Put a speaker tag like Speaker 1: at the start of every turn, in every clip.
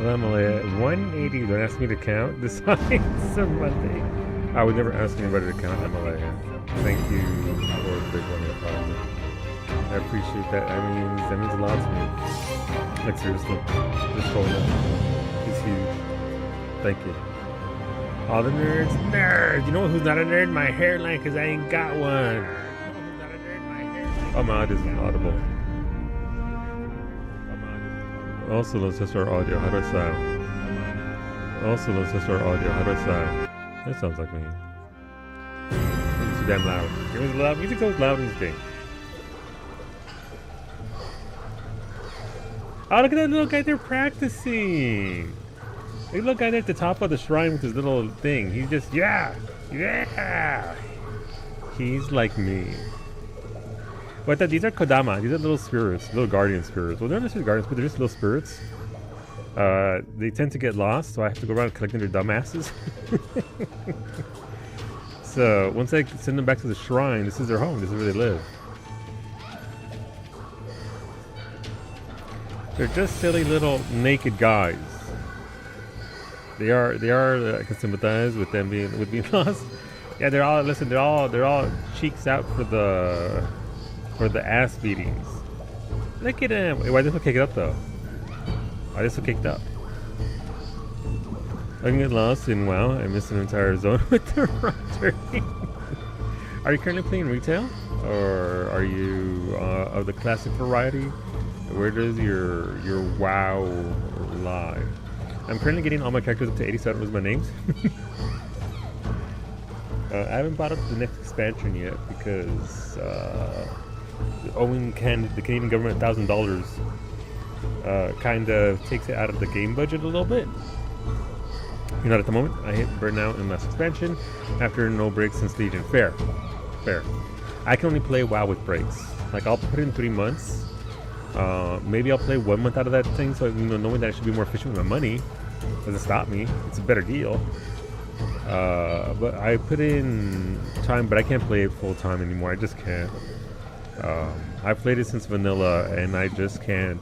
Speaker 1: Well, Malaya, 180. Don't ask me to count the signs on Monday. I would never ask anybody to count Malaya. Thank you for the big one, Apology. I appreciate that. That means a lot to me. Like seriously, this whole is huge. Thank you. All the nerds. You know who's not a nerd? My hairline, cause I ain't got one. Oh, my audio is audible. Also, let's test our audio. How do I sound? That sounds like me. It's too damn loud. It was loud. Music's always loud in this game. Oh, look at that little guy there practicing. Look at the little guy there at the top of the shrine with his little thing. He's just, yeah. He's like me. But these are Kodama. These are little spirits, little guardian spirits. Well, they're not necessarily guardians, but they're just little spirits. They tend to get lost, so I have to go around collecting their dumbasses. So once I send them back to the shrine, this is their home. This is where they live. They're just silly little naked guys. They are. I can sympathize with them being lost. Yeah, they're all cheeks out for the ass beatings. Look at him. Wait, why did this one kick it up though? Why did this one kicked up? I can get lost in WoW. I missed an entire zone with the roster. Are you currently playing retail, or are you of the classic variety? Where does your WoW lie? I'm currently getting all my characters up to 87 was my names. I haven't bought up the next expansion yet because owing the Canadian government $1,000 kind of takes it out of the game budget a little bit. Not at the moment. I hit burnout in last expansion after no breaks since Legion. Fair. I can only play WoW with breaks. Like I'll put in 3 months. Maybe I'll play 1 month out of that thing, so knowing that I should be more efficient with my money doesn't stop me. It's a better deal. But I put in time, but I can't play it full time anymore. I just can't. I played it since vanilla, and I just can't.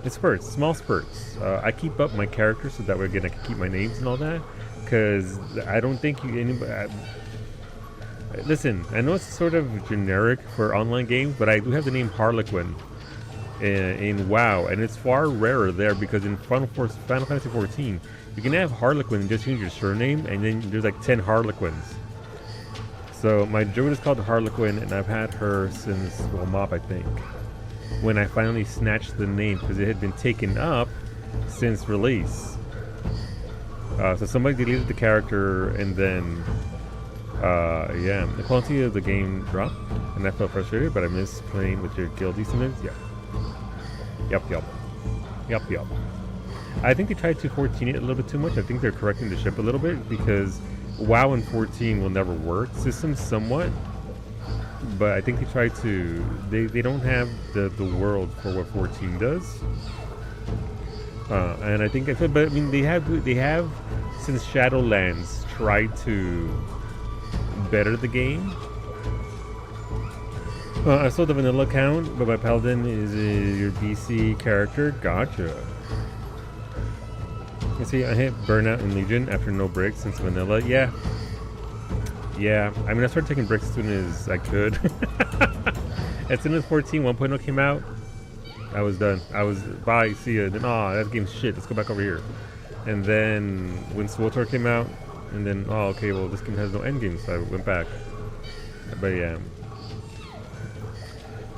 Speaker 1: It's spurts, small spurts. I keep up my characters so that way again I can keep my names and all that. Because I don't think anybody. Listen, I know it's sort of generic for online games, but I do have the name Harlequin in WoW, and it's far rarer there because in Final Fantasy 14, you can have Harlequin and just use your surname, and then there's like 10 Harlequins. So my druid is called Harlequin, and I've had her since, well, Mop, I think, when I finally snatched the name because it had been taken up since release. So somebody deleted the character, and then yeah, the quality of the game dropped, and I felt frustrated, but I miss playing with your guildy summons. Yeah. Yup. I think they tried to 14 it a little bit too much. I think they're correcting the ship a little bit because WoW and 14 will never work. Systems somewhat, but I think they tried to. They don't have the world for what 14 does. And I think I said, but I mean they have since Shadowlands tried to better the game. I sold the vanilla account, but my paladin is your BC character. Gotcha. You see, I hit burnout in Legion after no breaks since vanilla. Yeah. I mean, I started taking breaks as soon as I could. As soon as 14 1.0 came out, I was done. I was bye, see ya. Then that game's shit. Let's go back over here. And then when SWTOR came out, and then okay, well this game has no end game, so I went back. But yeah.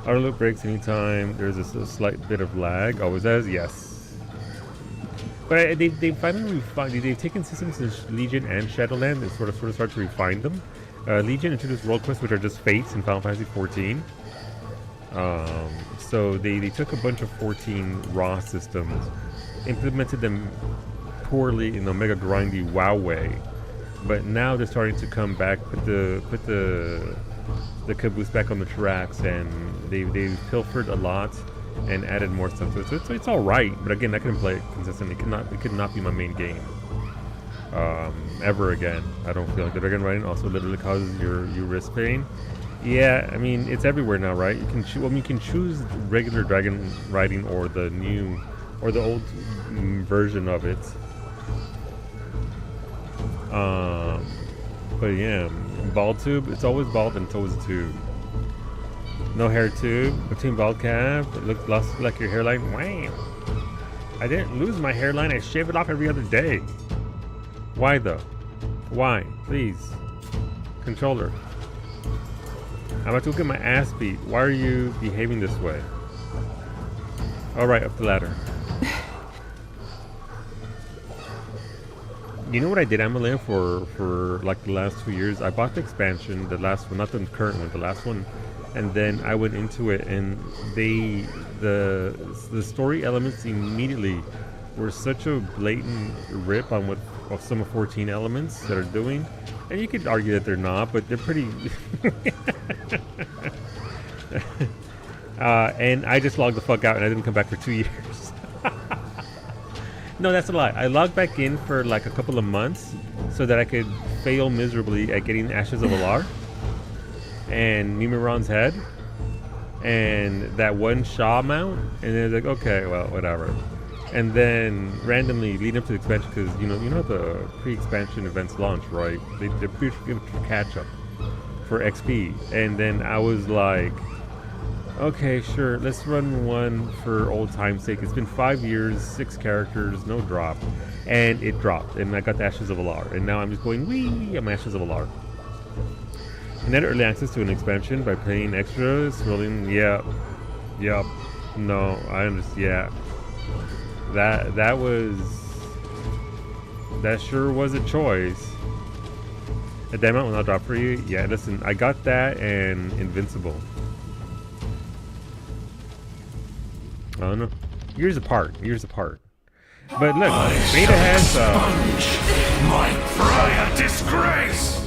Speaker 1: Auto loop breaks anytime there's a slight bit of lag. Always has, yes. But they finally refined. They've taken systems in Legion and Shadowland and sort of start to refine them. Legion introduced world quests, which are just fates in Final Fantasy 14. So they took a bunch of 14 raw systems, implemented them poorly in the mega grindy WoW way, but now they're starting to come back, put the caboose back on the tracks, and they've pilfered a lot and added more stuff to it. So it's all right, but again, I couldn't play it consistently. It could not be my main game ever again. I don't feel like the dragon riding also literally causes you wrist pain. Yeah, I mean it's everywhere now, right? You can choose regular dragon riding or the new or the old version of it. But yeah, bald tube. It's always bald until it's a tube. No hair tube. Between bald cap. It lost like your hairline. Wow. I didn't lose my hairline. I shave it off every other day. Why though? Why? Please. Controller. I'm about to go get my ass beat. Why are you behaving this way? Alright, up the ladder. You know what I did, Amelie, for like the last 2 years? I bought the expansion, the last one, not the current one, the last one. And then I went into it, and the story elements immediately were such a blatant rip on what some of 14 elements that are doing. And you could argue that they're not, but they're pretty... and I just logged the fuck out, and I didn't come back for 2 years. No, that's a lie. I logged back in for like a couple of months so that I could fail miserably at getting Ashes of Alar and Mimuron's head and that one Shaw mount, and then it's like, okay, well, whatever. And then randomly leading up to the expansion, because you know the pre-expansion events launch, right? They're pretty catch up for XP, and then I was like, okay, sure, let's run one for old time's sake. It's been 5 years, 6 characters, no drop, and it dropped, and I got the Ashes of Alar, and now I'm just going, wee, I'm Ashes of Alar. And then early access to an expansion by paying extras, rolling, yep, no, I understand, yeah. That sure was a choice. A diamond will not drop for you? Yeah, listen, I got that and Invincible. I don't know. Years apart. But look, Beta has
Speaker 2: my prior disgrace.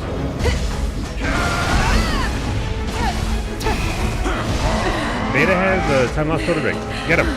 Speaker 1: Beta has time lost prototype. Get him.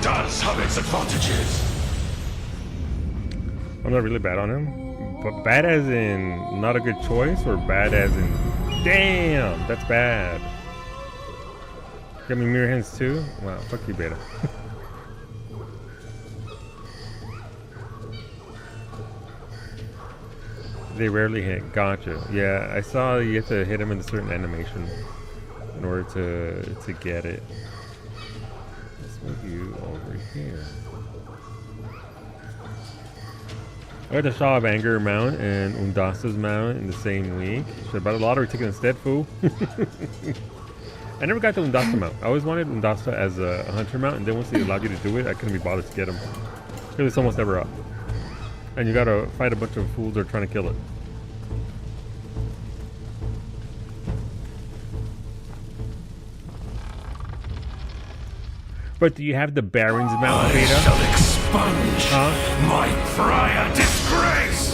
Speaker 2: Does have its advantages.
Speaker 1: I'm not really bad on him, but bad as in not a good choice, or bad as in damn, that's bad. Got me mirror hands too? Wow, fuck you, Beta. They rarely hit. Gotcha. Yeah, I saw you have to hit him in a certain animation in order to get it. Move you over here. I got the Shaw of Anger mount and Undasta's mount in the same week. Should have bought a lottery ticket instead, fool. I never got the Undasta mount. I always wanted Undasta as a hunter mount, and then once they allowed you to do it, I couldn't be bothered to get him. Because it's almost never up. And you gotta fight a bunch of fools that are trying to kill it. But do you have the Baron's mount, Beta?
Speaker 2: I shall expunge my prior disgrace.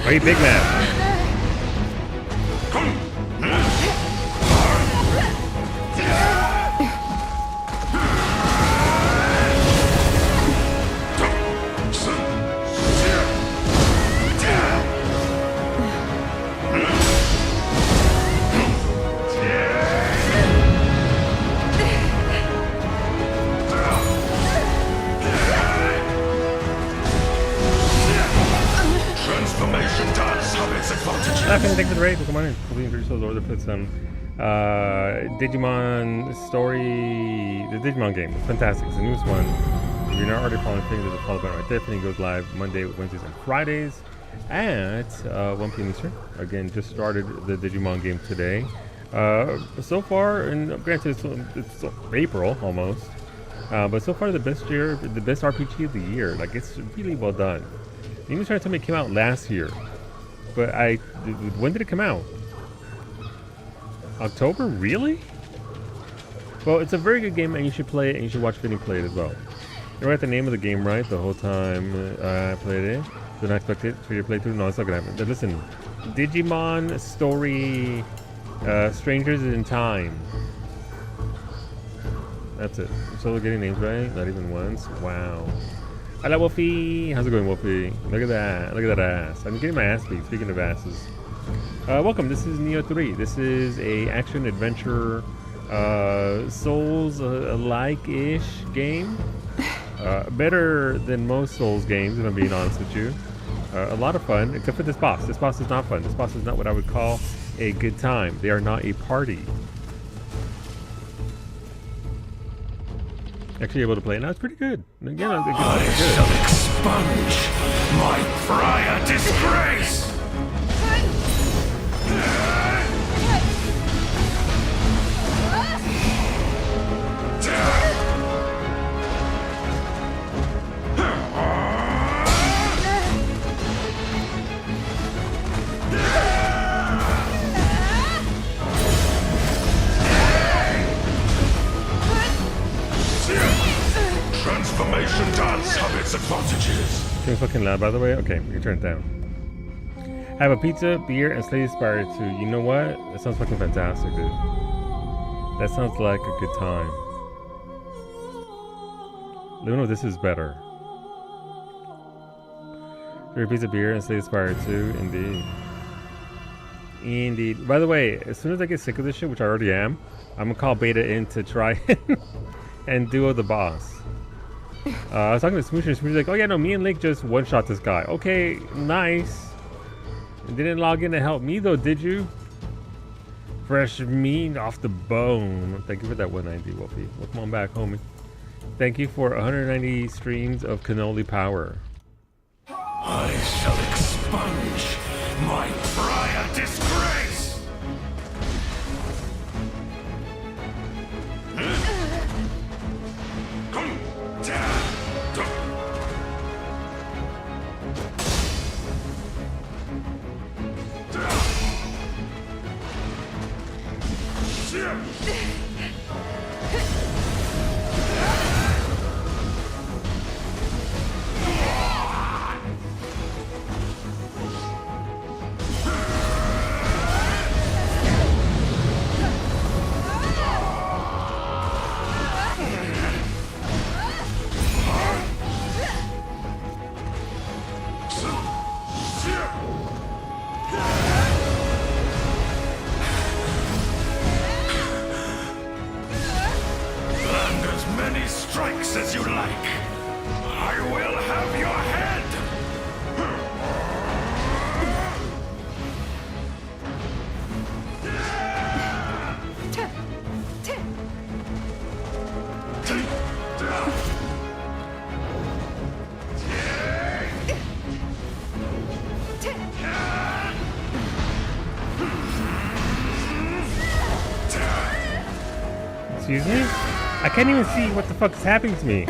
Speaker 1: Are you big man? Finny, thank you for the raid. Come on in. Completing 3 souls over the put some Digimon story. The Digimon game. It's fantastic. It's the newest one. If you're not already following things, there's a follow button right there. Finny goes live Monday, Wednesdays, and Fridays at 1 p.m. Eastern. Again, just started the Digimon game today. So far, and granted, it's April almost. But so far, the best RPG of the year. Like, it's really well done. You was trying to tell me it came out last year, but when did it come out? October, really? Well, it's a very good game, and you should play it, and you should watch Vinny play it as well. You got the name of the game right the whole time I played it. Did not expect it for your playthrough. No, it's not gonna happen. But listen, Digimon story, Strangers in Time. That's it. I'm still getting names right, not even once. Wow. Hello, Wolfie. How's it going, Wolfie? Look at that. Look at that ass. I'm getting my ass beat. Speaking of asses. Welcome. This is Nioh 3. This is a action adventure, Souls-like-ish game. Better than most Souls games, if I'm being honest with you. A lot of fun, except for this boss. This boss is not fun. This boss is not what I would call a good time. They are not a party. Actually able to play it now. It's pretty good. Again,
Speaker 2: I shall expunge my prior disgrace. Transformation does have its advantages.
Speaker 1: Too fucking loud, by the way. Okay, we can turn it down. Have a pizza, beer, and Slay Spire too. You know what? That sounds fucking fantastic, dude. That sounds like a good time. Let me know if this is better. Beer, pizza, beer, and Slay Spire too. Indeed. Indeed. By the way, as soon as I get sick of this shit, which I already am, I'm gonna call Beta in to try and duo the boss. I was talking to Smoosher, and Smoosher's like, oh yeah, no, me and Link just one-shot this guy. Okay, nice. You didn't log in to help me though, did you? Fresh meat off the bone. Thank you for that 190, Wolfie. Welcome on back, homie. Thank you for 190 streams of cannoli power.
Speaker 2: I shall expunge my prior disgrace. Strikes as you like. I will have your head.
Speaker 1: Excuse me? I can't even see what the fuck is happening to me.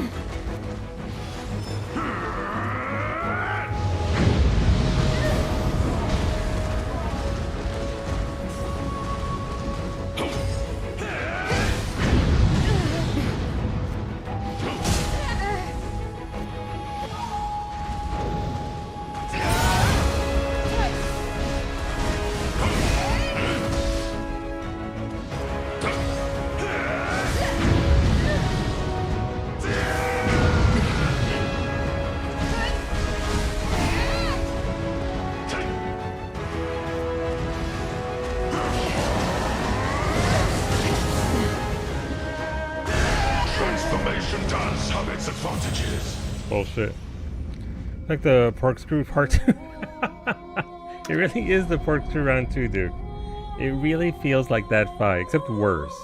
Speaker 2: Does have its advantages.
Speaker 1: Bullshit. Like the Park Screw Part 2. It really is the Pork to round 2, dude. It really feels like that fight, except worse.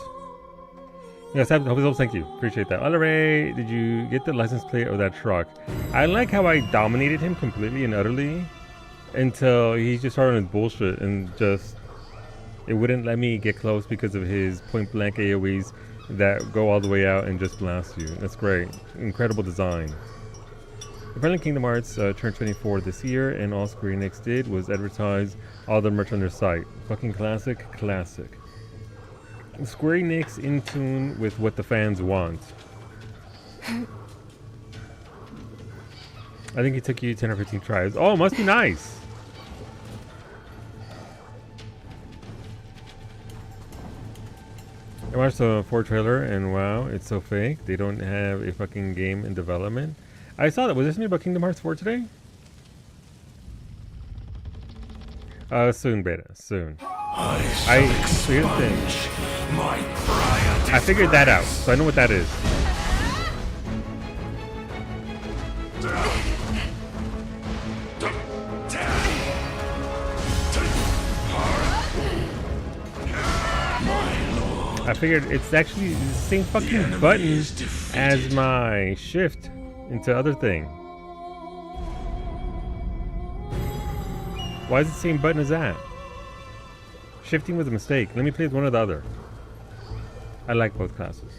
Speaker 1: Yes, thank you. Appreciate that. Alright, did you get the license plate of that truck? I like how I dominated him completely and utterly until he just started his bullshit and just... It wouldn't let me get close because of his point-blank AoEs that go all the way out and just blast you. That's great. Incredible design. Apparently Kingdom Hearts turned 24 this year, and all Square Enix did was advertise all the merch on their site. Fucking classic. Square Enix in tune with what the fans want. I think it took you 10 or 15 tries. Oh, must be nice. I watched the 4 trailer and wow, it's so fake. They don't have a fucking game in development. I saw that. Was this new about Kingdom Hearts 4 today? Soon, beta. Soon. Here's the thing. I figured that out, so I know what that is. I figured it's actually the same fucking button as my shift into other thing. Why is it the same button as that? Shifting was a mistake. Let me play with one or the other. I like both classes.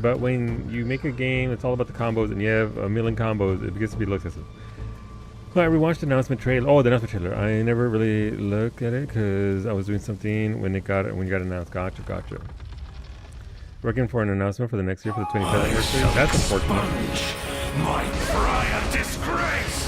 Speaker 1: But when you make a game, it's all about the combos, and you have a million combos, it gets to be looked at. Well, I rewatched the announcement trailer. Oh, the announcement trailer. I never really looked at it because I was doing something when you got announced. Gotcha. Working for an announcement for the next year for the 25th anniversary. That's unfortunate.
Speaker 2: My prior disgrace.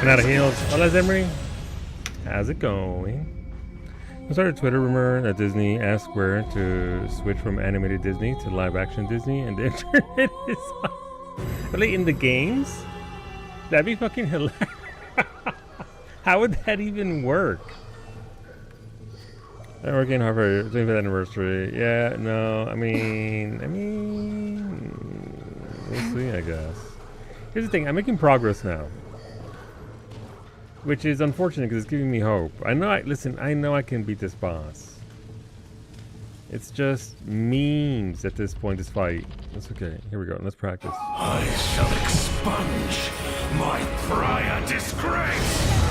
Speaker 1: And out of heels. Hola, Emery. How's it going? I started a Twitter rumor that Disney asked Square to switch from animated Disney to live action Disney, and the internet is really in the games. That'd be fucking hilarious. How would that even work? I'm working hard for 25th anniversary. Yeah, no, I mean, we'll see, I guess. Here's the thing, I'm making progress now, which is unfortunate because it's giving me hope. I know I can beat this boss. It's just memes at this point, this fight. That's okay, here we go, let's practice.
Speaker 2: I shall expunge my prior disgrace!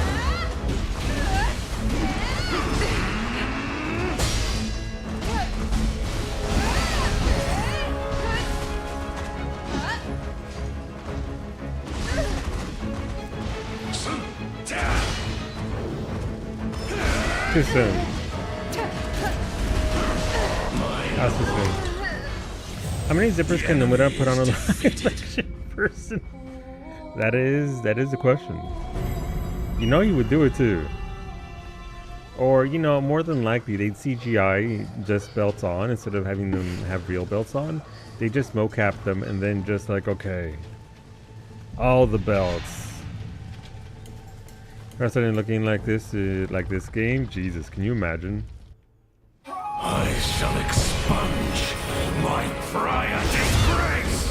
Speaker 1: Too soon. That's too soon. How many zippers can Nomura put on a live action person? That is the question. You know he would do it too. Or, you know, more than likely they'd CGI just belts on instead of having them have real belts on. They just mocap them and then just like, okay, all the belts. Starting looking like this game. Jesus, can you imagine?
Speaker 2: I shall expunge my prior disgrace.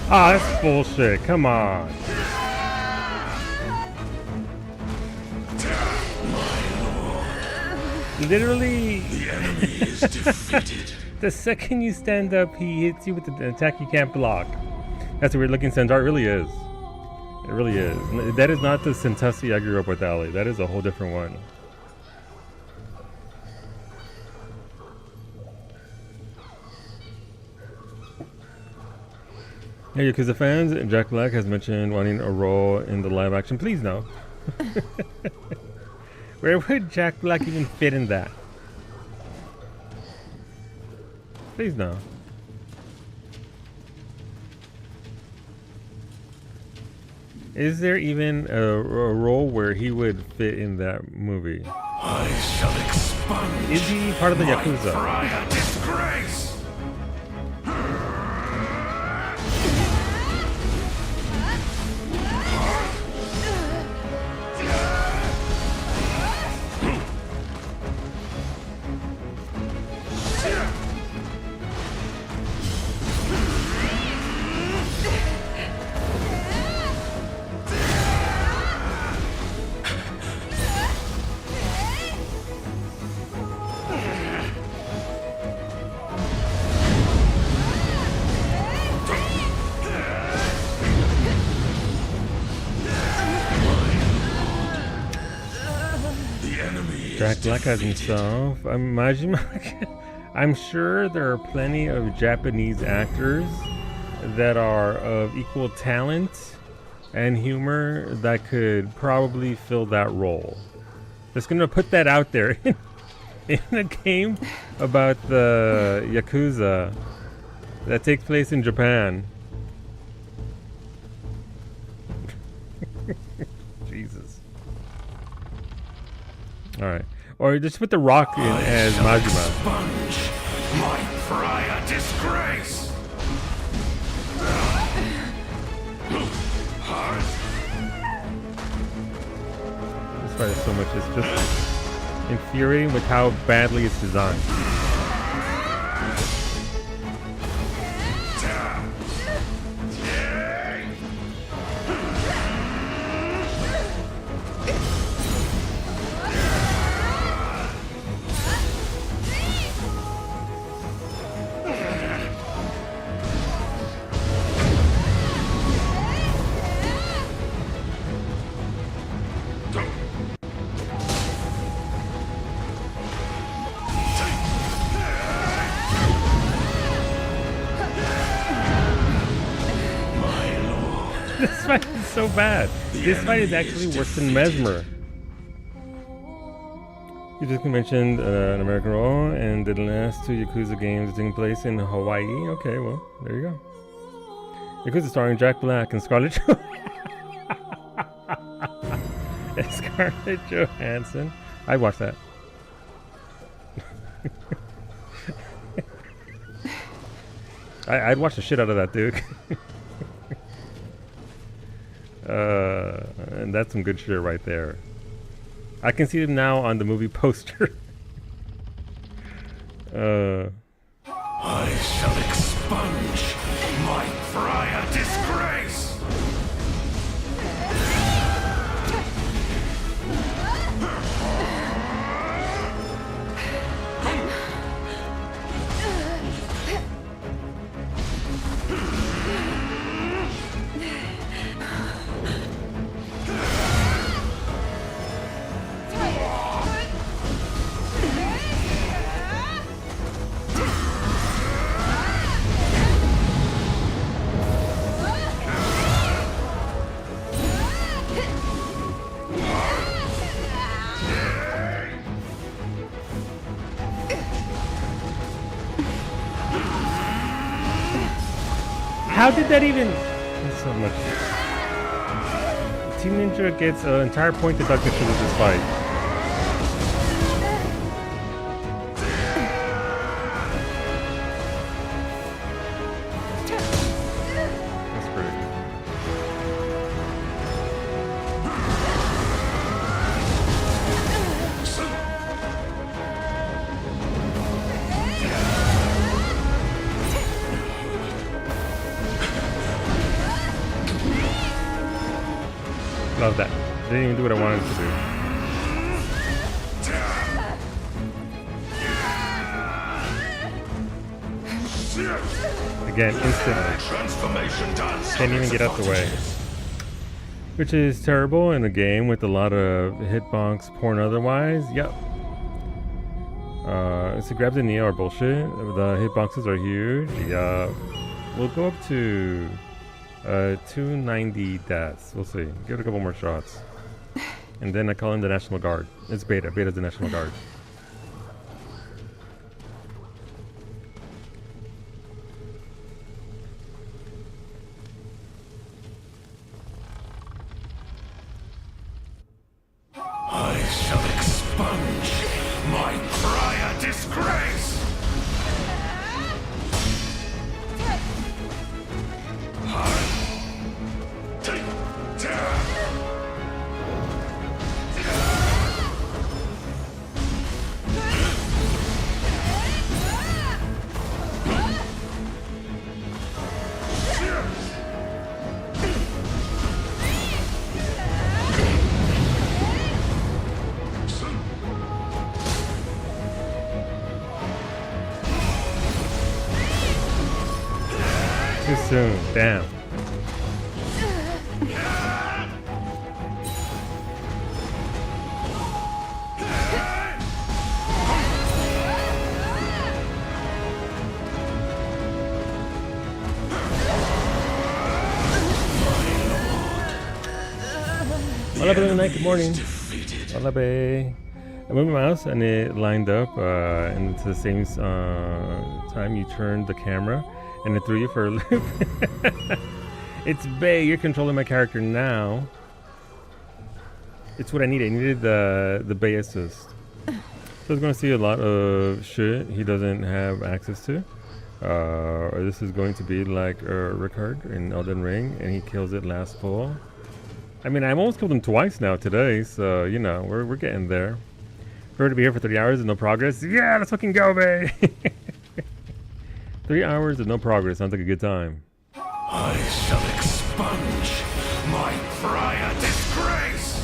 Speaker 1: Ah, that's bullshit. Come on. Literally,
Speaker 2: The enemy is defeated.
Speaker 1: the second you stand up, he hits you with an attack you can't block. That's a weird looking Centaur. It really is. It really is. That is not the Centussi I grew up with, Ali. That is a whole different one. Yeah, because the fans, Jack Black has mentioned wanting a role in the live action. Please no. Where would Jack Black even fit in that? Please no. Is there even a role where he would fit in that movie?
Speaker 2: I shall expunge.
Speaker 1: Is he part of the Yakuza?
Speaker 2: Prior disgrace.
Speaker 1: Jack Black has himself. I'm sure there are plenty of Japanese actors that are of equal talent and humor that could probably fill that role. Just gonna put that out there. In a game about the Yakuza that takes place in Japan. Jesus. Alright. Or just put The Rock in as Majima.
Speaker 2: Sponge might fry a disgrace.
Speaker 1: This fight is so much. It's just infuriating with how badly it's designed. This fight is so bad. This fight is actually worse than Mesmer. You just mentioned an American role, and the last two Yakuza games taking place in Hawaii. Okay, well, there you go. Yakuza starring Jack Black and Scarlett and Scarlett Johansson. I'd watch that. I'd watch the shit out of that, dude. And that's some good shit right there. I can see them now on the movie poster.
Speaker 2: I shall expunge my fry a disgrace.
Speaker 1: How did that even... That's so much. Team Ninja gets an entire point deducted for this fight. That's great. Love that. Didn't even do what I wanted to do. Again, instantly. Can't even get out the way. Which is terrible in a game with a lot of hitbox porn otherwise. Yep. So grabs and Nioh are bullshit. The hitboxes are huge. Yeah. We'll go up to 290 deaths. We'll see. Give it a couple more shots. And then I call in the National Guard. It's Beta. Beta's the National Guard.
Speaker 2: I shall expunge my prior disgrace.
Speaker 1: Too soon. Damn. Hola, good night, good morning. Hola, bae. I moved my mouse and it lined up into the same time you turned the camera and it threw you for a loop. It's Bay, you're controlling my character now. It's what I needed. I needed the Bay assist. So he's going to see a lot of shit he doesn't have access to. This is going to be like Rickard in Elden Ring, and he kills it last pull. I mean, I've almost killed him twice now today, so you know we're getting there. Prefer to be here for 30 hours and no progress. Yeah, let's fucking go, babe. 3 hours and no progress sounds like a good time.
Speaker 2: I shall expunge my prior disgrace.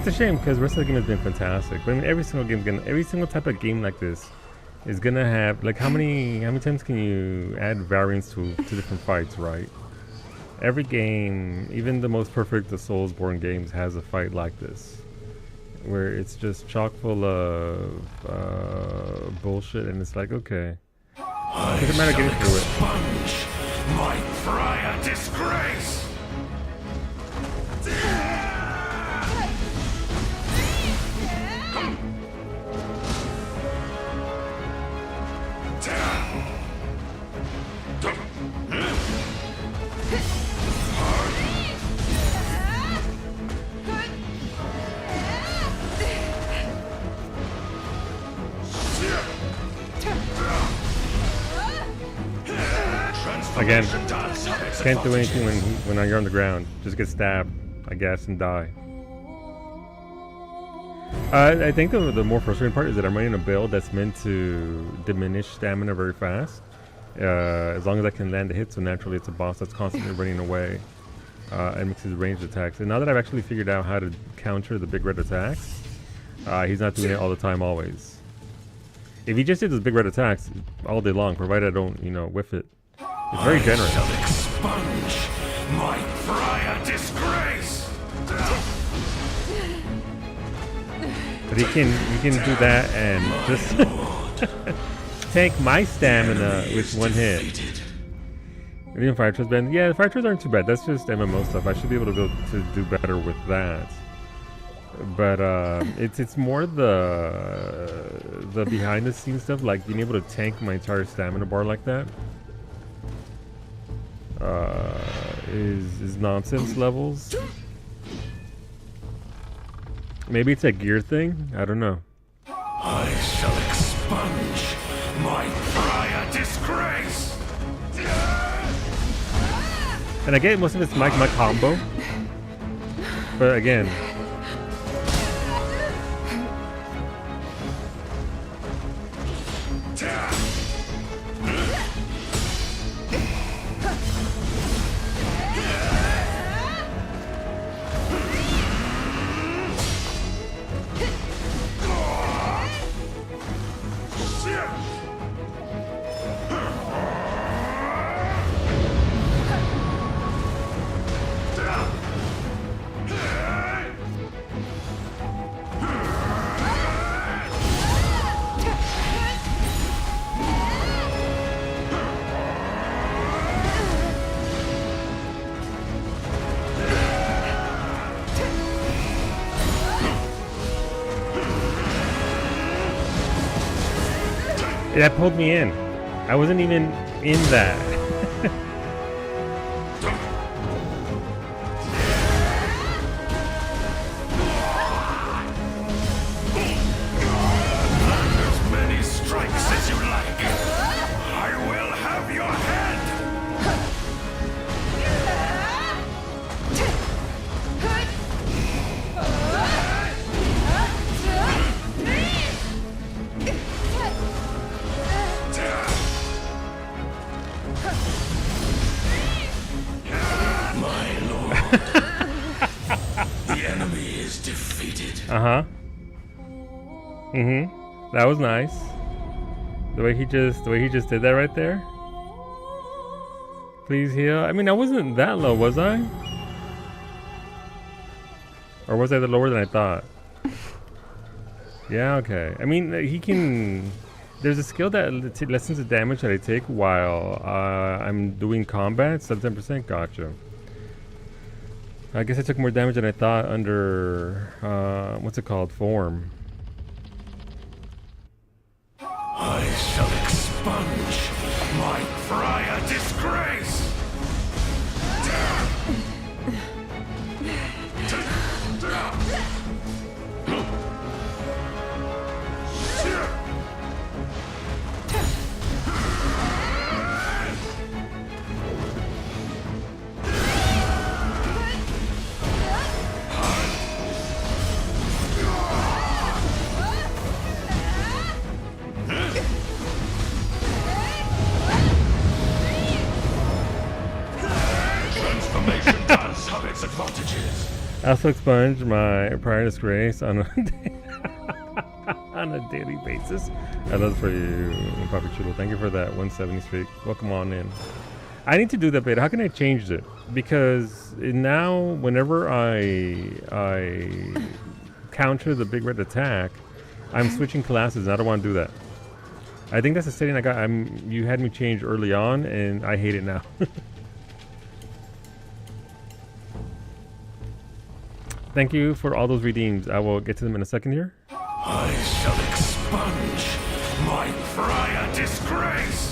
Speaker 1: It's a shame because the rest of the game has been fantastic. But I mean, every single type of game like this is gonna have like how many times can you add variants to different fights, right? Every game, even the most perfect of Soulsborne games, has a fight like this, where it's just chock full of bullshit, and it's like, okay, it doesn't matter getting through it.
Speaker 2: My prior disgrace.
Speaker 1: Again, can't do anything when you're on the ground. Just get stabbed, I guess, and die. I think the more frustrating part is that I'm running a build that's meant to diminish stamina very fast. As long as I can land a hit, so naturally it's a boss that's constantly running away and mixes ranged attacks. And now that I've actually figured out how to counter the big red attacks, he's not doing it all the time always. If he just did those big red attacks all day long, provided I don't, whiff it, it's very generous.
Speaker 2: I shall expunge my prior disgrace.
Speaker 1: But he can do that and just tank my stamina with one hit. And even fire trails band. Yeah, the fire trails aren't too bad. That's just MMO stuff. I should be able to do better with that. But it's more the behind the scenes stuff, like being able to tank my entire stamina bar like that. Is nonsense levels. Maybe it's a gear thing. I don't know.
Speaker 2: I shall expunge my prior disgrace.
Speaker 1: And I get most of it's my combo, but again. That pulled me in. I wasn't even in that. Uh-huh. That was nice. The way he just did that right there. Please heal. I mean, I wasn't that low, was I? Or was I the lower than I thought? Yeah, okay. I mean, he can... There's a skill that lessens the damage that I take while I'm doing combat. Sub 10%, gotcha. I guess I took more damage than I thought under... what's it called? Form.
Speaker 2: I shall expunge my prior disgrace! Transformation does have its advantages.
Speaker 1: I also expunge my prior disgrace on a on a daily basis. I love for you, Papi Chulo. Thank you for that 170 streak. Welcome on in. I need to do that beta. How can I change it? Because now, whenever I counter the big red attack, I'm switching classes, and I don't want to do that. I think that's a setting I got. You had me change early on, and I hate it now. Thank you for all those redeems. I will get to them in a second here.
Speaker 2: I shall expunge my prior disgrace!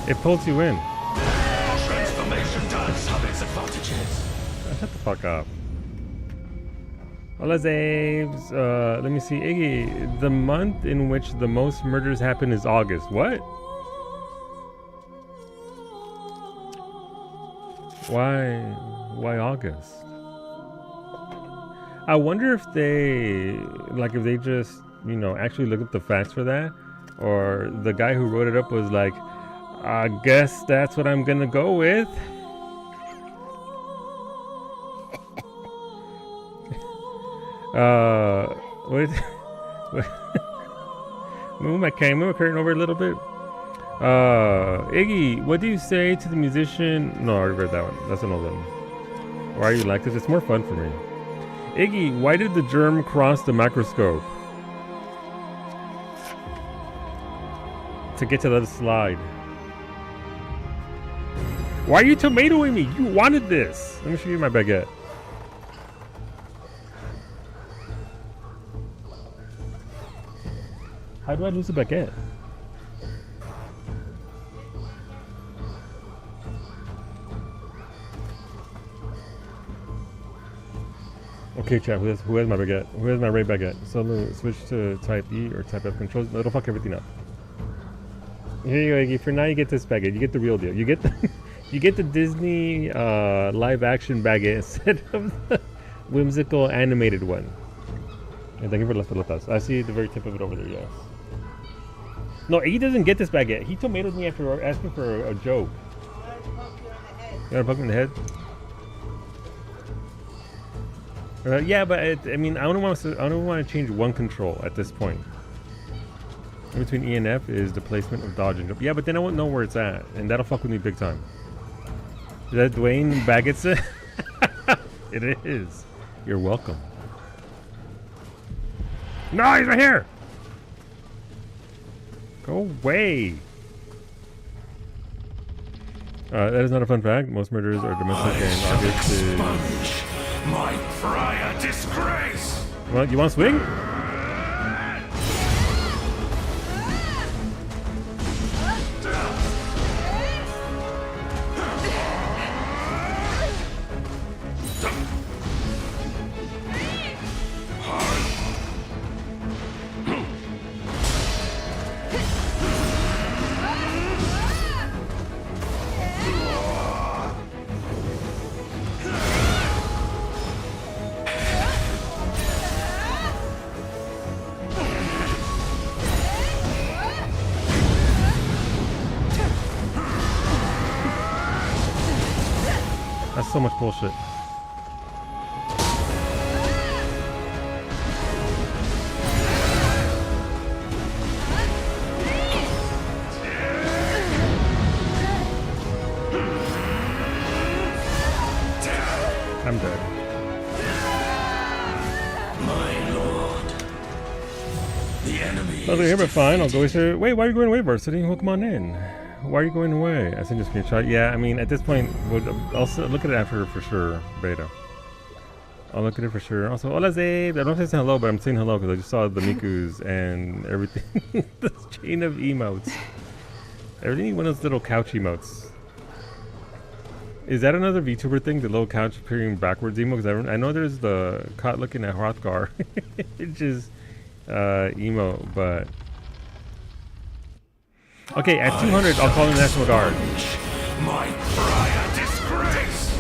Speaker 1: It pulls you in.
Speaker 2: Transformation does have its advantages.
Speaker 1: Shut the fuck up. Hola, Zaves. Let me see. Iggy, the month in which the most murders happen is August. What? Why August? I wonder if they, like, if they just, you know, actually look up the facts for that, or the guy who wrote it up was like, I guess that's what I'm gonna go with. Wait. Move my curtain over a little bit. Iggy, what do you say to the musician? No, I already read that one. That's another one. Why are you like this? It's more fun for me. Iggy, why did the germ cross the microscope? To get to the other slide. Why are you tomatoing me? You wanted this. Let me show you my baguette. How do I lose a baguette? Okay, chat, who has my baguette? Who has my ray baguette? So I'm gonna switch to type E or type F controls. No, it'll fuck everything up. Here you go, Iggy. For now, you get this baguette. You get the real deal. You get the you get the Disney live action baguette instead of the whimsical animated one. And thank you for las pelotas. I see the very tip of it over there. Yes. No, he doesn't get this baguette. He tomatoed me after asking for a joke. You wanna poke me in the head? Yeah, but I mean, I don't want to change one control at this point. In between E and F is the placement of dodge and jump. Yeah, but then I won't know where it's at, and that'll fuck with me big time. Is that Dwayne Baggett's? It is. You're welcome. No, he's right here. Go away. That is not a fun fact. Most murders are domestic, and August is.
Speaker 2: My prior disgrace.
Speaker 1: Well, you want to swing? so much bullshit. I'm dead.
Speaker 2: My lord. The enemy.
Speaker 1: Over here, but fine. I'll go here. Wait, why are you going away, Varsity? Well, come on in. Why are you going away? I sent you a screenshot. Yeah, I mean, at this point, I'll look at it after for sure. Beta. I'll look at it for sure. Also, hola Zabe. I don't know if I said hello, but I'm saying hello because I just saw the Mikus and everything. This chain of emotes. I really need one of those little couch emotes. Is that another VTuber thing? The little couch appearing backwards emo? Because I know there's the caught looking at Hrothgar, which is emo, but okay. At 200, I'll call in the National Guard.
Speaker 2: My prior disgrace.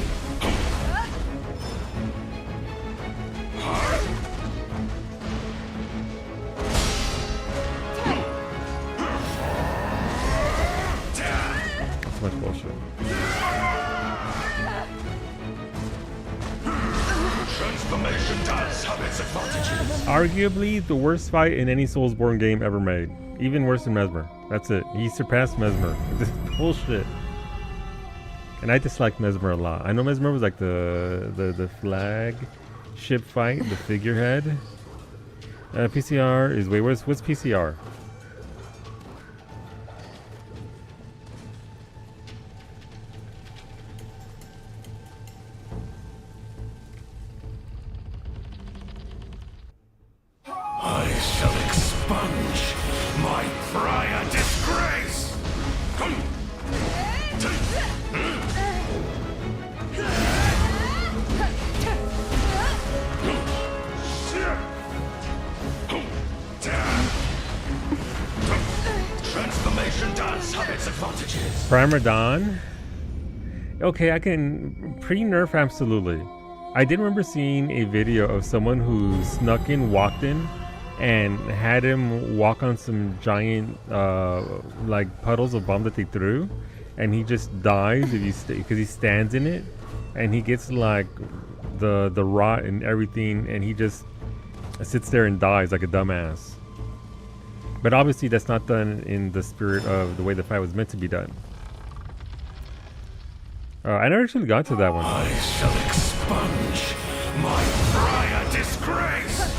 Speaker 1: That's much bullshit.
Speaker 2: Transformation does have its advantages.
Speaker 1: Arguably the worst fight in any Soulsborne game ever made. Even worse than Mesmer. That's it. He surpassed Mesmer. This is bullshit. And I dislike Mesmer a lot. I know Mesmer was like the flagship fight, the figurehead. PCR is what's PCR?
Speaker 2: I shall expunge my prior disgrace. Transformation does have its advantages.
Speaker 1: Primer Dawn. Okay, I can pre-nerf absolutely. I did remember seeing a video of someone who snuck in, walked in, and had him walk on some giant like puddles of bomb that they threw, and he just dies if you because he stands in it, and he gets like the rot and everything, and he just sits there and dies like a dumbass. But obviously that's not done in the spirit of the way the fight was meant to be done. I never actually got to that one.
Speaker 2: I shall expunge my prior disgrace.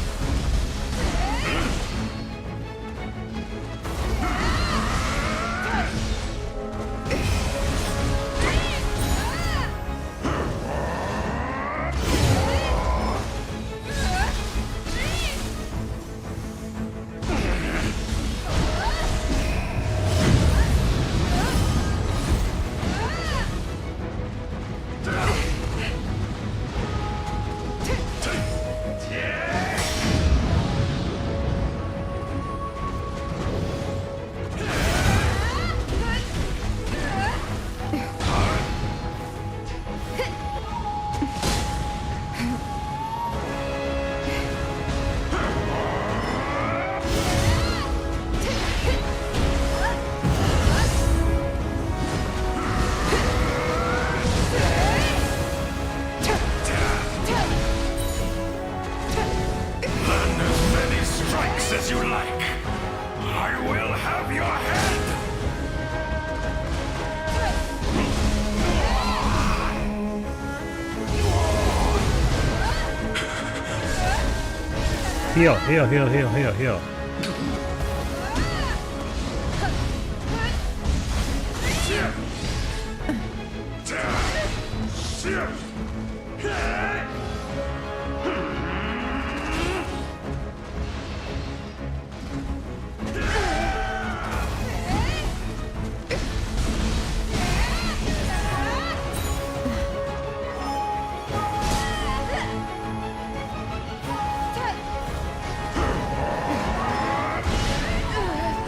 Speaker 2: As you like. I will have your head.
Speaker 1: Heal, heal, heal, heal, heal, heal.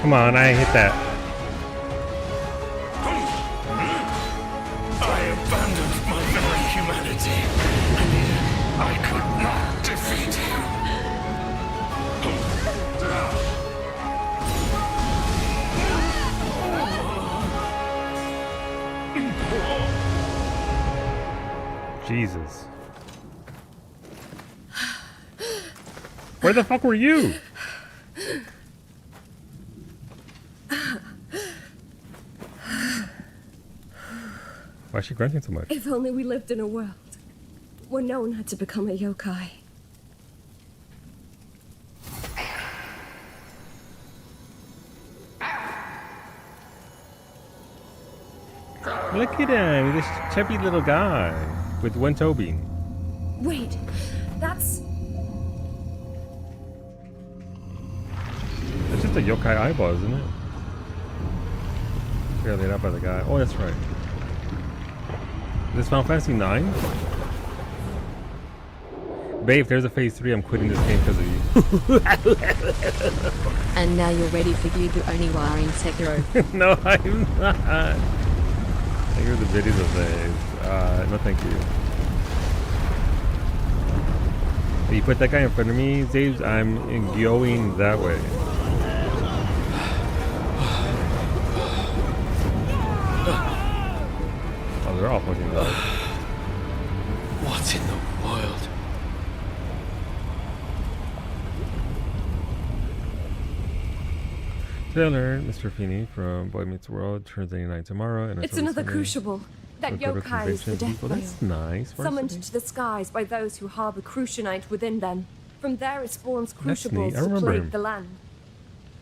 Speaker 1: Come on, I hit that.
Speaker 2: I abandoned my very humanity, and yet I could not defeat you.
Speaker 1: Where the fuck were you? Why is she grunting so much?
Speaker 3: If only we lived in a world where no one had to become a yokai.
Speaker 1: Look at him, this chubby little guy with one toe beam.
Speaker 3: Wait, that's...
Speaker 1: It's just a yokai eyeball, isn't it? Fairly laid out by the guy. Oh, that's right. This Final Fantasy 9? Babe, if there's a phase 3, I'm quitting this game because of you.
Speaker 4: And now you're ready for you to only wire in Sekiro.
Speaker 1: No, I'm not. I hear the videos of these. No, thank you. If you put that guy in front of me, Zaves, I'm going that way. Oh, they're all fucking dogs.
Speaker 2: What in the world?
Speaker 1: Taylor, Mr. Feeney from Boy Meets World turns 89 tomorrow. And
Speaker 3: It's another crucible. That yokai is the death
Speaker 1: Oh, that's nice.
Speaker 3: summoned to the skies by those who harbor Crucianite within them. From there it spawns crucibles
Speaker 1: neat. I
Speaker 3: to
Speaker 1: remember
Speaker 3: plague
Speaker 1: him.
Speaker 3: the land.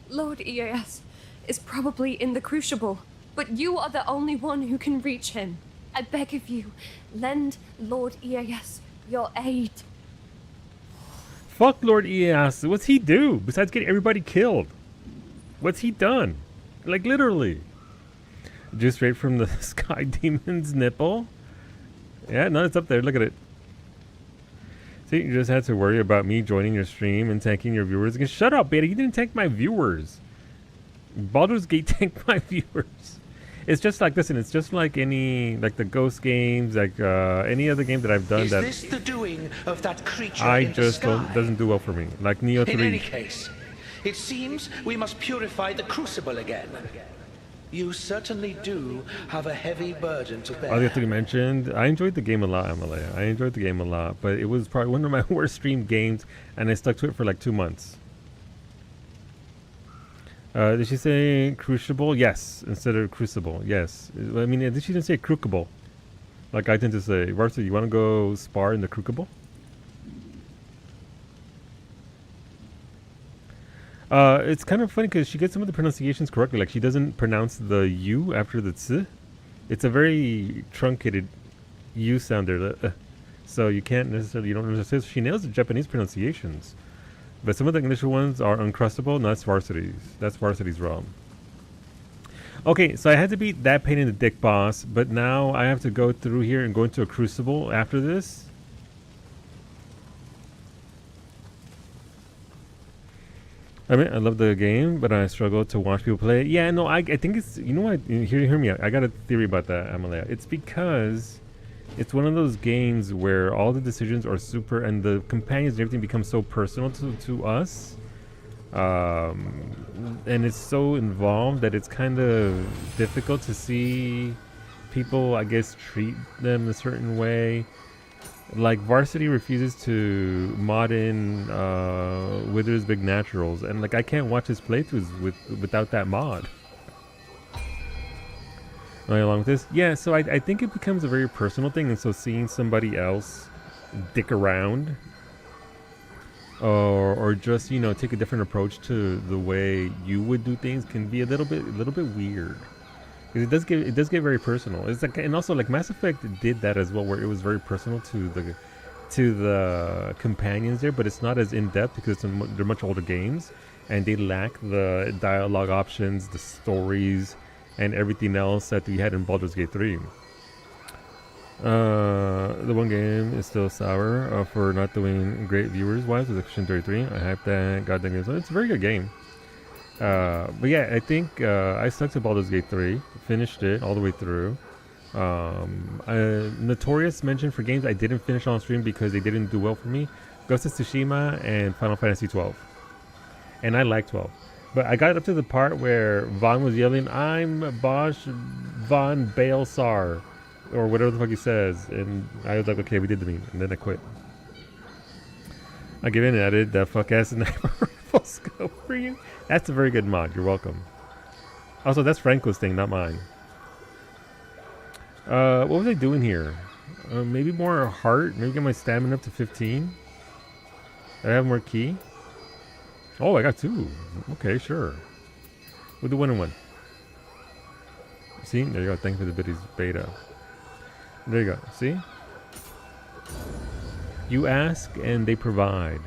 Speaker 3: Lord EAS is probably in the crucible, but you are the only one who can reach him. I beg of you, lend Lord EAS your aid.
Speaker 1: Fuck Lord EAS. What's he do besides get everybody killed? What's he done? Like, literally. Just straight from the Sky Demon's nipple? Yeah, no, it's up there. Look at it. See, you just had to worry about me joining your stream and tanking your viewers. Again, shut up, Beta. You didn't tank my viewers. Baldur's Gate tanked my viewers. It's just like, listen, it's just like any, like the Ghost games, like any other game that I've done
Speaker 5: Is
Speaker 1: that
Speaker 5: this the doing of that creature
Speaker 1: I
Speaker 5: in the
Speaker 1: just
Speaker 5: sky?
Speaker 1: doesn't do well for me. Like Nioh 3.
Speaker 5: In any case, it seems we must purify the crucible again. You certainly do have a heavy burden to bear.
Speaker 1: Other thing you mentioned, I enjoyed the game a lot, Amalea. I enjoyed the game a lot, but it was probably one of my worst streamed games, and I stuck to it for like 2 months. Did she say crucible? Yes, instead of crucible. Yes. I mean, she didn't say crucible, like I tend to say. Varsity, you want to go spar in the crucible? It's kind of funny because she gets some of the pronunciations correctly. Like, she doesn't pronounce the U after the ts. It's a very truncated U sound there. So you can't necessarily, you don't necessarily, she nails the Japanese pronunciations. But some of the English ones are uncrustable, and that's Varsity's. That's Varsity's realm. Okay, so I had to beat that pain in the dick boss, but now I have to go through here and go into a crucible after this. I mean, I love the game, but I struggle to watch people play it. Yeah, no, I think it's, you know what, hear me out. I got a theory about that, Amalea. It's because it's one of those games where all the decisions are super, and the companions and everything becomes so personal to us. And it's so involved that it's kind of difficult to see people, I guess, treat them a certain way. Like, Varsity refuses to mod in Wither's Big Naturals, and like I can't watch his playthroughs without that mod. Right, along with this, yeah. So I think it becomes a very personal thing, and so seeing somebody else dick around, or just, you know, take a different approach to the way you would do things can be a little bit weird. It does get very personal. It's like, and also like Mass Effect did that as well, where it was very personal to the companions there, but it's not as in depth because they're much older games, and they lack the dialogue options, the stories, and everything else that we had in Baldur's Gate 3. The one game is still sour for not doing great viewers wise with Action 33. I hype that goddamn game. So it's a very good game. But yeah, I think I stuck to Baldur's Gate 3, finished it all the way through. Notorious mention for games I didn't finish on stream because they didn't do well for me: Ghost of Tsushima and Final Fantasy 12. And I like 12. But I got up to the part where Vaughn was yelling, "I'm Bosch von Balesar," or whatever the fuck he says, and I was like, okay, we did the meme, and then I quit. I give in and added that fuck ass sniper rifle scope for you. That's a very good mod. You're welcome. Also, that's Franco's thing, not mine. What was I doing here? Maybe more heart. Maybe get my stamina up to 15. I have more key. Oh, I got 2. Okay, sure. We'll do 1 and 1. See? There you go. Thank you for the beta. There you go. See? You ask and they provide.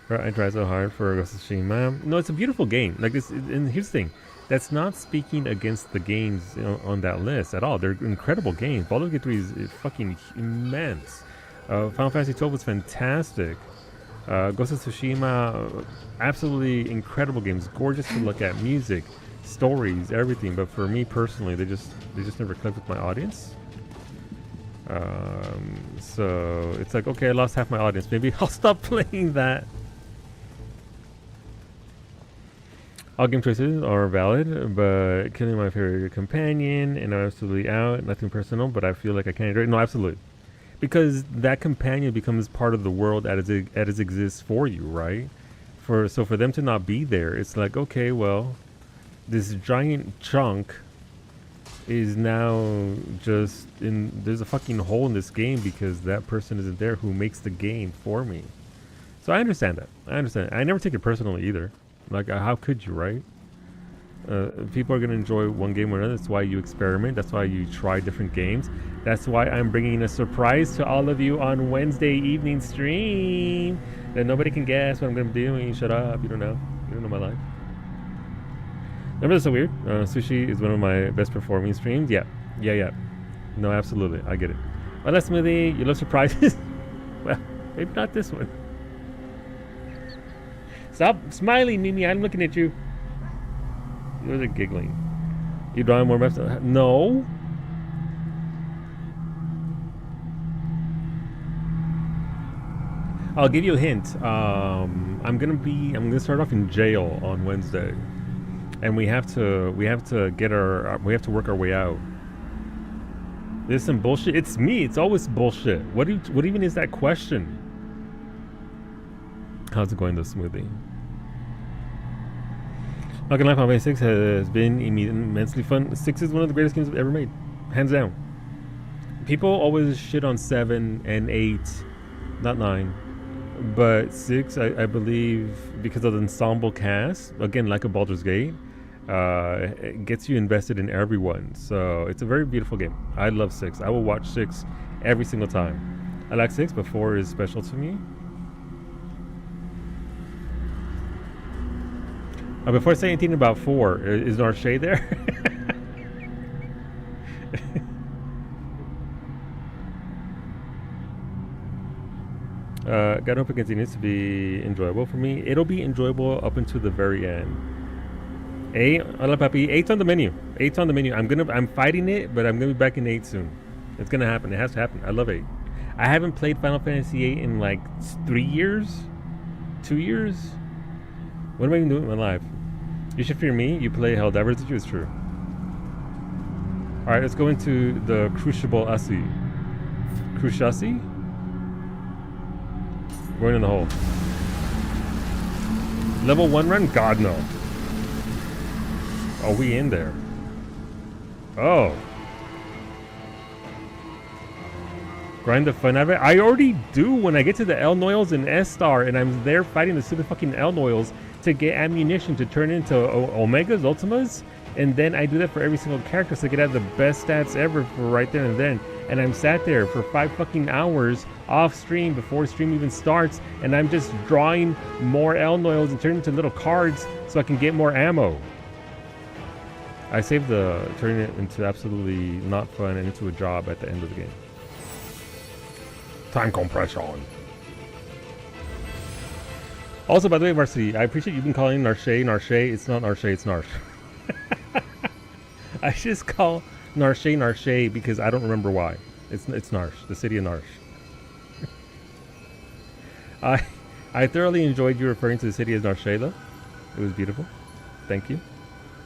Speaker 1: I try so hard for Ghost of Tsushima. No, it's a beautiful game. Like this, and here's the thing. That's not speaking against the games on that list at all. They're incredible games. Baldur's Gate 3 is fucking immense. Final Fantasy 12 was fantastic. Ghost of Tsushima, absolutely incredible games. Gorgeous to look at. Music, stories, everything. But for me personally, they just never clicked with my audience. So it's like, okay, I lost half my audience. Maybe I'll stop playing that. All game choices are valid, but killing my favorite companion and I'm absolutely out. Nothing personal, but I feel like I can't enjoy it. No, absolutely. Because that companion becomes part of the world as it exists for you, right? So for them to not be there, it's like, okay, well, this giant chunk is now just there's a fucking hole in this game because that person isn't there who makes the game for me. So I understand that. I understand. I never take it personally either. Like, how could you, right? People are going to enjoy one game or another. That's why you experiment. That's why you try different games. That's why I'm bringing a surprise to all of you on Wednesday evening stream that nobody can guess what I'm going to be doing. Shut up. You don't know. You don't know my life. Remember, that's so weird. Sushi is one of my best performing streams. Yeah. No, absolutely. I get it. Well, that's Smoothie. You love surprises? Well, maybe not this one. Stop smiling, Mimi. I'm looking at you. You're giggling. You drawing more maps? No. I'll give you a hint. I'm gonna start off in jail on Wednesday, and we have to work our way out. There's some bullshit. It's me. It's always bullshit. What even is that question? How's it going, though, Smoothie? Not gonna lie, Final Fantasy 6 has been immensely fun. 6 is one of the greatest games I've ever made, hands down. People always shit on 7 and 8, not 9, but 6, I believe, because of the ensemble cast, again, like a Baldur's Gate, it gets you invested in everyone. So it's a very beautiful game. I love 6. I will watch 6 every single time. I like 6, but 4 is special to me. Before I say anything about 4, is Narshay there? God hope it continues to be enjoyable for me. It'll be enjoyable up until the very end. 8, hola papi. 8's on the menu. 8's on the menu. I'm fighting it, but I'm gonna be back in 8 soon. It's gonna happen. It has to happen. I love 8. I haven't played Final Fantasy 8 in like 3 years, 2 years. What am I even doing with my life? You should fear me. You play Helldivers. Did you? It's true. All right, let's go into the Crucible Asi. Cruciasi? Going in the hole. Level 1 run? God, no. Oh, we in there. Oh. Grind the fun out of it. I already do when I get to the El Noyles and S-Star and I'm there fighting the stupid fucking El Noyles to get ammunition to turn into Omegas, Ultimas, and then I do that for every single character so I could have the best stats ever for right there and then. And I'm sat there for 5 fucking hours off stream before stream even starts, and I'm just drawing more El Noyles and turning into little cards so I can get more ammo. I saved turning it into absolutely not fun and into a job at the end of the game. Time compression. Also, by the way, Varsity, I appreciate you've been calling Narshay. It's not Narshay, it's Narsh. I just call Narshay because I don't remember why. It's Narsh, the city of Narsh. I thoroughly enjoyed you referring to the city as Narshay, though. It was beautiful. Thank you.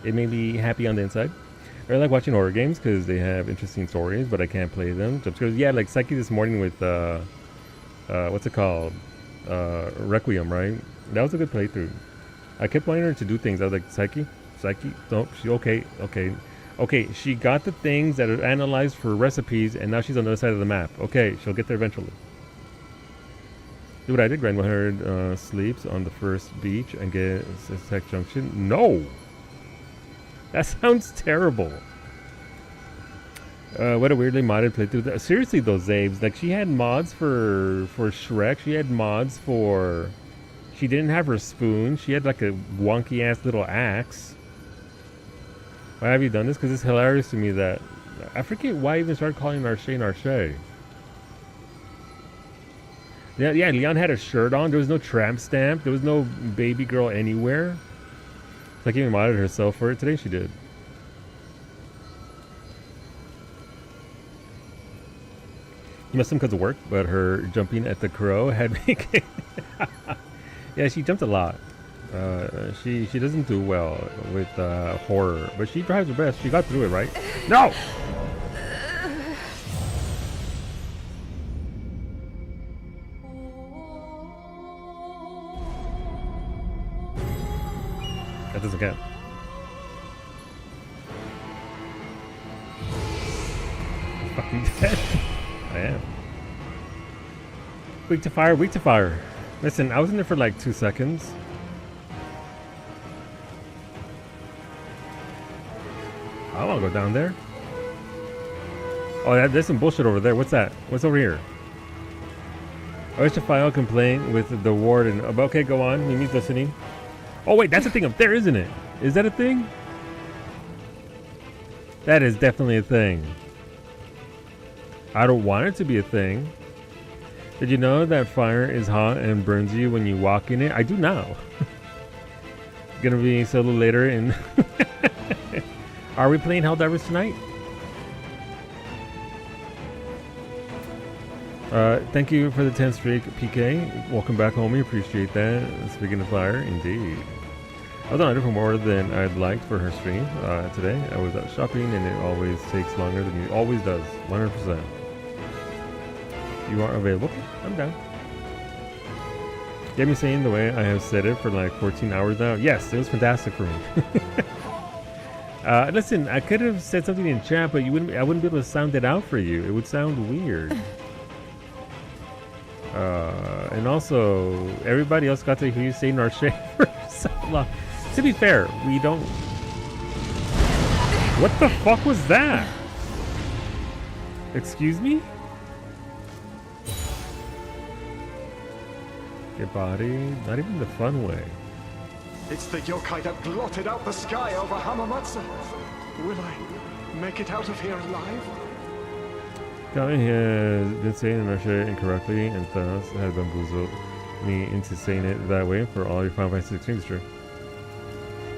Speaker 1: It made me happy on the inside. I really like watching horror games because they have interesting stories, but I can't play them. Yeah, like Psyche this morning with, what's it called? Requiem, right? That was a good playthrough. I kept wanting her to do things. I was like, Psyche, nope, she okay. She got the things that are analyzed for recipes, and now she's on the other side of the map. Okay, she'll get there eventually. Do what I did. Grandma Heard sleeps on the first beach and get Tech Junction. No, that sounds terrible. What a weirdly modded playthrough. Seriously, those Zabes. Like, she had mods for Shrek. She had mods for. She didn't have her spoon. She had like a wonky ass little axe. Why have you done this? Because it's hilarious to me that I forget why I even started calling Narshe. Yeah. Leon had a shirt on. There was no tramp stamp. There was no baby girl anywhere. Like, even modded herself for it today. She did. You must have because of work, but her jumping at the crow had me. Yeah, she jumped a lot. She doesn't do well with horror, but she tries her best. She got through it, right? No. That doesn't count. Fucking dead. I am. Weak to fire. Listen, I was in there for like 2 seconds. I don't want to go down there. Oh, there's some bullshit over there. What's that? What's over here? I wish to file a complaint with the warden. Okay, go on. Mimi's listening. Oh, wait, that's a thing up there, isn't it? Is that a thing? That is definitely a thing. I don't want it to be a thing. Did you know that fire is hot and burns you when you walk in it? I do now. Gonna be solo later in... Are we playing Helldivers tonight? Thank you for the 10th streak, PK. Welcome back, homie. Appreciate that. Speaking of fire, indeed. I was on a different more than I'd liked for her stream today. I was out shopping and it always takes longer than it always does. 100%. You are available? I'm down. Get me saying the way I have said it for like 14 hours now. Yes, it was fantastic for me. Listen, I could have said something in chat, but I wouldn't be able to sound it out for you. It would sound weird. And also, everybody else got to hear you say Narshe for so long. To be fair, we don't... What the fuck was that? Excuse me? Get body? Not even the fun way.
Speaker 6: It's the yokai that blotted out the sky over Hamamatsu. Will I make it out of here alive?
Speaker 1: Kami has been saying Narshe incorrectly and thus has bamboozled me into saying it that way for all your Final Fantasy 16 streams.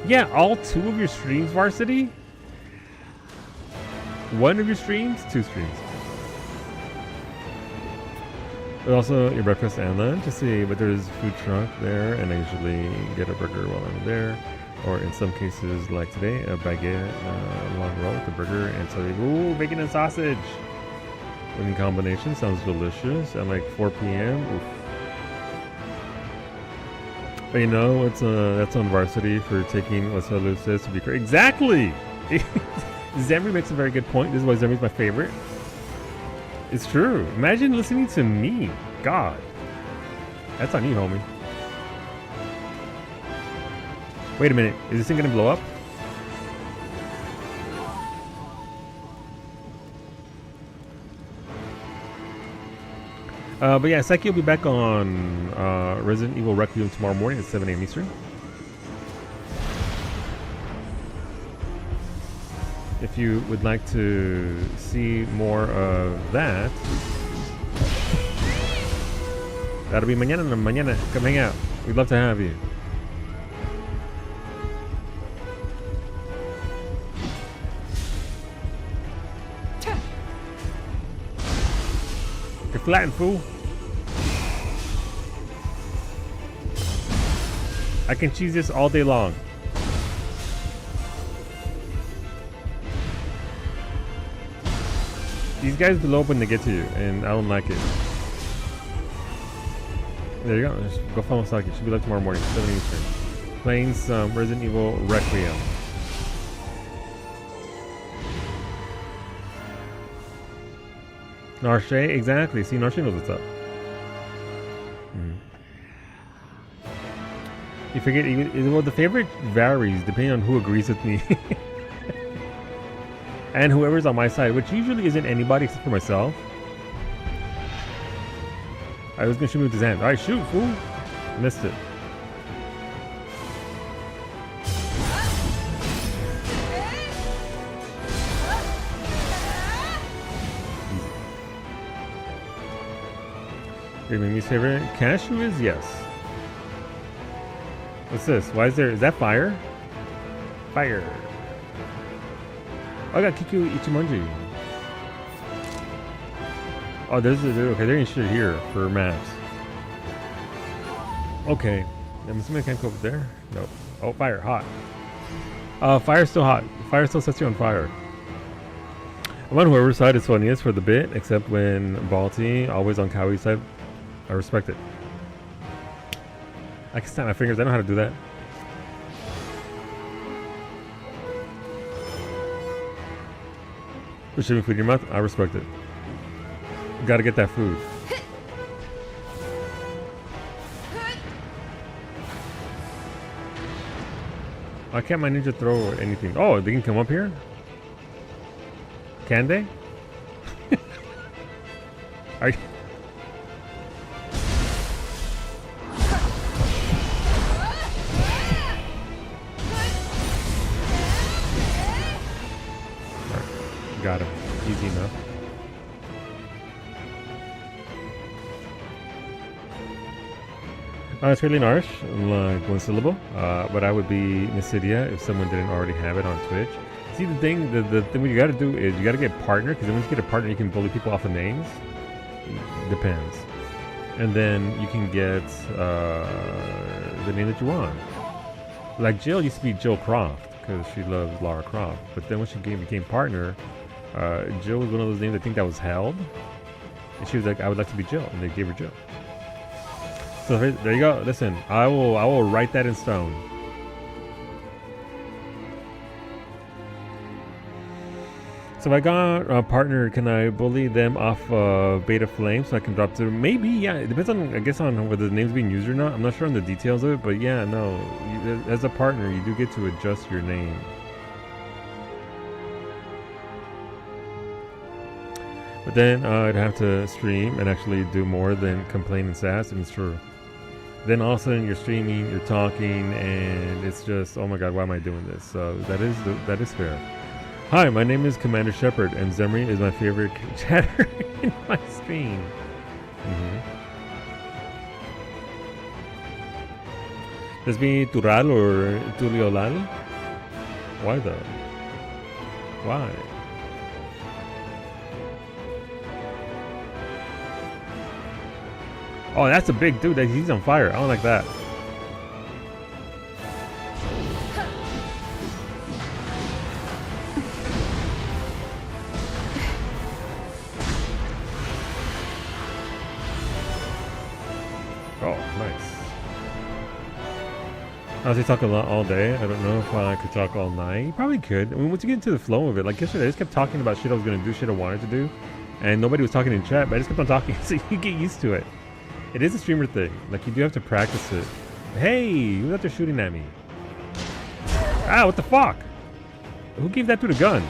Speaker 1: Yeah, all 2 of your streams, Varsity? 1 of your streams? 2 streams. But also your breakfast and lunch to see, but there's a food truck there and I usually get a burger while I'm there, or in some cases like today a baguette long roll with a burger and so ooh, bacon and sausage winning combination. Sounds delicious at like 4 p.m. Oof. But you know it's that's on Varsity for taking what Salu says to be correct. Exactly. Zembri makes a very good point. This is why Zembri's my favorite. It's true. Imagine listening to me. God. That's on you, homie. Wait a minute. Is this thing gonna blow up? But yeah, Psyche will be back on Resident Evil Requiem tomorrow morning at 7 a.m. Eastern. If you would like to see more of that, that'll be mañana. Come hang out. We'd love to have you. You're flattened, fool. I can cheese this all day long. These guys blow up when they get to you, and I don't like it. There you go. Just go follow Saki. Should be live tomorrow morning, 7 Eastern. Playing some Resident Evil Requiem. Narshe, exactly. See, Narshe knows what's up. You forget, well, the favorite varies depending on who agrees with me. And whoever's on my side, which usually isn't anybody except for myself. I was gonna shoot with his hand. Alright, shoot, fool! Missed it. Your Mimi's favorite cashew is yes. What's this? Why is there? Is that fire? Fire. Oh, I got Kiku Ichimonji. Oh, there's okay. There ain't shit here for maps. Okay, I'm assuming I can't go up there. Nope. Oh, fire, hot. Fire's still hot. Fire still sets you on fire. I'm on whoever's side is funniest for the bit, except when Balti always on Kawie's side. I respect it. I can snap my fingers. I know how to do that. For shoving food in your mouth, I respect it. Gotta get that food. Why can't my ninja throw anything? Oh, they can come up here? Can they? Are you... Got him. Easy enough. It's really harsh, like one syllable. But I would be Nisidia if someone didn't already have it on Twitch. See, the thing what you gotta do is you gotta get a partner, because then once you get a partner, you can bully people off of names. Depends. And then you can get the name that you want. Like Jill used to be Jill Croft, because she loves Lara Croft. But then when she became partner, Jill was one of those names I think that was held. And she was like, I would like to be Jill. And they gave her Jill. So there you go. Listen, I will write that in stone. So if I got a partner, can I bully them off Beta Flame so I can drop to? Maybe, yeah. It depends on, I guess, on whether the name's being used or not. I'm not sure on the details of it, but yeah, no. As a partner, you do get to adjust your name. But then I'd have to stream and actually do more than complain and sass, and it's true. Then all of a sudden you're streaming, you're talking, and it's just, oh my god, why am I doing this? So that is fair. Hi, my name is Commander Shepard, and Zemri is my favorite chatter in my stream. Does it be Tural or Tuliolal? Why though? Why? Oh, that's a big dude. He's on fire. I don't like that. Oh, nice. I was talking a lot all day. I don't know if I could talk all night. You probably could. I mean, once you get into the flow of it, like yesterday, I just kept talking about shit I was going to do, shit I wanted to do. And nobody was talking in chat, but I just kept on talking. So you get used to it. It is a streamer thing. Like, you do have to practice it. Hey, who's out there shooting at me? Ah, what the fuck? Who gave that dude a gun?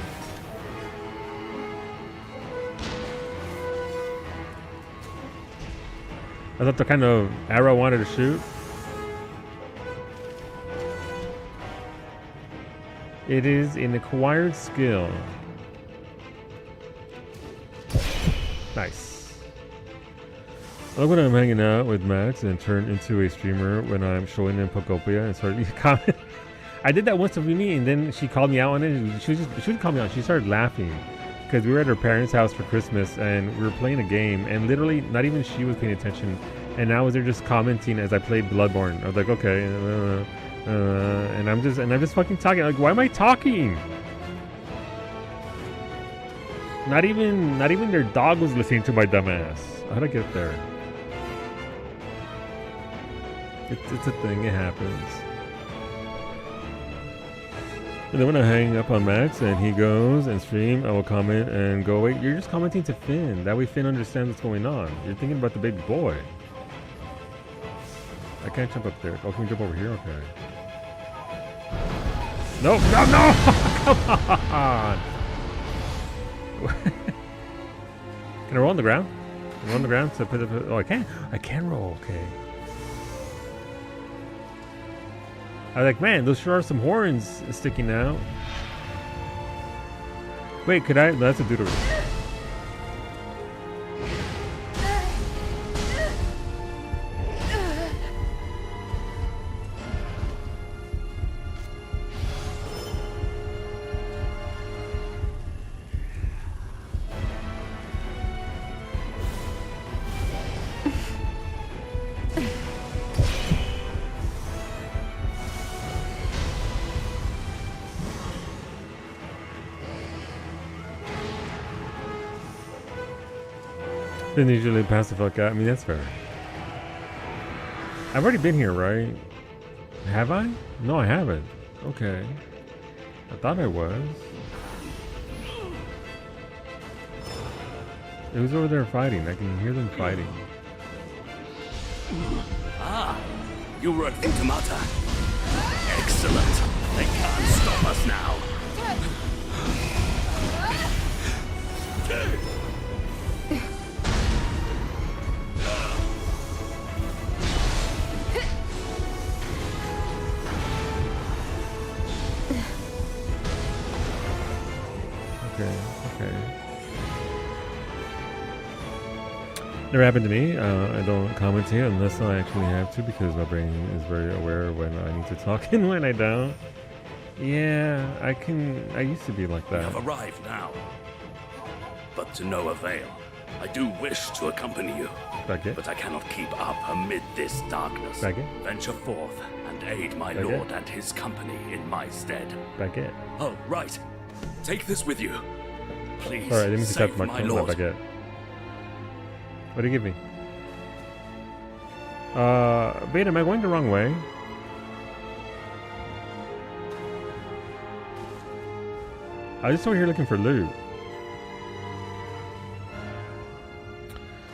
Speaker 1: I thought the kind of arrow I wanted to shoot. It is an acquired skill. Nice. I love when I'm hanging out with Max and turn into a streamer when I'm showing them Pokopia and started comment. I did that once with me, and then she called me out on it. She didn't call me out. She started laughing because we were at her parents' house for Christmas and we were playing a game, and literally not even she was paying attention. And I was there just commenting as I played Bloodborne. I was like, okay, and I'm just fucking talking. Like, why am I talking? Not even their dog was listening to my dumbass. How'd I get there? It's a thing. It happens. And then when I hang up on Max and he goes and stream, I will comment and go, wait, you're just commenting to Finn. That way Finn understands what's going on. You're thinking about the baby boy. I can't jump up there. Oh, can we jump over here? Okay. No, no, no! Come on! Can I roll on the ground? Can I roll on the ground to put the... Oh, I can. I can roll. Okay. I was like, man, those sure are some horns sticking out. Wait, could I? No, that's a dude over there. Didn't usually pass the fuck out. I mean, that's fair. I've already been here, right? Have I? No, I haven't. Okay. I thought I was. It was over there fighting. I can hear them fighting.
Speaker 2: Ah, you were at Futamata. Excellent. They can't stop us now.
Speaker 1: Okay. Never happened to me. I don't commentate unless I actually have to because my brain is very aware when I need to talk and when I don't. Yeah, I used to be like
Speaker 2: We
Speaker 1: that.
Speaker 2: have arrived now. But to no avail. I do wish to accompany you.
Speaker 1: Baguette?
Speaker 2: But I cannot keep up amid this darkness.
Speaker 1: Baguette?
Speaker 2: Venture forth and aid my
Speaker 1: Baguette?
Speaker 2: lord and his company in my stead.
Speaker 1: Baguette.
Speaker 2: Oh, right. Take this with you. Please,
Speaker 1: Alright, let me just
Speaker 2: save
Speaker 1: type my
Speaker 2: my
Speaker 1: phone.
Speaker 2: lord.
Speaker 1: Baguette. What do you give me? Beta, am I going the wrong way? I just over here looking for loot.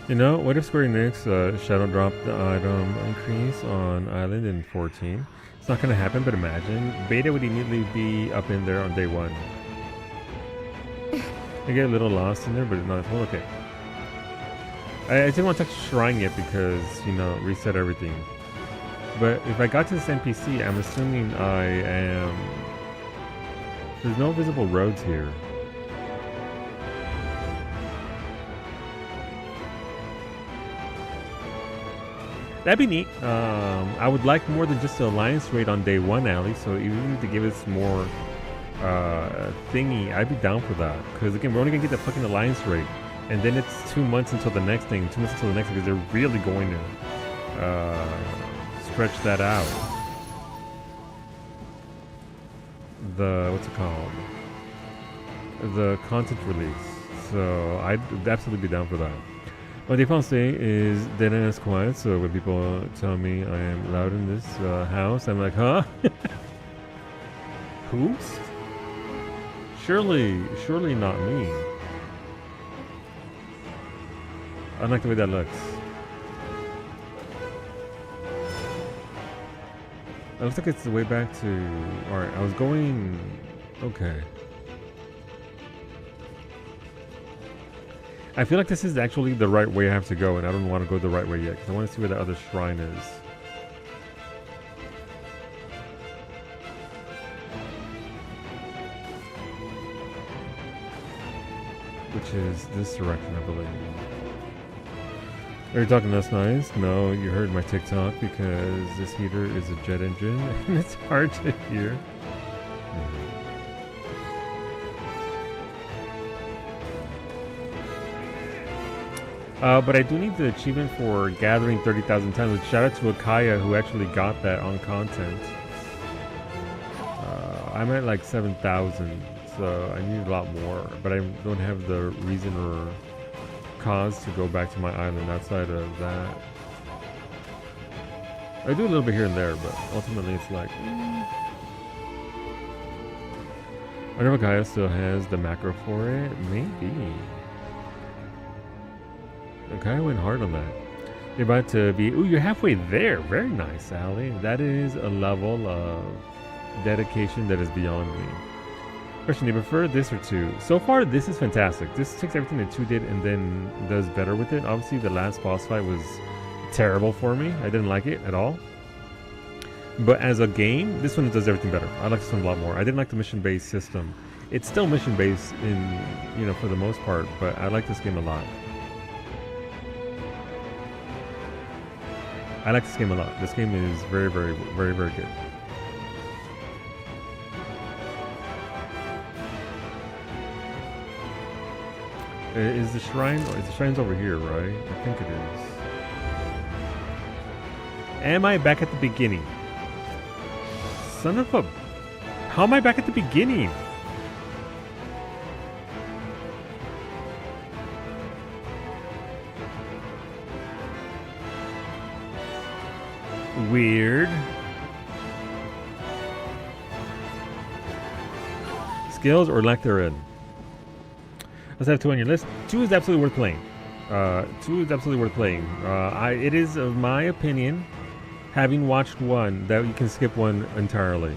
Speaker 1: You know, what if Square Enix shadow dropped the item increase on Island in 14? It's not gonna happen, but imagine. Beta would immediately be up in there on day 1. I get a little lost in there, but no, it's well, okay. I didn't want to touch Shrine yet because, you know, reset everything. But if I got to this NPC, I'm assuming I am... There's no visible roads here. That'd be neat. I would like more than just the Alliance raid on day 1, Ali. So even to give us more thingy, I'd be down for that. Because again, we're only gonna get the fucking Alliance raid, and then it's 2 months until the next thing. 2 months until the next thing, because they're really going to stretch that out. The what's it called? The content release. So I'd absolutely be down for that. What they found say is dead and as quiet, so when people tell me I am loud in this house, I'm like, huh? Who's? Surely not me. I don't like the way that looks. It looks like it's the way back to... Alright, I was going... Okay. I feel like this is actually the right way I have to go, and I don't want to go the right way yet, because I want to see where the other shrine is. Which is this direction, I believe. Are you talking that's nice? No, you heard my TikTok, because this heater is a jet engine, and it's hard to hear. But I do need the achievement for gathering 30,000 times. Shout out to Akaya who actually got that on content. I'm at like 7,000, so I need a lot more. But I don't have the reason or cause to go back to my island outside of that. I do a little bit here and there, but ultimately it's like... I wonder if Gaia still has the macro for it. Maybe. Gaia went hard on that. You're about to be... Ooh, you're halfway there. Very nice, Sally. That is a level of dedication that is beyond me. Question, do you prefer this or 2? So far, this is fantastic. This takes everything that 2 did and then does better with it. Obviously, the last boss fight was terrible for me. I didn't like it at all. But as a game, this one does everything better. I like this one a lot more. I didn't like the mission-based system. It's still mission-based in, you know, for the most part, but I like this game a lot. I like this game a lot. This game is very, very, very, very good. Is the shrine? The shrine's over here, right? I think it is. Am I back at the beginning? Son of a... How am I back at the beginning? Weird. Skills or lack therein. Let's have 2 on your list. 2 is absolutely worth playing. 2 is absolutely worth playing. It is, of my opinion, having watched 1, that you can skip 1 entirely.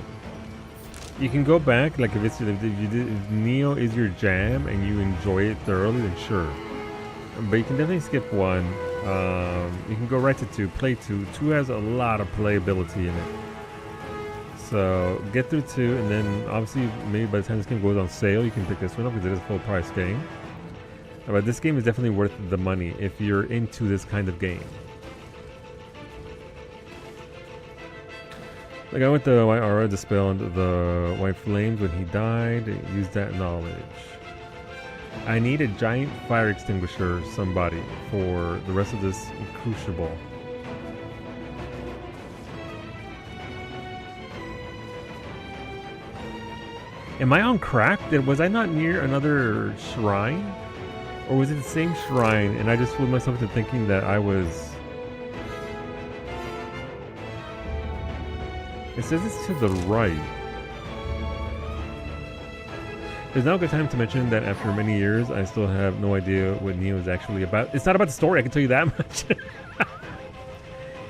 Speaker 1: You can go back, like if Nioh is your jam and you enjoy it thoroughly, then sure. But you can definitely skip 1. You can go right to 2, play 2. 2 has a lot of playability in it. So get through 2, and then obviously maybe by the time this game goes on sale, you can pick this one up because it is a full price game. But this game is definitely worth the money if you're into this kind of game. Like I went to White Aura, dispelled the white flames when he died, used that knowledge. I need a giant fire extinguisher, somebody, for the rest of this crucible. Am I on crack? Was I not near another shrine? Or was it the same shrine and I just fooled myself into thinking that I was... It says it's to the right. There's now a good time to mention that after many years, I still have no idea what Nioh is actually about. It's not about the story, I can tell you that much.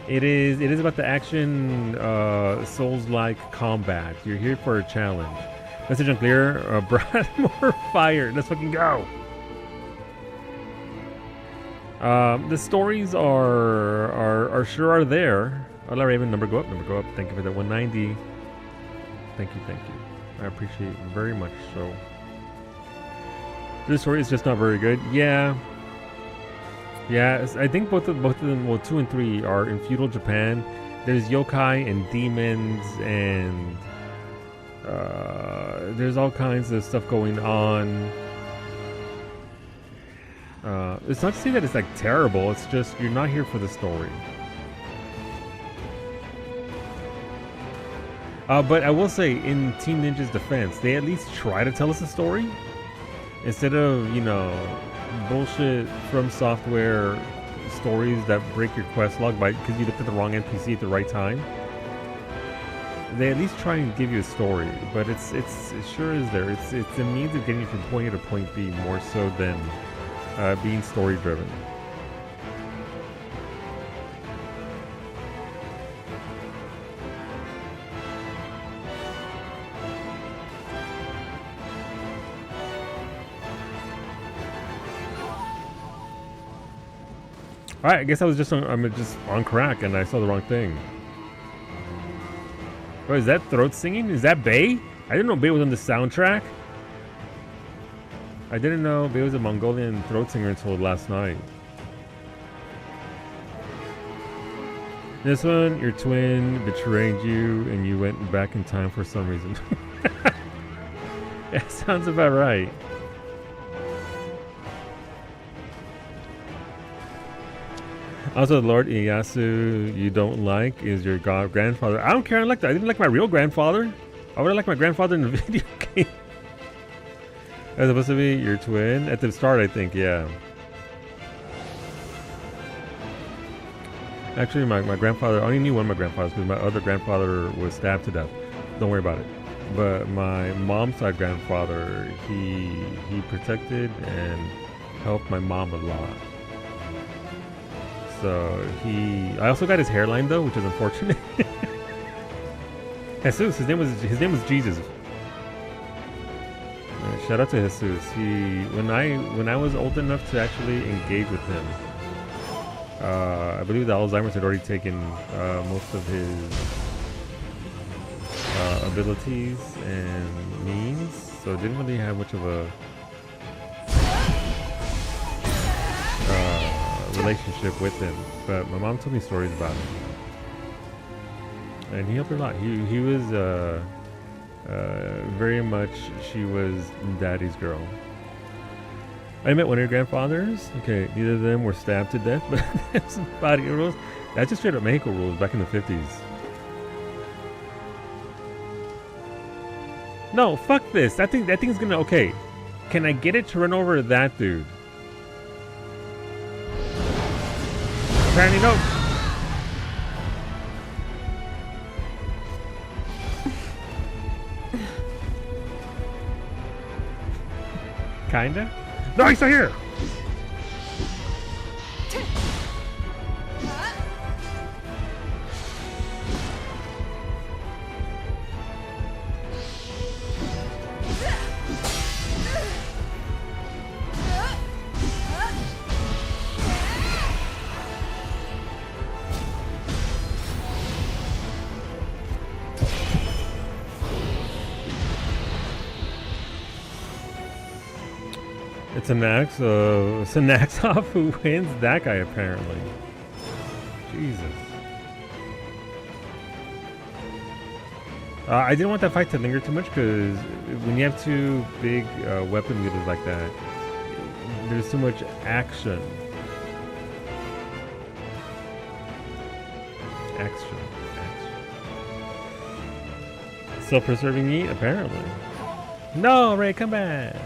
Speaker 1: It is about the action, Souls-like combat. You're here for a challenge. Message unclear. Brought more fire. Let's fucking go. The stories are sure are there. I'll let Raven number go up. Thank you for that 190. Thank you. I appreciate it very much. So this story is just not very good. Yeah. I think both of them, well, 2 and 3 are in feudal Japan. There's yokai and demons and there's all kinds of stuff going on. It's not to say that it's like terrible. It's just you're not here for the story. But I will say, in Team Ninja's defense, they at least try to tell us a story instead of, you know, bullshit from software stories that break your quest log by because you looked at the wrong NPC at the right time. They at least try and give you a story, but it sure is there. It's a means of getting you from point A to point B more so than being story driven. Alright, I guess I'm just on crack and I saw the wrong thing. Oh, is that throat singing? Is that Bay? I didn't know Bay was on the soundtrack. I didn't know Bay was a Mongolian throat singer until last night. This one, your twin betrayed you and you went back in time for some reason. That sounds about right. Also, Lord Ieyasu, you don't like is your grandfather. I don't care. I like that. I didn't like my real grandfather. I would have liked my grandfather in the video game. That's supposed to be your twin at the start, I think. Yeah. Actually, my grandfather, I only knew one of my grandfathers because my other grandfather was stabbed to death. Don't worry about it. But my mom's side grandfather, he protected and helped my mom a lot. So I also got his hairline though, which is unfortunate. Jesus, his name was Jesus. Shout out to Jesus. When I was old enough to actually engage with him, I believe the Alzheimer's had already taken most of his abilities and means, so didn't really have much of a relationship with him. But my mom told me stories about him, and he helped her a lot. He was very much, she was daddy's girl. I met one of your grandfathers. Okay, neither of them were stabbed to death, but that's body rules. That's just straight up Mexico rules back in the 50s. No, fuck this. That thing's gonna, okay. Can I get it to run over that dude? Apparently no. Kinda? No, he's still here! It's an axe off who wins? That guy apparently. Jesus. I didn't want that fight to linger too much because when you have two big weapon wielders like that, there's too much action. Self-preserving meat? Apparently. No, Ray, come back.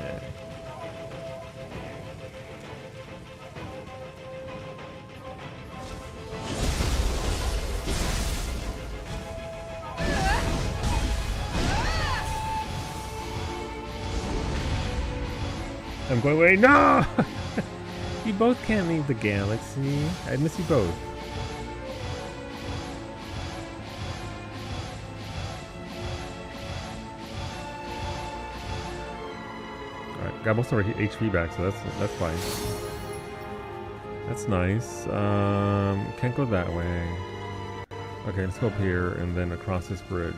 Speaker 1: I'm going away. No! You both can't leave the galaxy. I miss you both. Alright, got most of our HP back, so that's fine. That's nice. Can't go that way. Okay, let's go up here and then across this bridge.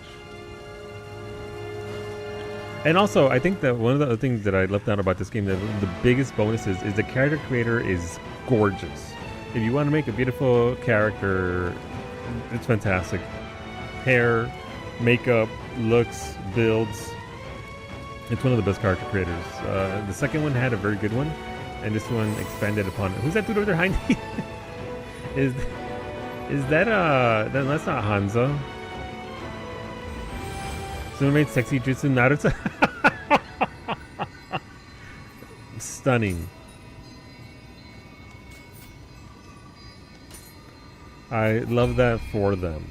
Speaker 1: And also, I think that one of the other things that I left out about this game, that the biggest bonus is the character creator is gorgeous. If you want to make a beautiful character, it's fantastic. Hair, makeup, looks, builds. It's one of the best character creators. The second one had a very good one, and this one expanded upon it. Who's that dude over there behind me? Is that that's not Hanzo. Someone made sexy jutsu Naruto. Stunning. I love that for them.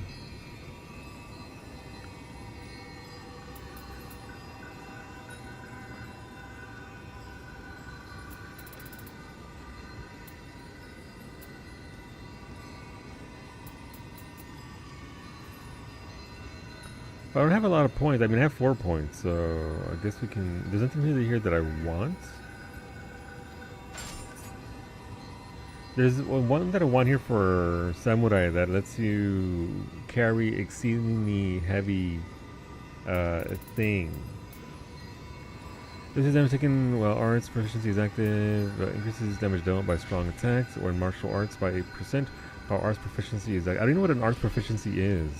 Speaker 1: I don't have a lot of points. I mean, I have 4 points, so I guess we can... There's nothing really here that I want. There's one that I want here for Samurai that lets you carry exceedingly heavy thing. This is damage taken while arts proficiency is active. Increases damage dealt by strong attacks or in martial arts by 8%. While arts proficiency is... I don't even know what an arts proficiency is.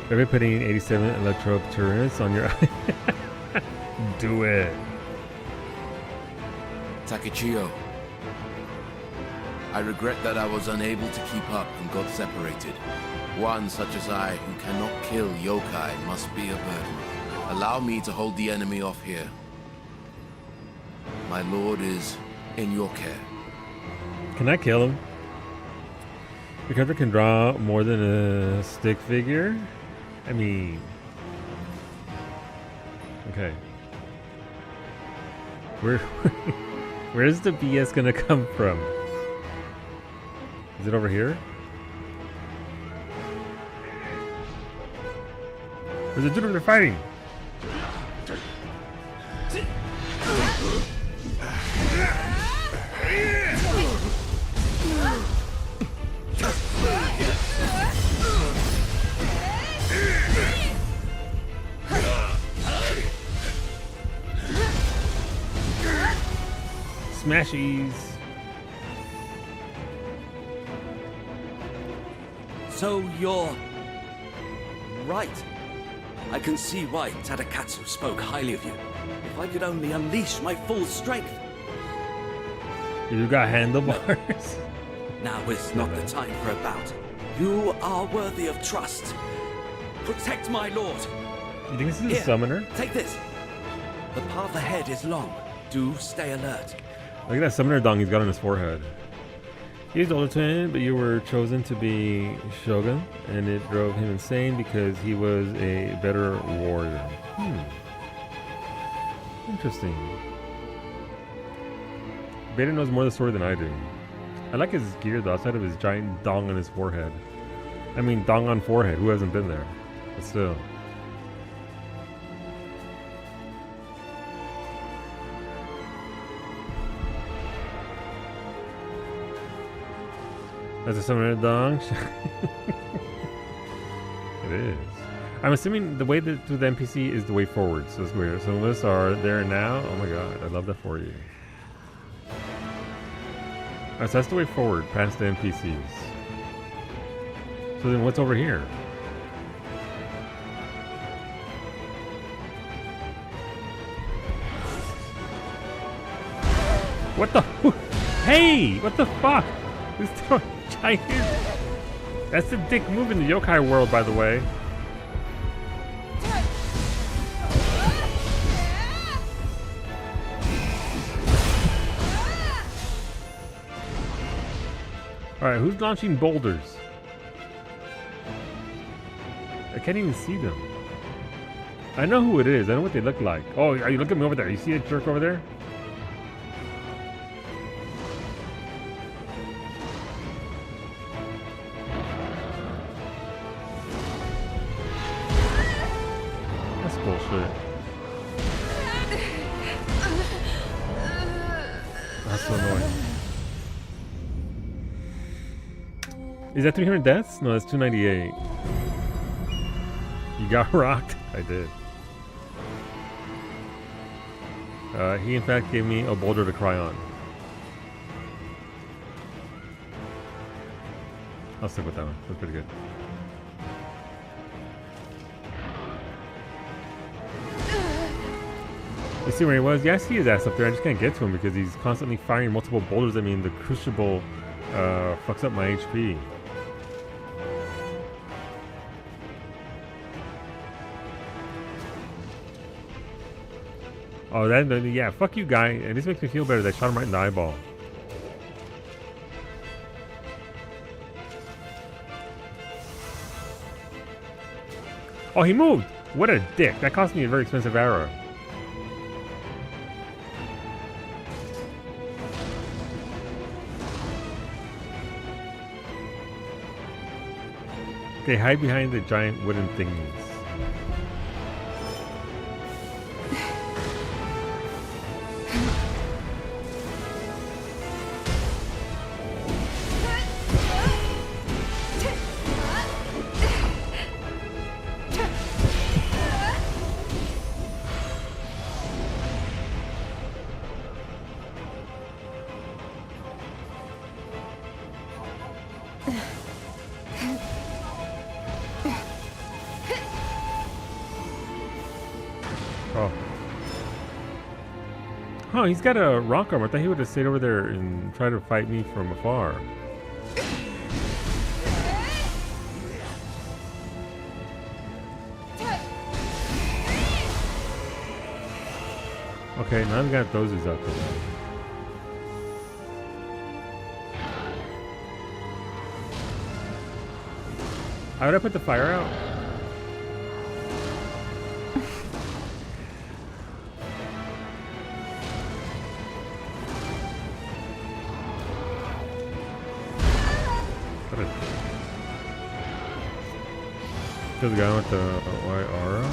Speaker 1: Maybe putting 87 electro turrets on your eye. Do it.
Speaker 7: Takechiyo, I regret that I was unable to keep up and got separated. One such as I, who cannot kill yokai, must be a burden. Allow me to hold the enemy off here. My lord is in your care.
Speaker 1: Can I kill him? The character can draw more than a stick figure? I mean... Okay. Where's the BS gonna come from? Is it over here? There's a dude they're fighting! Smashies!
Speaker 2: So you're right. I can see why Tadakatsu spoke highly of you. If I could only unleash my full strength.
Speaker 1: You got handlebars?
Speaker 2: Now is not the time for a bout. You are worthy of trust. Protect my lord.
Speaker 1: You think this is
Speaker 2: Here,
Speaker 1: a summoner?
Speaker 2: Take this. The path ahead is long. Do stay alert.
Speaker 1: Look at that summoner dong he's got on his forehead. He's the older twin, but you were chosen to be shogun, and it drove him insane because he was a better warrior. Interesting. Beta knows more of the story than I do. I like his gear though, outside of his giant dong on his forehead. I mean, dong on forehead. Who hasn't been there? But still. That's a summoner dong. It is. I'm assuming the way that to the NPC is the way forward, so it's weird. Some of us are there now. Oh my god, I love that for you. Alright, so that's the way forward, past the NPCs. So then what's over here? What the? Hey! What the fuck? This giant. That's the dick move in the yokai world, by the way. Alright, who's launching boulders? I can't even see them. I know who it is. I know what they look like. Oh, are you looking at me over there? You see a jerk over there? That's bullshit. That's so annoying. Is that 300 deaths? No, that's 298. You got rocked? I did. He in fact gave me a boulder to cry on. I'll stick with that one. That's pretty good. You see where he was? Yeah, I see his ass up there. I just can't get to him because he's constantly firing multiple boulders. I mean, the crucible fucks up my HP. Oh, yeah, fuck you, guy. And this makes me feel better that I shot him right in the eyeball. Oh, he moved! What a dick. That cost me a very expensive arrow. Okay, hide behind the giant wooden thingies. Oh, he's got a rock arm. I thought he would have stayed over there and tried to fight me from afar. Okay, now I've got those out the way. How would I put the fire out? The guy with the white aura.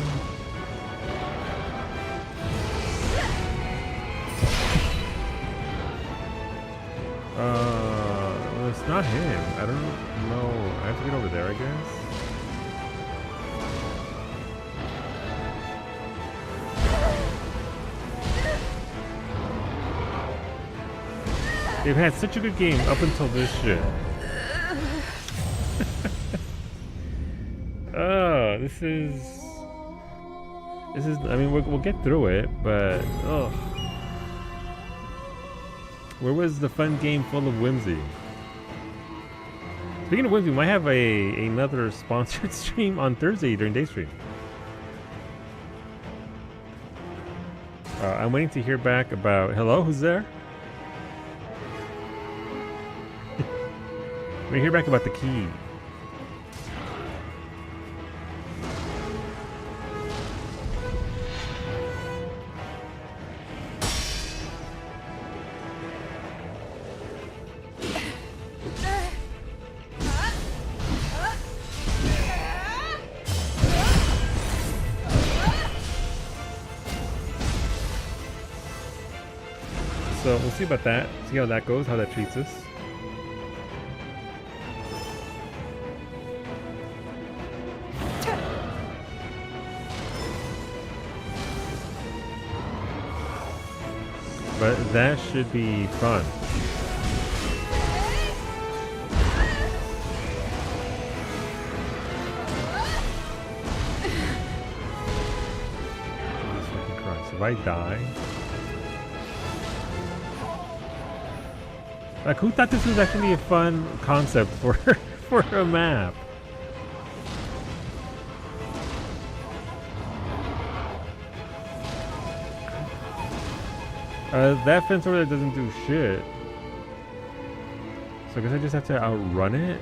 Speaker 1: Well, it's not him. I don't know. I have to get over there, I guess. They've had such a good game up until this shit. Oh, this is. I mean, we'll get through it, but oh, where was the fun game full of whimsy? Speaking of whimsy, we might have another sponsored stream on Thursday during day stream. I'm waiting to hear back about. Hello, who's there? We hear back about the key. So we'll see about that. See how that goes, how that treats us. But that should be fun. Jesus fucking Christ. If I die... Like, who thought this was actually a fun concept for for a map? That fence over there doesn't do shit. So I guess I just have to outrun it?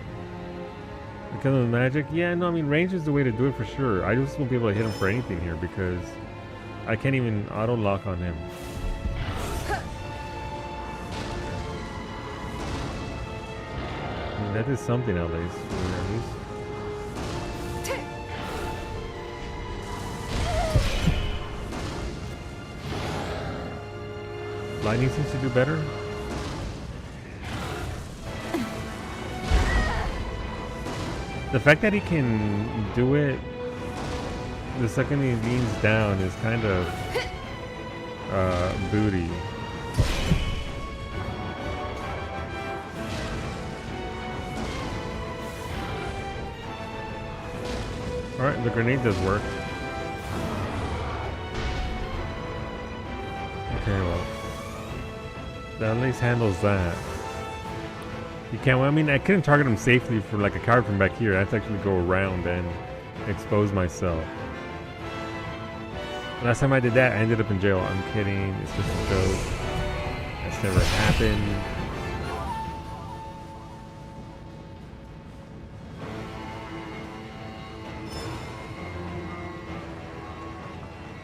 Speaker 1: Because of the magic? Yeah, no, I mean, range is the way to do it for sure. I just won't be able to hit him for anything here because I can't even auto-lock on him. I mean, that is something at least. Lightning seems to do better. The fact that he can do it the second he leans down is kind of booty. Alright, the grenade does work. Okay, well. That at least handles that. You can't, well, I mean, I couldn't target him safely for like a card from back here. I have to actually go around and expose myself. Last time I did that, I ended up in jail. I'm kidding. It's just a joke. That's never happened.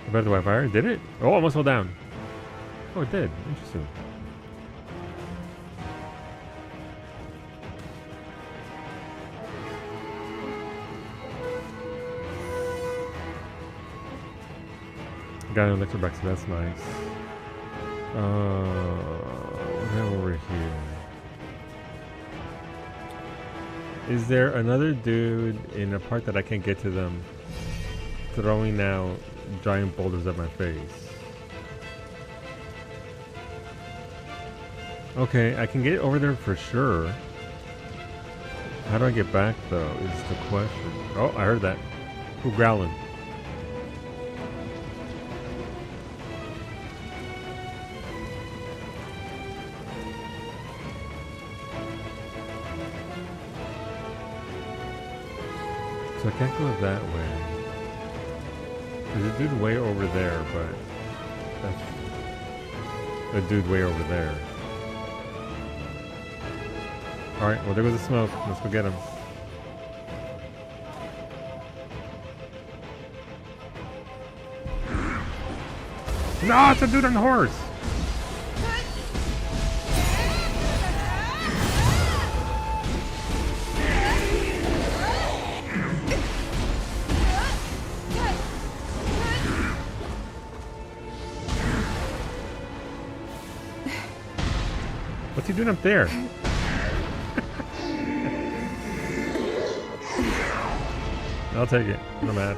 Speaker 1: About the Wi-Fi? Did it? Oh, almost fell down. Oh, it did. Interesting. Got an elixir back, so that's nice. What have we over here? Is there another dude in a part that I can't get to them throwing out giant boulders at my face? Okay, I can get over there for sure. How do I get back though is the question. Oh, I heard that. Who growling? So I can't go that way. There's a dude way over there, but that's a dude way over there. Alright, well, there goes the smoke. Let's go get him. No, it's a dude on the horse! What's he doing up there? I'll take it. I'm not mad.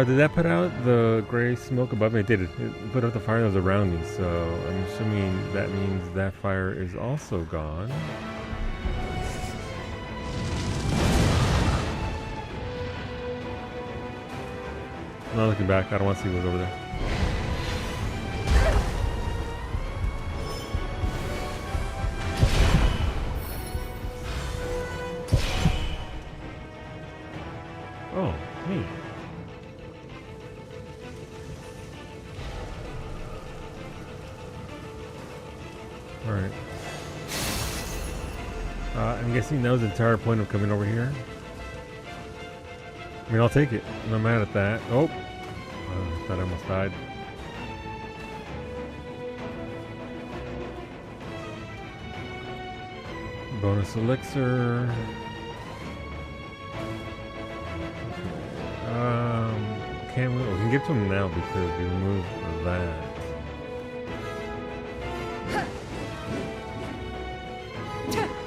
Speaker 1: Did that put out the gray smoke above me? It did. It put out the fire that was around me, so I'm assuming that means that fire is also gone. I'm not looking back. I don't want to see what's over there. Oh, neat. Alright. I'm guessing that was the entire point of coming over here. I mean, I'll take it. I'm not mad at that. Oh! I thought I almost died. Bonus elixir. We can give to him now because we removed that.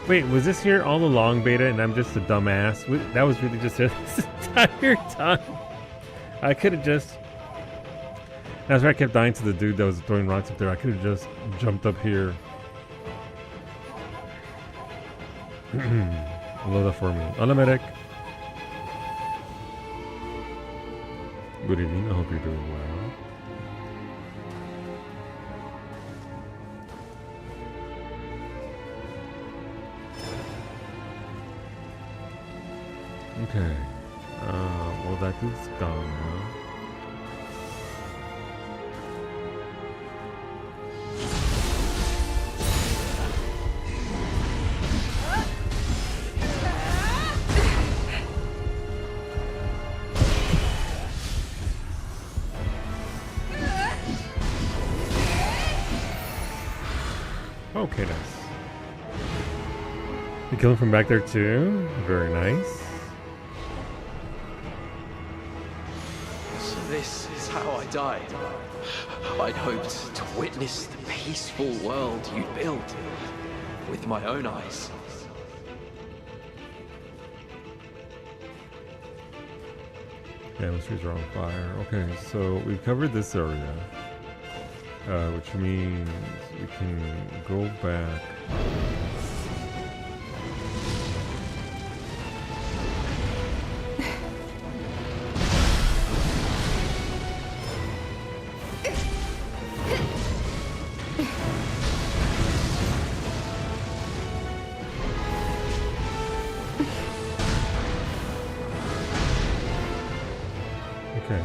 Speaker 1: Wait, was this here all along, Beta, and I'm just a dumbass? That was really just it this entire time. I could have just... That's why I kept dying to the dude that was throwing rocks up there. I could have just jumped up here. Load that for me. Unlimited. Good evening. I hope you're doing well. Okay. Well, that dude's gone now. Okay, nice. You kill him from back there too? Very nice.
Speaker 8: So this is how I died. I'd hoped to witness the peaceful world you'd built with my own eyes.
Speaker 1: Yeah, those trees are on fire. Okay, so we've covered this area. Which means we can go back. Okay.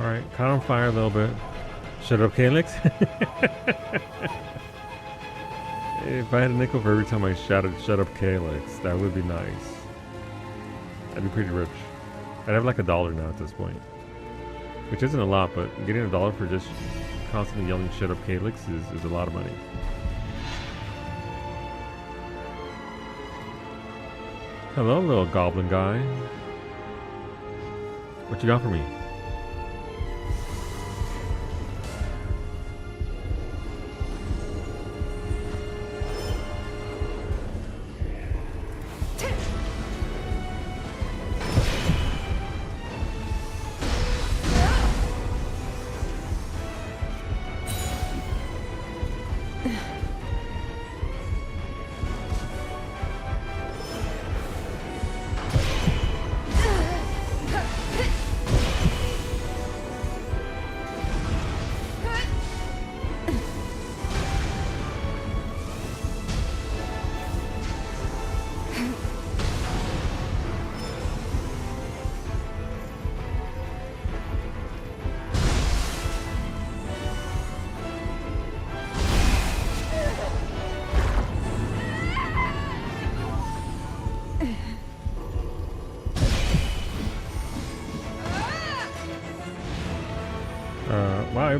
Speaker 1: Alright, caught on fire a little bit. Shut up, Calyx. If I had a nickel for every time I shouted shut up, Calyx, that would be nice. That'd be pretty rich. I'd have like $1 now at this point. Which isn't a lot, but getting $1 for just constantly yelling shut up, Calyx is a lot of money. Hello, little goblin guy. What you got for me?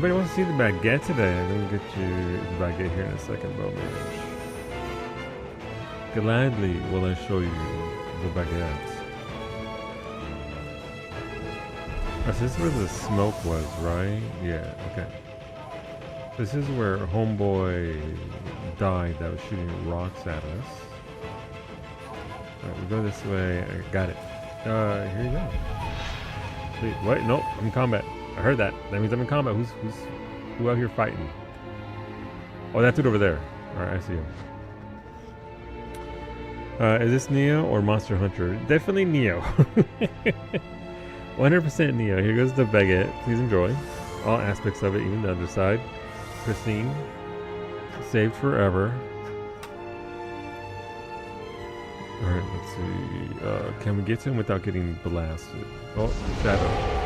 Speaker 1: Anybody wants to see the baguette today? I'm gonna get you the baguette here in a second, Bowman. Gladly will I show you the baguette. Oh, so this is where the smoke was, right? Yeah, okay. This is where Homeboy died that was shooting rocks at us. Alright, we go this way. I got it. Here you go. Wait, what? Nope, I'm in combat. I heard that. That means I'm in combat. Who out here fighting? Oh, that dude over there. Alright, I see him. Is this Nioh or Monster Hunter? Definitely Nioh. 100% Nioh. Here goes the baguette. Please enjoy. All aspects of it, even the underside. Pristine. Saved forever. Alright, let's see. Can we get to him without getting blasted? Oh, shadow.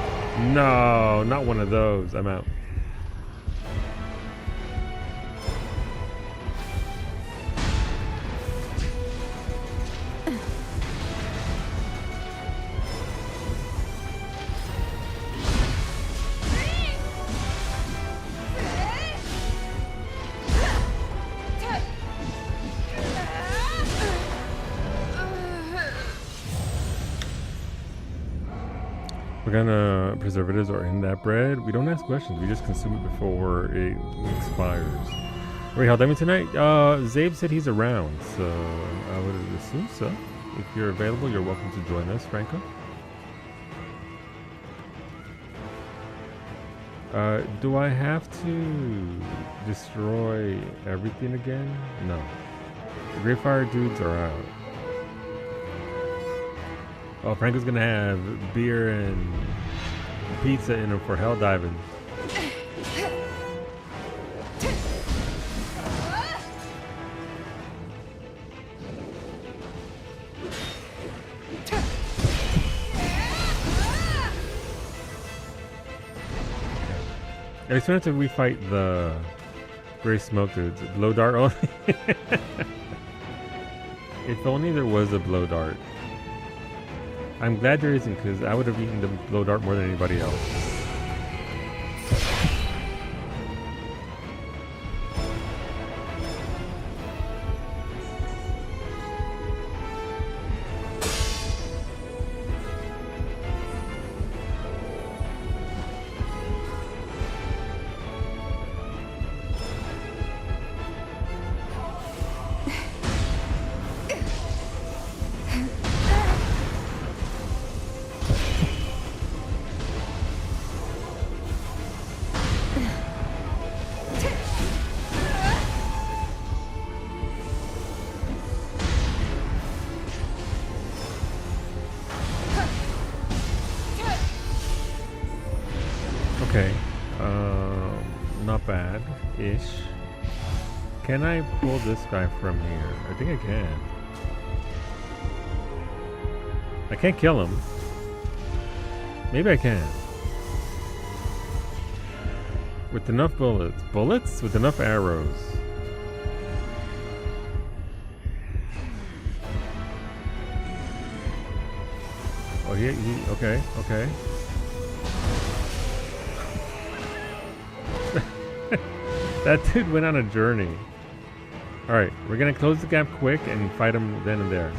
Speaker 1: No, not one of those. I'm out. What kind of preservatives are in that bread? We don't ask questions. We just consume it before it expires. Wait, how me tonight? Zabe said he's around, so I would assume so. If you're available, you're welcome to join us, Franco. Do I have to destroy everything again? No. The Great Fire dudes are out. Oh, Franco's gonna have beer and pizza in him for hell diving. It's after we fight the Gray Smoke dudes. Blow dart only. If only there was a blow dart. I'm glad there isn't, because I would have eaten the blow dart more than anybody else. Okay, not bad-ish. Can I pull this guy from here? I think I can. I can't kill him. Maybe I can. With enough bullets. Bullets? With enough arrows. Oh, okay, okay. That dude went on a journey. Alright, we're gonna close the gap quick and fight him then and there.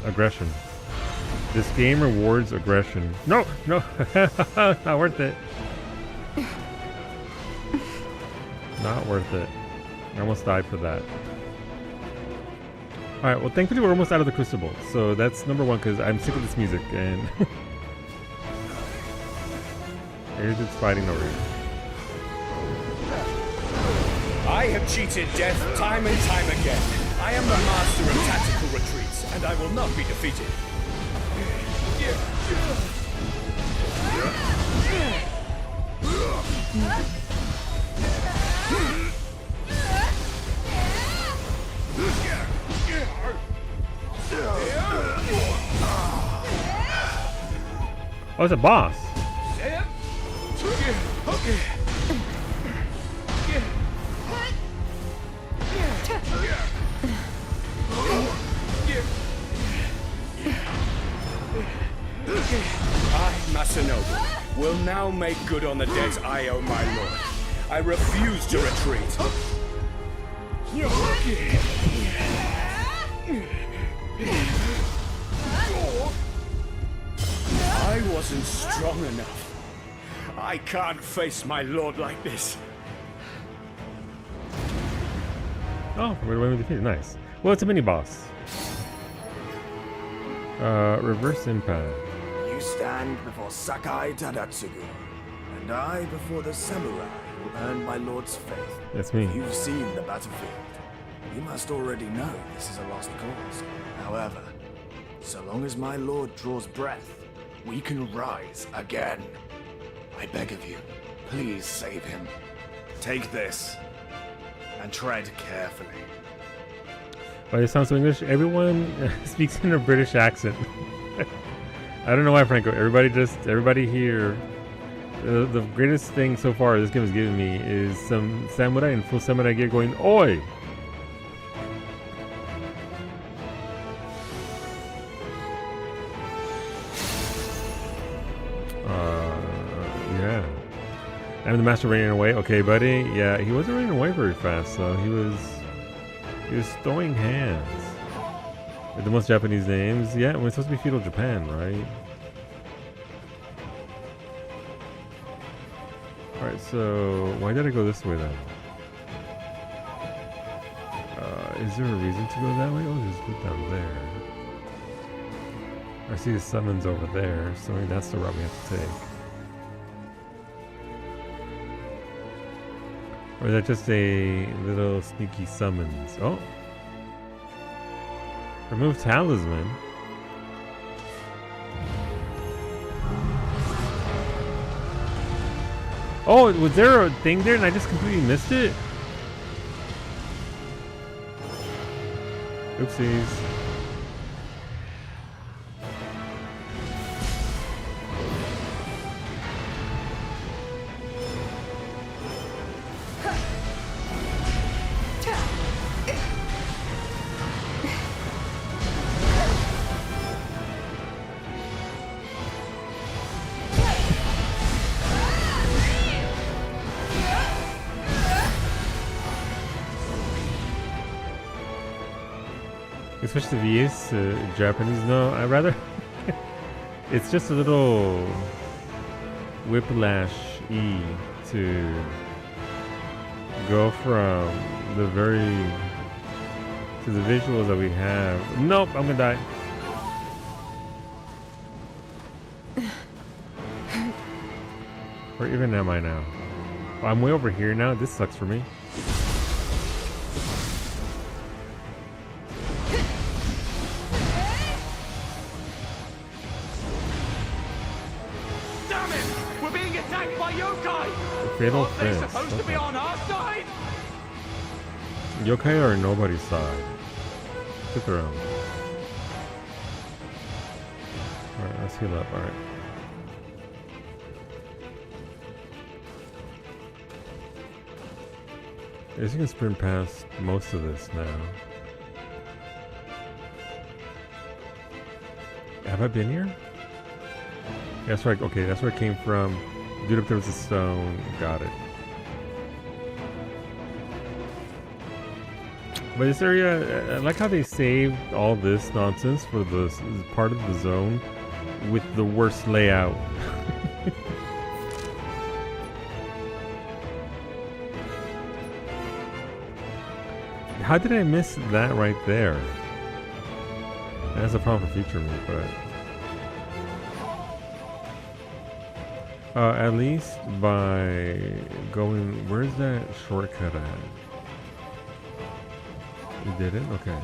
Speaker 1: Aggression. This game rewards aggression. No, no, not worth it. Not worth it. I almost died for that. Alright, well thankfully we're almost out of the Crucible. So that's number one, because I'm sick of this music and here's it's fighting over here.
Speaker 9: I have cheated death time and time again. I am the master of tactical retreats, and I will not be defeated.
Speaker 1: Oh, it's a boss.
Speaker 9: will now make good on the debts I owe my lord. I refuse to retreat. I wasn't strong enough. I can't face my lord like this.
Speaker 1: Oh, we're away with defeated. Nice. Well, it's a mini boss. Reverse impact.
Speaker 10: You stand before Sakai Tadatsugu, and I before the samurai who earned my lord's faith.
Speaker 1: That's me.
Speaker 10: You've seen the battlefield. You must already know this is a lost cause. However, so long as my lord draws breath, we can rise again. I beg of you, please save him. Take this, and tread carefully.
Speaker 1: Why this sounds so English? Everyone speaks in a British accent. I don't know why, Franco. Everybody here. The greatest thing so far this game has given me is some samurai in full samurai gear going, "Oi!" Yeah. I'm the master running away. Okay, buddy. Yeah, he wasn't running away very fast, though. He was throwing hands. With the most Japanese names. Yeah, we're supposed to be feudal Japan, right? Alright, so why did I go this way then? Is there a reason to go that way? Oh, just go down there. I see the summons over there, so maybe that's the route we have to take. Or is that just a little sneaky summons? Oh! Remove talisman. Oh, was there a thing there and I just completely missed it? Oopsies. Switch to VS Japanese. No, I rather. It's just a little whiplash E to go from the visuals that we have. Nope, I'm gonna die. Where even am I now? Oh, I'm way over here now. This sucks for me. Fatal Fist.
Speaker 9: Supposed to be on our side?
Speaker 1: Yokai are nobody's side. Took their own. Alright, let's heal up. Alright. I guess you can sprint past most of this now. Have I been here? That's right. Okay, that's where it came from. Dude up there was a stone. Got it. But this area, I like how they saved all this nonsense for the part of the zone with the worst layout. How did I miss that right there? That's a problem for future me, but... at least by going... Where's that shortcut at? You did it? Okay.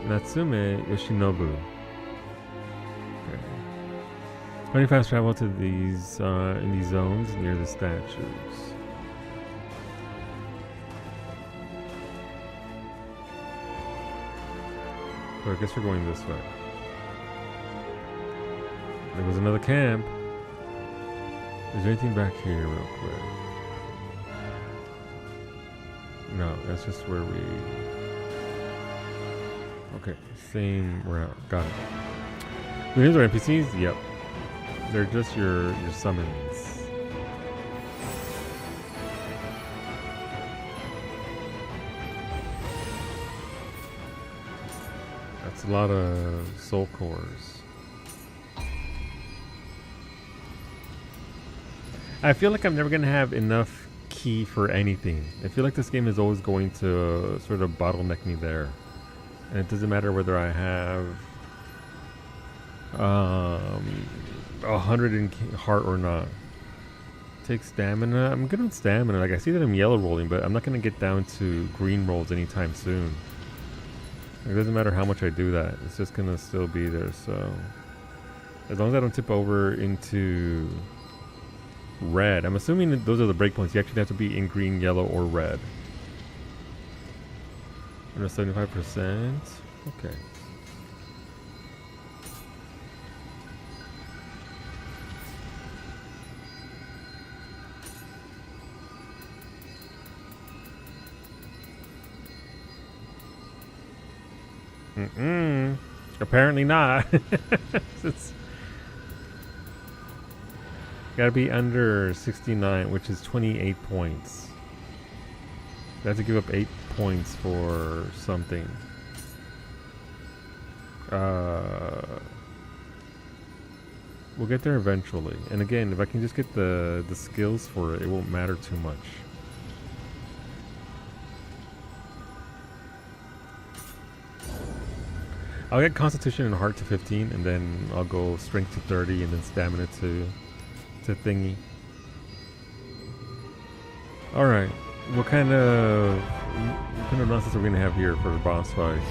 Speaker 1: Natsume Yoshinobu. Okay. Only fast travel to these in these zones near the statues. So I guess we're going this way. There was another camp. Is there anything back here real quick? No, that's just where we... Okay, same route. Got it. The names are NPCs? Yep. They're just your summons. That's a lot of soul cores. I feel like I'm never going to have enough key for anything. I feel like this game is always going to sort of bottleneck me there. And it doesn't matter whether I have 100 in heart or not. Take stamina. I'm good on stamina. Like, I see that I'm yellow rolling, but I'm not going to get down to green rolls anytime soon. It doesn't matter how much I do that. It's just going to still be there. So as long as I don't tip over into red. I'm assuming that those are the breakpoints. You actually have to be in green, yellow, or red. Under 75%. Okay. Apparently not. It's gotta be under 69, which is 28 points. I have to give up 8 points for something. We'll get there eventually. And again, if I can just get the skills for it, it won't matter too much. I'll get Constitution and Heart to 15, and then I'll go Strength to 30, and then Stamina to thingy. All right, what kind of nonsense are we gonna have here for the boss fight?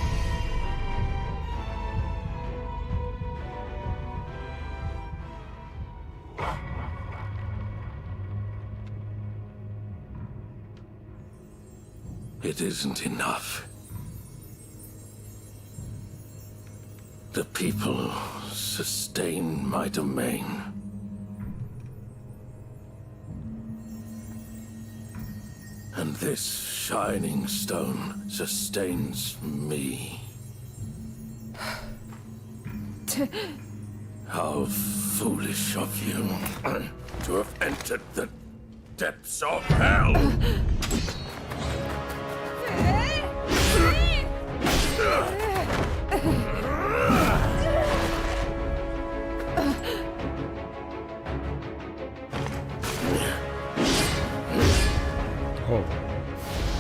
Speaker 11: It isn't enough. The people sustain my domain. And this shining stone sustains me. How foolish of you to have entered the depths of hell!
Speaker 1: Oh.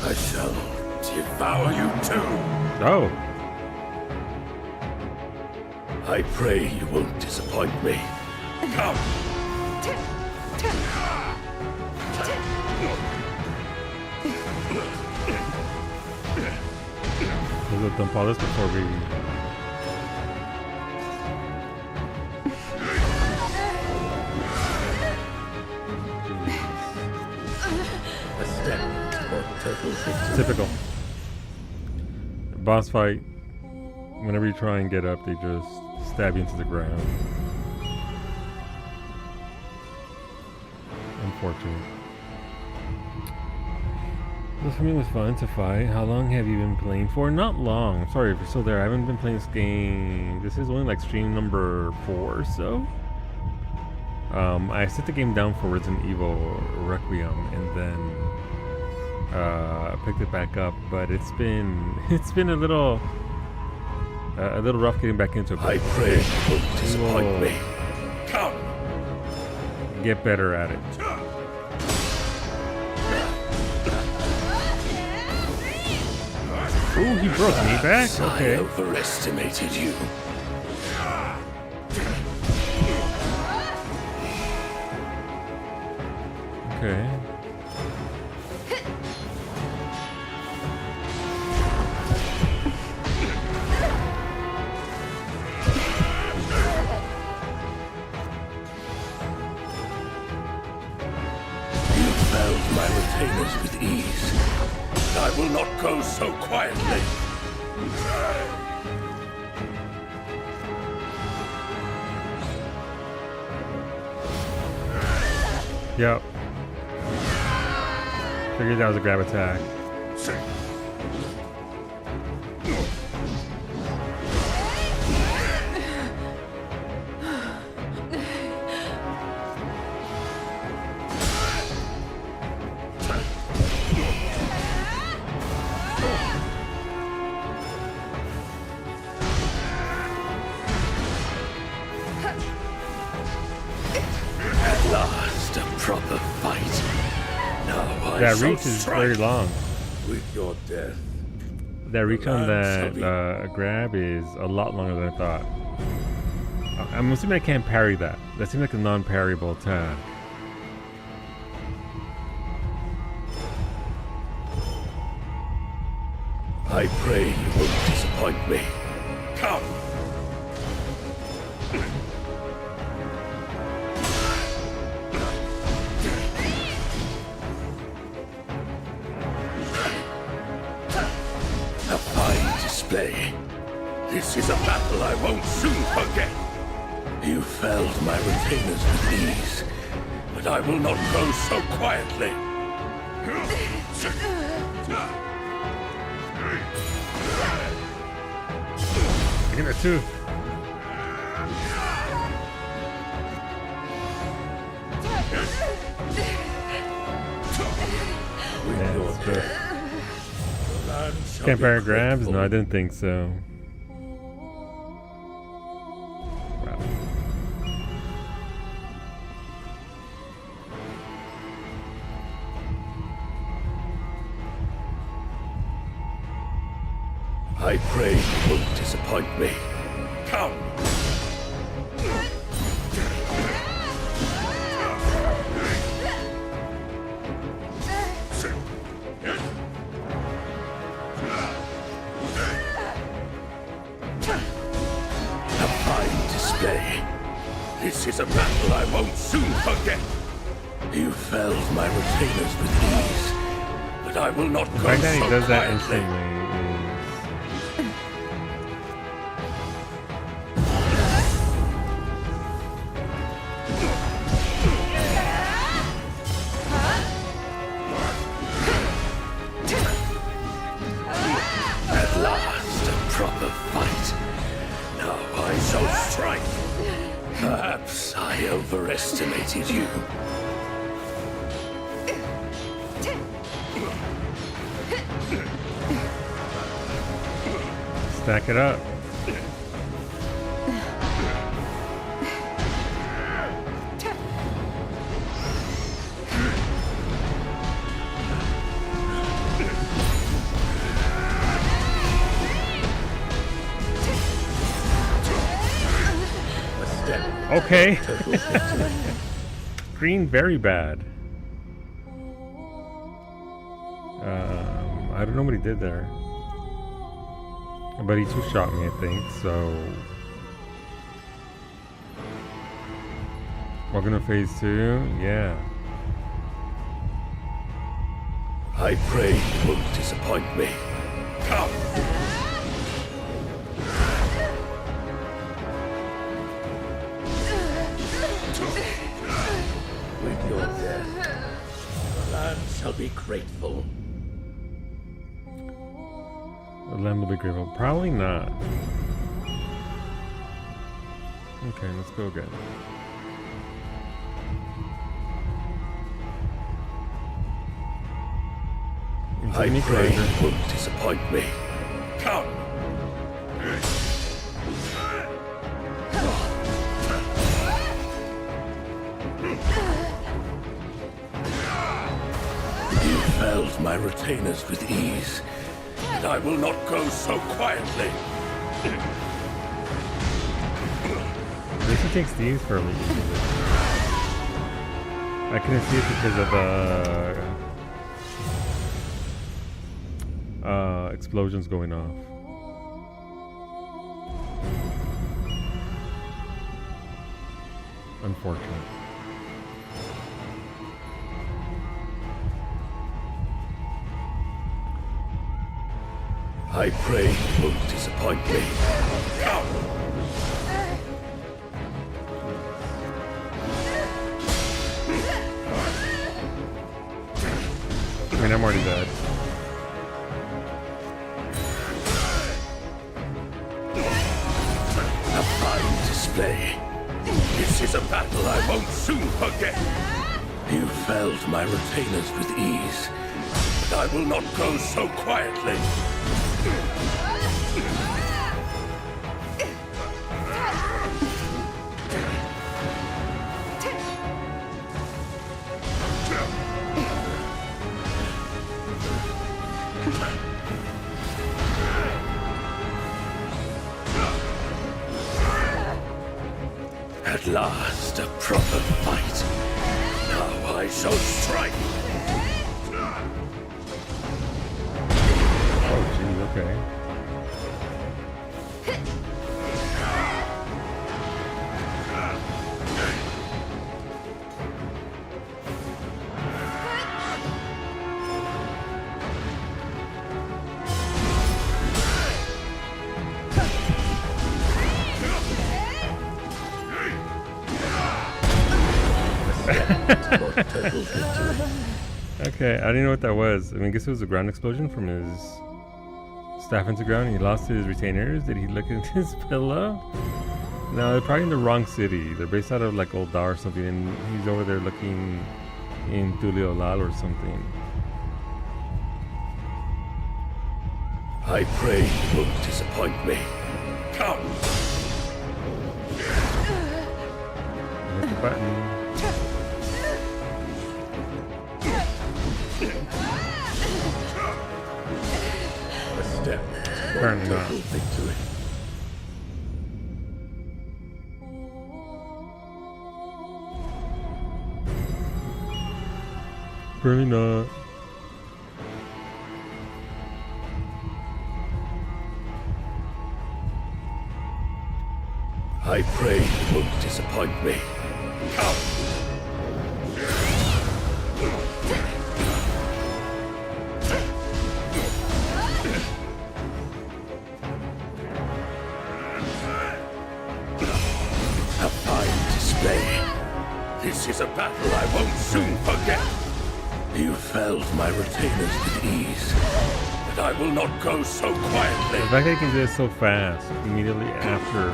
Speaker 11: I shall devour you too.
Speaker 1: Oh.
Speaker 11: I pray you won't disappoint me. Come.
Speaker 1: We'll dump all this before we... Typical. Boss fight. Whenever you try and get up, they just stab you into the ground. Unfortunate. This for me was fun to fight. How long have you been playing for? Not long. Sorry if you're still there. I haven't been playing this game. This is only like stream number 4 or so. I set the game down for Resident Evil Requiem and then picked it back up, but it's been a little rough getting back into it.
Speaker 11: I pray you won't disappoint me. Come.
Speaker 1: Get better at it. Ooh, he broke me back. Okay.
Speaker 11: I overestimated you.
Speaker 1: Okay.
Speaker 11: My retainers with ease. I will not go so quietly.
Speaker 1: Yep. Figured that was a grab attack.
Speaker 11: proper fight. Now I
Speaker 1: That
Speaker 11: shall
Speaker 1: reach is
Speaker 11: strike.
Speaker 1: very long.
Speaker 11: With your death,
Speaker 1: That reach on
Speaker 11: land
Speaker 1: that
Speaker 11: shall
Speaker 1: grab is a lot longer than I thought. I'm assuming I can't parry that. That seems like a non-parryable attack.
Speaker 11: I pray you won't disappoint me. Come! A fine display. This is a battle I won't soon forget. You felled my retainers with ease, but I will not go so quietly.
Speaker 1: I get that too. Yeah, it's good. Can't parry grabs? No, I didn't think so. Wow.
Speaker 11: I pray you won't disappoint me. Come! A fine display. This is a battle I won't soon forget. You felled my retainers with ease, but I will not
Speaker 1: The
Speaker 11: go
Speaker 1: fact that
Speaker 11: so
Speaker 1: he does that
Speaker 11: quietly.
Speaker 1: instantly
Speaker 11: At last, a proper fight. Now I shall strike. Perhaps I overestimated you.
Speaker 1: stack it up. Okay. Green very bad. I don't know what he did there. But he two-shot me, I think, so... Welcome to phase 2, yeah.
Speaker 11: I pray you won't disappoint me. Come! With your death, the land shall be grateful.
Speaker 1: The land will be grateful. Probably not. Okay, let's go again.
Speaker 11: I pray you won't disappoint me. Come! You felled my retainers with ease, and I will not go so quietly.
Speaker 1: This one takes these for a week. I couldn't see it because of the explosions going off. Unfortunate.
Speaker 11: I pray you won't disappoint me. Come!
Speaker 1: I mean, I'm already dead.
Speaker 11: A fine display. This is a battle I won't soon forget. You felled my retainers with ease, but I will not go so quietly. last, a proper fight. Now I shall strike.
Speaker 1: Oh, gee, okay. Okay, I didn't know what that was. I mean, I guess it was a ground explosion from his staff into ground. He lost his retainers. Did he look at his pillow? No, they're probably in the wrong city. They're based out of like Oldar or something, and he's over there looking in Tuliolal or something.
Speaker 11: I pray you won't disappoint me. Come!
Speaker 1: Hit the button.
Speaker 11: A step
Speaker 1: Apparently
Speaker 11: toward
Speaker 1: not.
Speaker 11: total victory.
Speaker 1: Apparently not.
Speaker 11: I pray you won't disappoint me. Come! A fine display. This is a battle I won't soon forget. You felled my retainers with ease, but I will not go so quietly.
Speaker 1: The fact that he can do this so fast, immediately after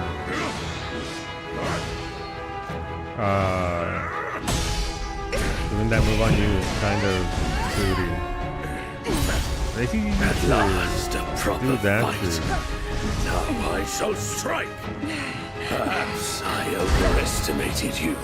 Speaker 1: doing that move on you is kind of booty. They think you
Speaker 11: At last, a proper
Speaker 1: do that
Speaker 11: fight.
Speaker 1: too.
Speaker 11: Now I shall strike. Perhaps I overestimated you.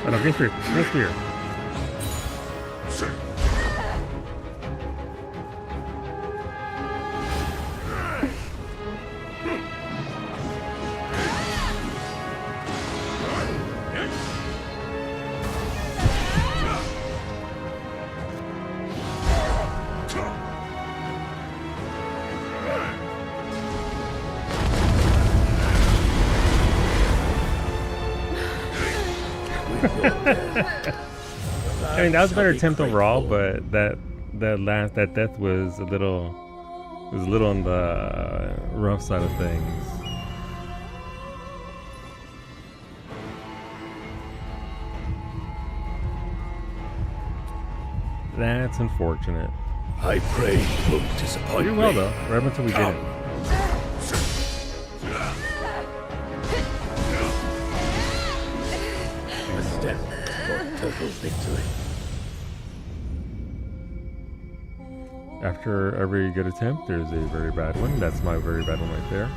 Speaker 1: Oh no, get spear. Get spear. I mean, that was a better attempt overall, but that death was a little on the rough side of things. That's unfortunate.
Speaker 11: I pray you won't disappoint
Speaker 1: You're well
Speaker 11: me.
Speaker 1: though, right up until we
Speaker 11: Come.
Speaker 1: didn't.
Speaker 11: A step toward total victory.
Speaker 1: After every good attempt, there's a very bad one. That's my very bad one right there.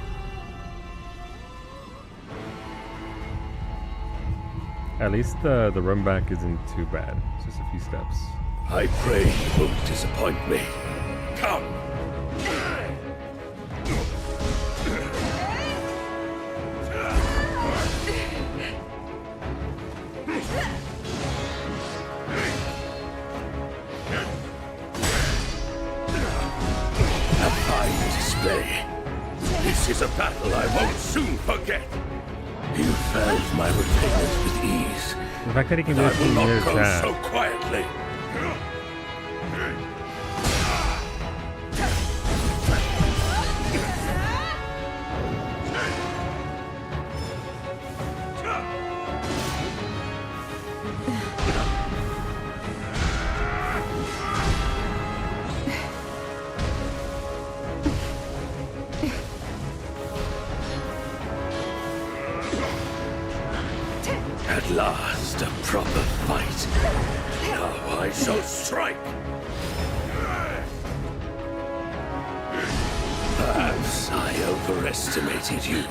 Speaker 1: At least the run back isn't too bad. It's just a few steps.
Speaker 11: I pray you won't disappoint me. Come! A fine display. This is a battle I won't soon forget. You felled my retainers with ease.
Speaker 1: The fact that he can do
Speaker 11: I
Speaker 1: this
Speaker 11: will
Speaker 1: from
Speaker 11: not
Speaker 1: near
Speaker 11: go
Speaker 1: attack.
Speaker 11: so quietly. proper fight. Now I shall strike. Perhaps I overestimated you.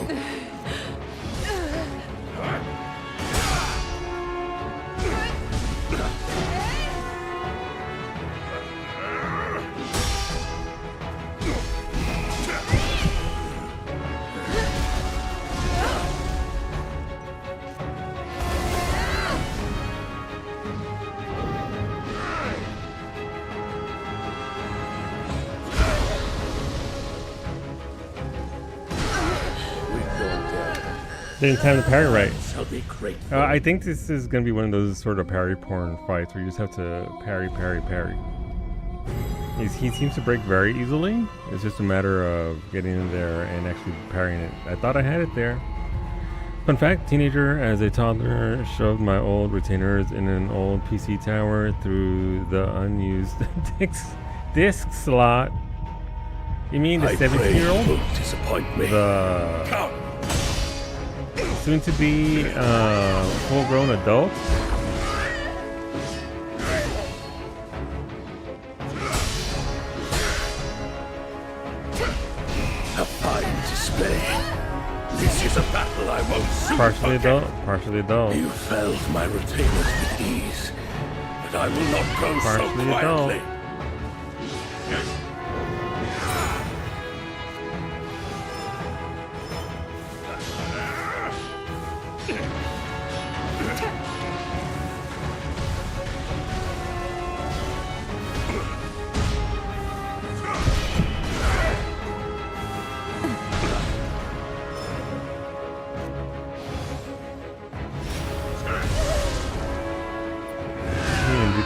Speaker 1: Didn't time the parry right.
Speaker 11: Shall be great.
Speaker 1: I think this is going to be one of those sort of parry porn fights where you just have to parry, parry, parry. He seems to break very easily. It's just a matter of getting in there and actually parrying it. I thought I had it there. Fun fact, teenager as a toddler shoved my old retainers in an old PC tower through the unused disc slot. You mean the 17-year-old?
Speaker 11: Disappoint me.
Speaker 1: The soon to be full-grown adult?
Speaker 11: A fine display. This is a battle I won't soon
Speaker 1: Partially
Speaker 11: forget.
Speaker 1: adult, partially adult.
Speaker 11: You felled my retainers with ease, but I will not go
Speaker 1: Partially
Speaker 11: so
Speaker 1: adult.
Speaker 11: quietly.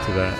Speaker 1: To that.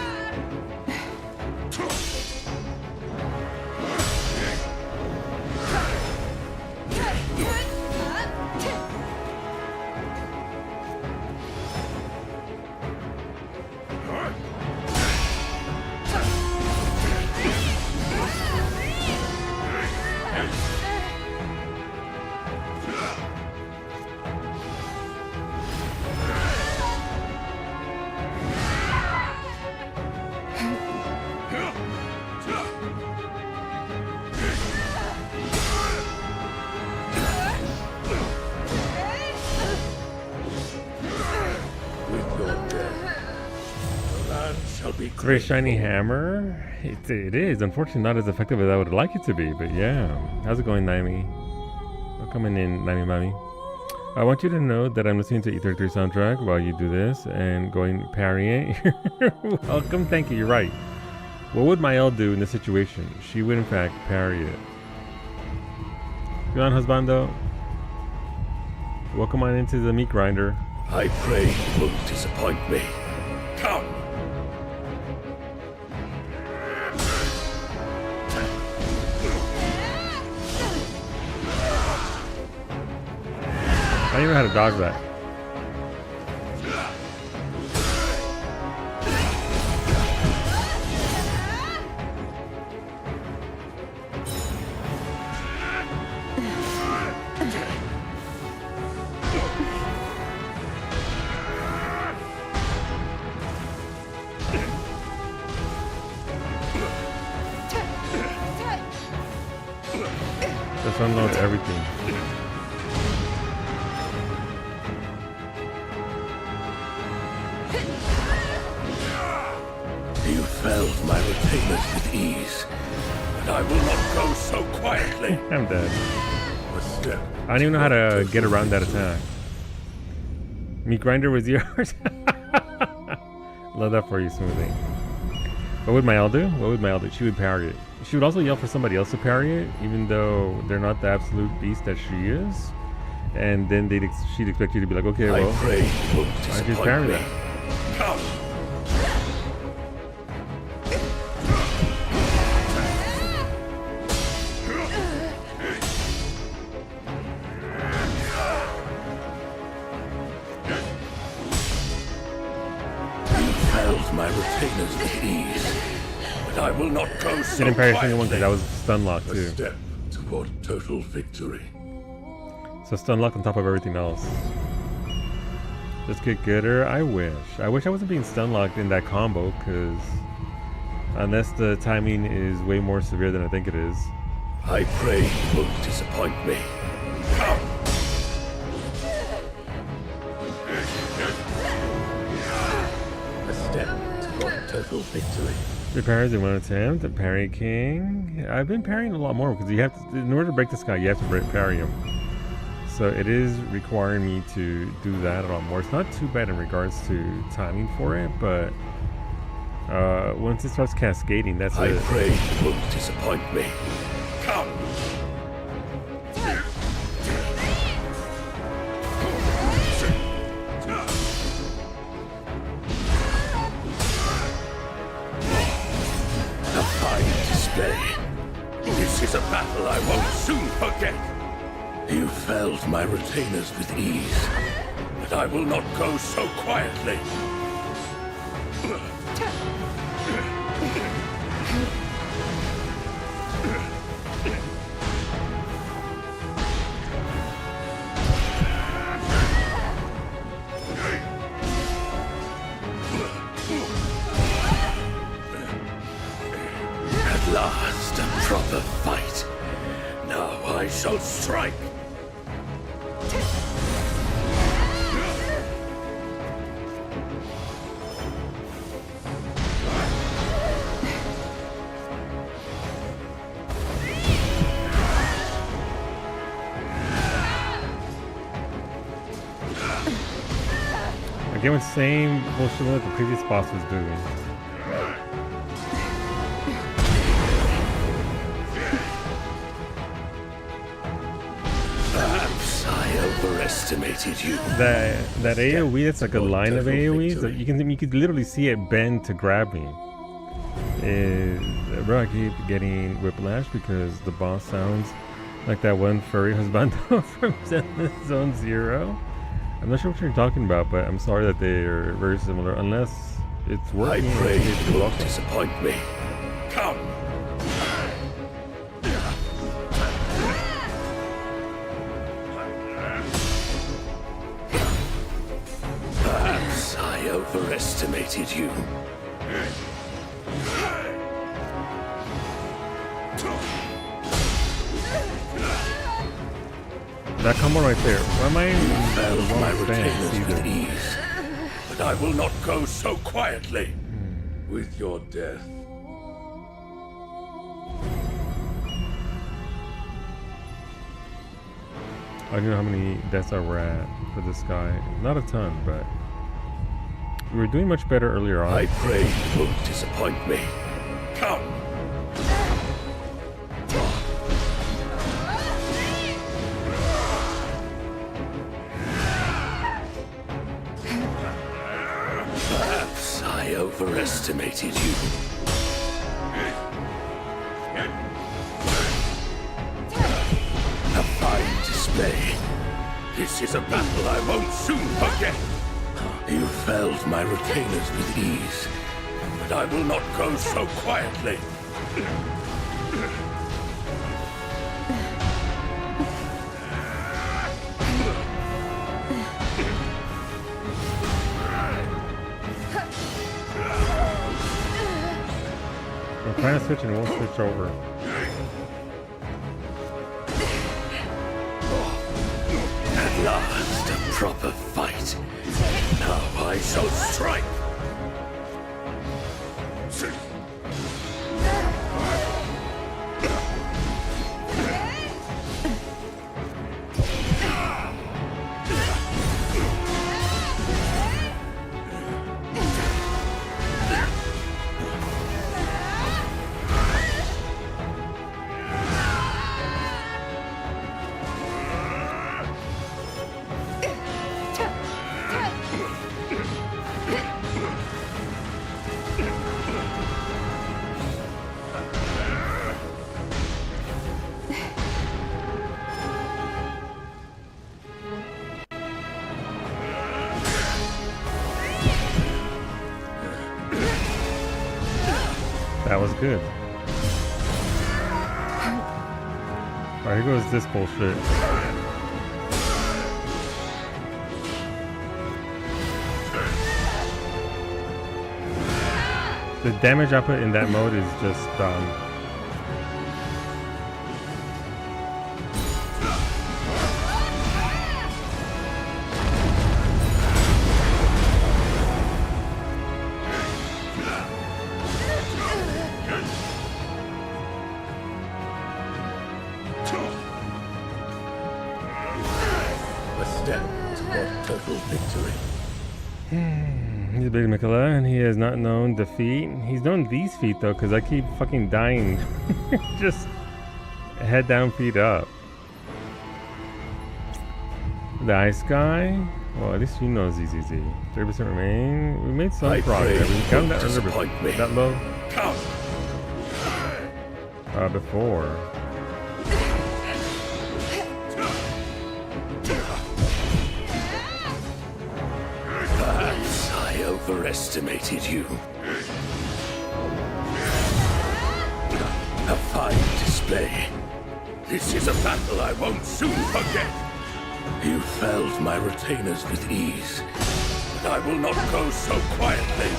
Speaker 1: It's a very shiny hammer. It is. Unfortunately, not as effective as I would like it to be, but yeah. How's it going, Naomi? Coming in, Naomi Mami. I want you to know that I'm listening to E33 soundtrack while you do this and going parrying. Welcome. Thank you. You're right. What would Mael do in this situation? She would, in fact, parry it. Yon Husbando. Welcome on into the meat grinder.
Speaker 11: I pray you won't disappoint me. Come!
Speaker 1: I don't even know how to dodge that. Just unload everything.
Speaker 11: You felled my retainers with ease, and I will not go so quietly.
Speaker 1: I'm dead. I don't even know how to get around that attack. Meat grinder was yours. Love that for you, Smoothie. What would Mael do? What would Mael do? She would parry it. She would also yell for somebody else to parry it, even though they're not the absolute beast that she is. And then she'd expect you to be like, okay, well, I just parry that.
Speaker 11: Come. My retainers with ease, but I will not go so
Speaker 1: Didn't parry a single one because that was stun lock too.
Speaker 11: A step toward total victory.
Speaker 1: So stun lock on top of everything else. Let's get gooder. I wish I wasn't being stun locked in that combo, because unless the timing is way more severe than I think it is.
Speaker 11: I pray you won't disappoint me. Come! A step toward total victory.
Speaker 1: Your parries in one attempt. Parry king. I've been parrying a lot more because you have to, in order to break this guy, you have to parry him. So it is requiring me to do that a lot more. It's not too bad in regards to timing for it, but once it starts cascading, that's it.
Speaker 11: I pray you won't disappoint me. Come! A fine display. This is a battle I won't soon forget. You felled my retainers with ease, but I will not go so quietly. At last, a proper fight. Now I shall strike.
Speaker 1: Again, with the same bullshit that the previous boss was doing.
Speaker 11: Perhaps I overestimated you.
Speaker 1: That AoE, that's like a line of AoEs. That you could literally see it bend to grab me. Bro, I keep getting whiplash because the boss sounds like that one furry husbando from Zone Zero. I'm not sure what you're talking about, but I'm sorry that they are very similar, unless it's working.
Speaker 11: I pray you won't disappoint me. Come! Perhaps I overestimated you.
Speaker 1: That combo right there. Why am I in the
Speaker 11: My
Speaker 1: wrong
Speaker 11: retainers
Speaker 1: stance
Speaker 11: with
Speaker 1: either?
Speaker 11: ease, but I will not go so quietly. With your death.
Speaker 1: I don't know how many deaths I were at for this guy. Not a ton, but we were doing much better earlier on.
Speaker 11: I pray you won't disappoint me. Come! Perhaps I overestimated you. A fine display. This is a battle I won't soon forget. You felled my retainers with ease, but I will not go so quietly.
Speaker 1: I'm trying to switch and it won't switch over.
Speaker 11: At last, a proper fight. Now I shall strike.
Speaker 1: That was good. Alright, here goes this bullshit. The damage output in that mode is just
Speaker 11: A step toward total victory.
Speaker 1: He's a big Mikola, and he has not known defeat. He's known these feet though, because I keep fucking dying. Just head down, feet up. The ice guy. Well, at least he knows he's easy. 30% remain. We made some progress. We got that under that low. Before.
Speaker 11: Perhaps I overestimated you. A fine display. This is a battle I won't soon forget. You felled my retainers with ease, but I will not go so quietly.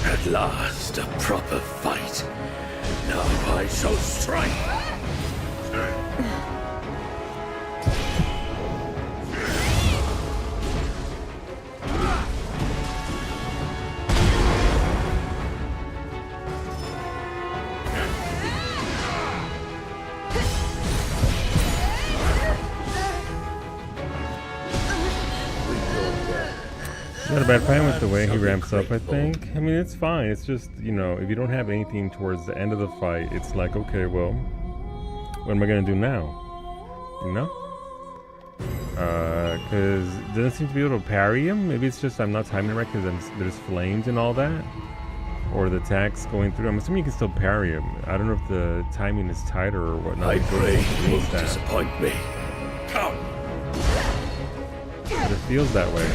Speaker 11: At last, a proper fight. Now I shall strike.
Speaker 1: Not a bad plan with the way he ramps up, I think. I mean, it's fine. It's just, you know, if you don't have anything towards the end of the fight, it's like, okay, well, what am I going to do now? You know? Because it doesn't seem to be able to parry him. Maybe it's just I'm not timing it right because there's flames and all that. Or the attacks going through. I'm assuming you can still parry him. I don't know if the timing is tighter or whatnot.
Speaker 11: I pray you won't disappoint me. Come!
Speaker 1: But it feels that way.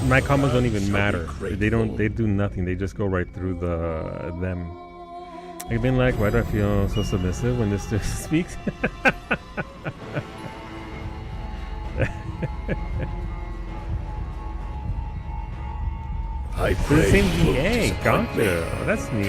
Speaker 1: My combos don't even matter. They do nothing. They just go right through them. I've been like, why do I feel so submissive when this just speaks?
Speaker 11: I
Speaker 1: It's the same VA. Gotcha. Oh, that's neat.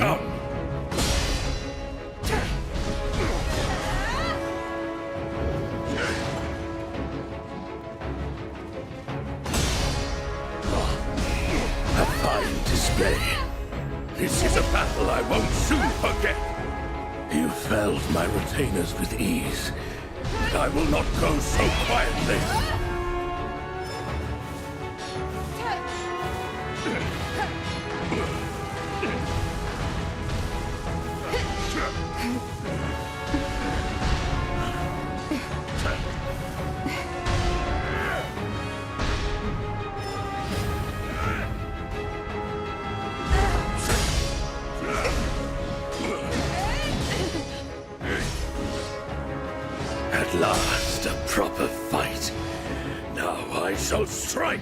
Speaker 11: This is a battle I won't soon forget. You felled my retainers with ease, but I will not go so quietly. At last, a proper fight. Now I shall strike.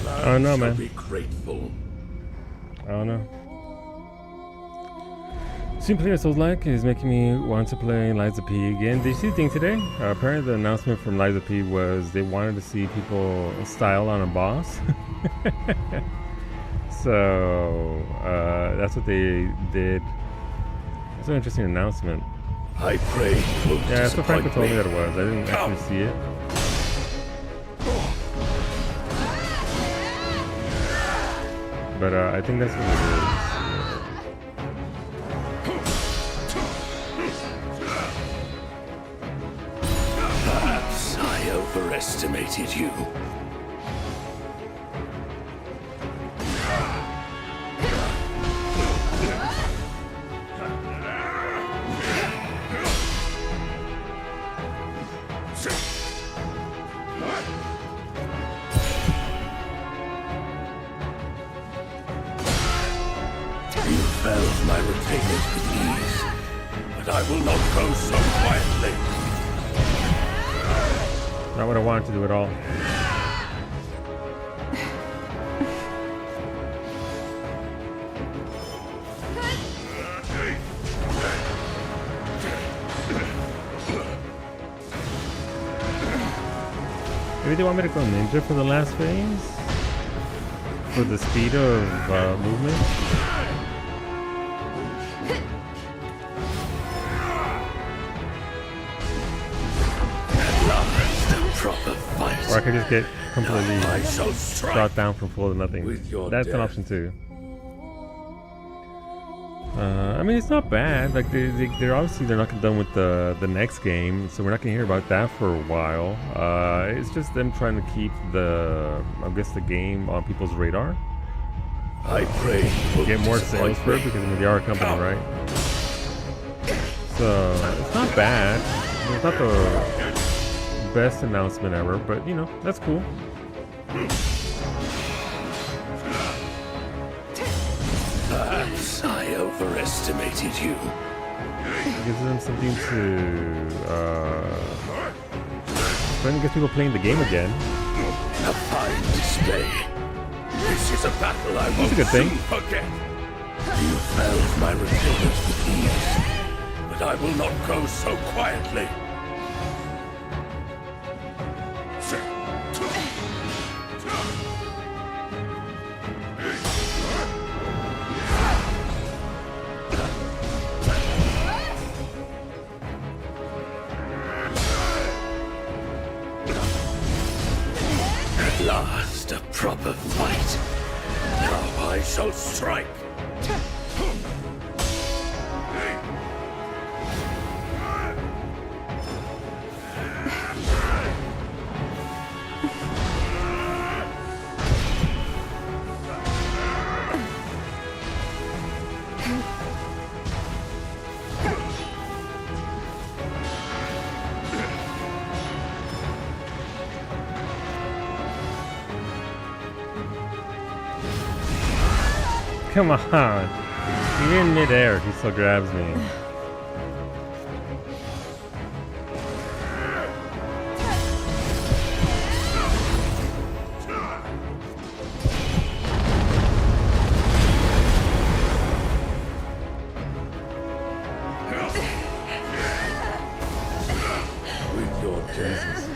Speaker 1: I don't know, man.
Speaker 11: Be grateful.
Speaker 1: I don't know. Seeing playing Souls-like is making me want to play Liza P again. Did you see the thing today? Apparently the announcement from Liza P was they wanted to see people style on a boss. So that's what they did. It's an interesting announcement.
Speaker 11: I pray you won't
Speaker 1: Yeah, that's what Franco told me
Speaker 11: disappoint
Speaker 1: that it was. I didn't actually see it. But I think that's what it is.
Speaker 11: Perhaps I overestimated you. You felled my retainers with ease, but I will not go so quietly.
Speaker 1: Not what I wanted to do at all. Maybe they want me to go ninja for the last phase? For the speed of movement?
Speaker 11: Proper fight.
Speaker 1: Or I could just get completely
Speaker 11: I shall strike
Speaker 1: brought down from full to nothing.
Speaker 11: with your
Speaker 1: That's an
Speaker 11: death.
Speaker 1: option too. I mean, it's not bad. Like they're obviously they're not done with the next game, so we're not gonna hear about that for a while. It's just them trying to keep I guess the game on people's radar.
Speaker 11: I pray you won't
Speaker 1: Get more
Speaker 11: disappoint
Speaker 1: sales for it
Speaker 11: me.
Speaker 1: because I mean, they are a company, right? So it's not bad. It's not the best announcement ever, but you know that's cool.
Speaker 11: Perhaps I overestimated you.
Speaker 1: It gives them something to trying to get people playing the game again.
Speaker 11: A fine display. This is a battle I won't
Speaker 1: a good thing.
Speaker 11: soon forget. You felled my retainers with ease, but I will not go so quietly. At last, a proper fight. Now I shall strike.
Speaker 1: Come on. Even in midair, he still grabs me.
Speaker 11: With your death,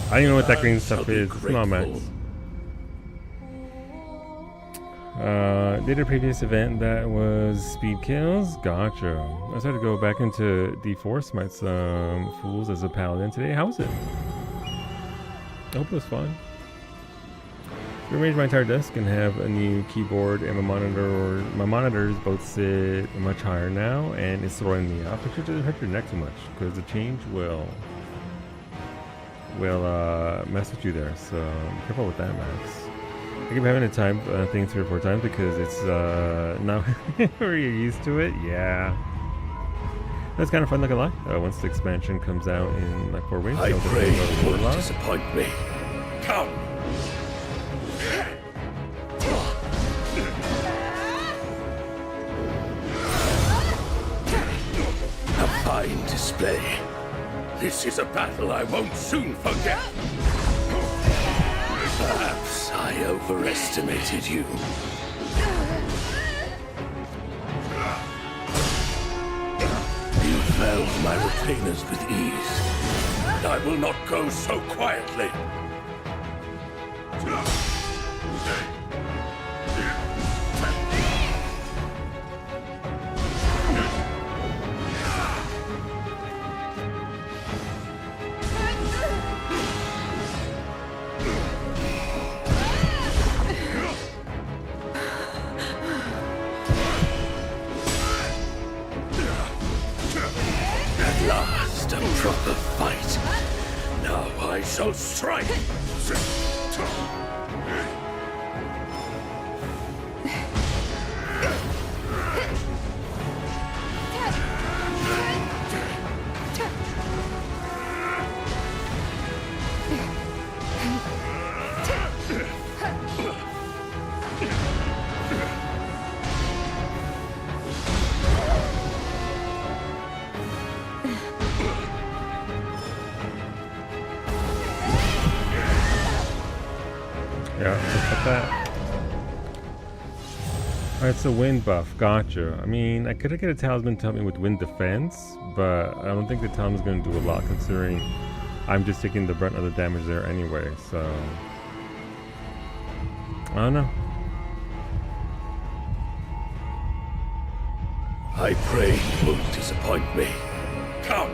Speaker 1: I don't even know what that green
Speaker 11: I
Speaker 1: stuff
Speaker 11: shall be
Speaker 1: is. It's not Max.
Speaker 11: grateful.
Speaker 1: Did a previous event that was speed kills. Gotcha. I started to go back into D4, smite some fools as a paladin today. How was it? I hope it was fun. Rearrange my entire desk and have a new keyboard and my monitors both sit much higher now, and it's throwing me off. Make sure it doesn't hurt your neck too much, because the change will mess with you there. So be careful with that, Max. I keep having a time thing 3 or 4 times because it's not where you're used to it. Yeah, that's kind of fun. Not gonna lie. Once the expansion comes out in like 4 weeks,
Speaker 11: I
Speaker 1: I'll
Speaker 11: pray
Speaker 1: definitely go to
Speaker 11: you won't
Speaker 1: Warlock.
Speaker 11: disappoint me. Come. A fine display. This is a battle I won't soon forget. overestimated you. You felled my retainers with ease, and I will not go so quietly. At last, a proper fight. Now I shall strike.
Speaker 1: Yeah, just like that. Alright, so wind buff, gotcha. I mean, I could get a talisman to help me with wind defense, but I don't think the talisman's gonna do a lot considering I'm just taking the brunt of the damage there anyway, so I don't know.
Speaker 11: I pray you won't disappoint me. Come!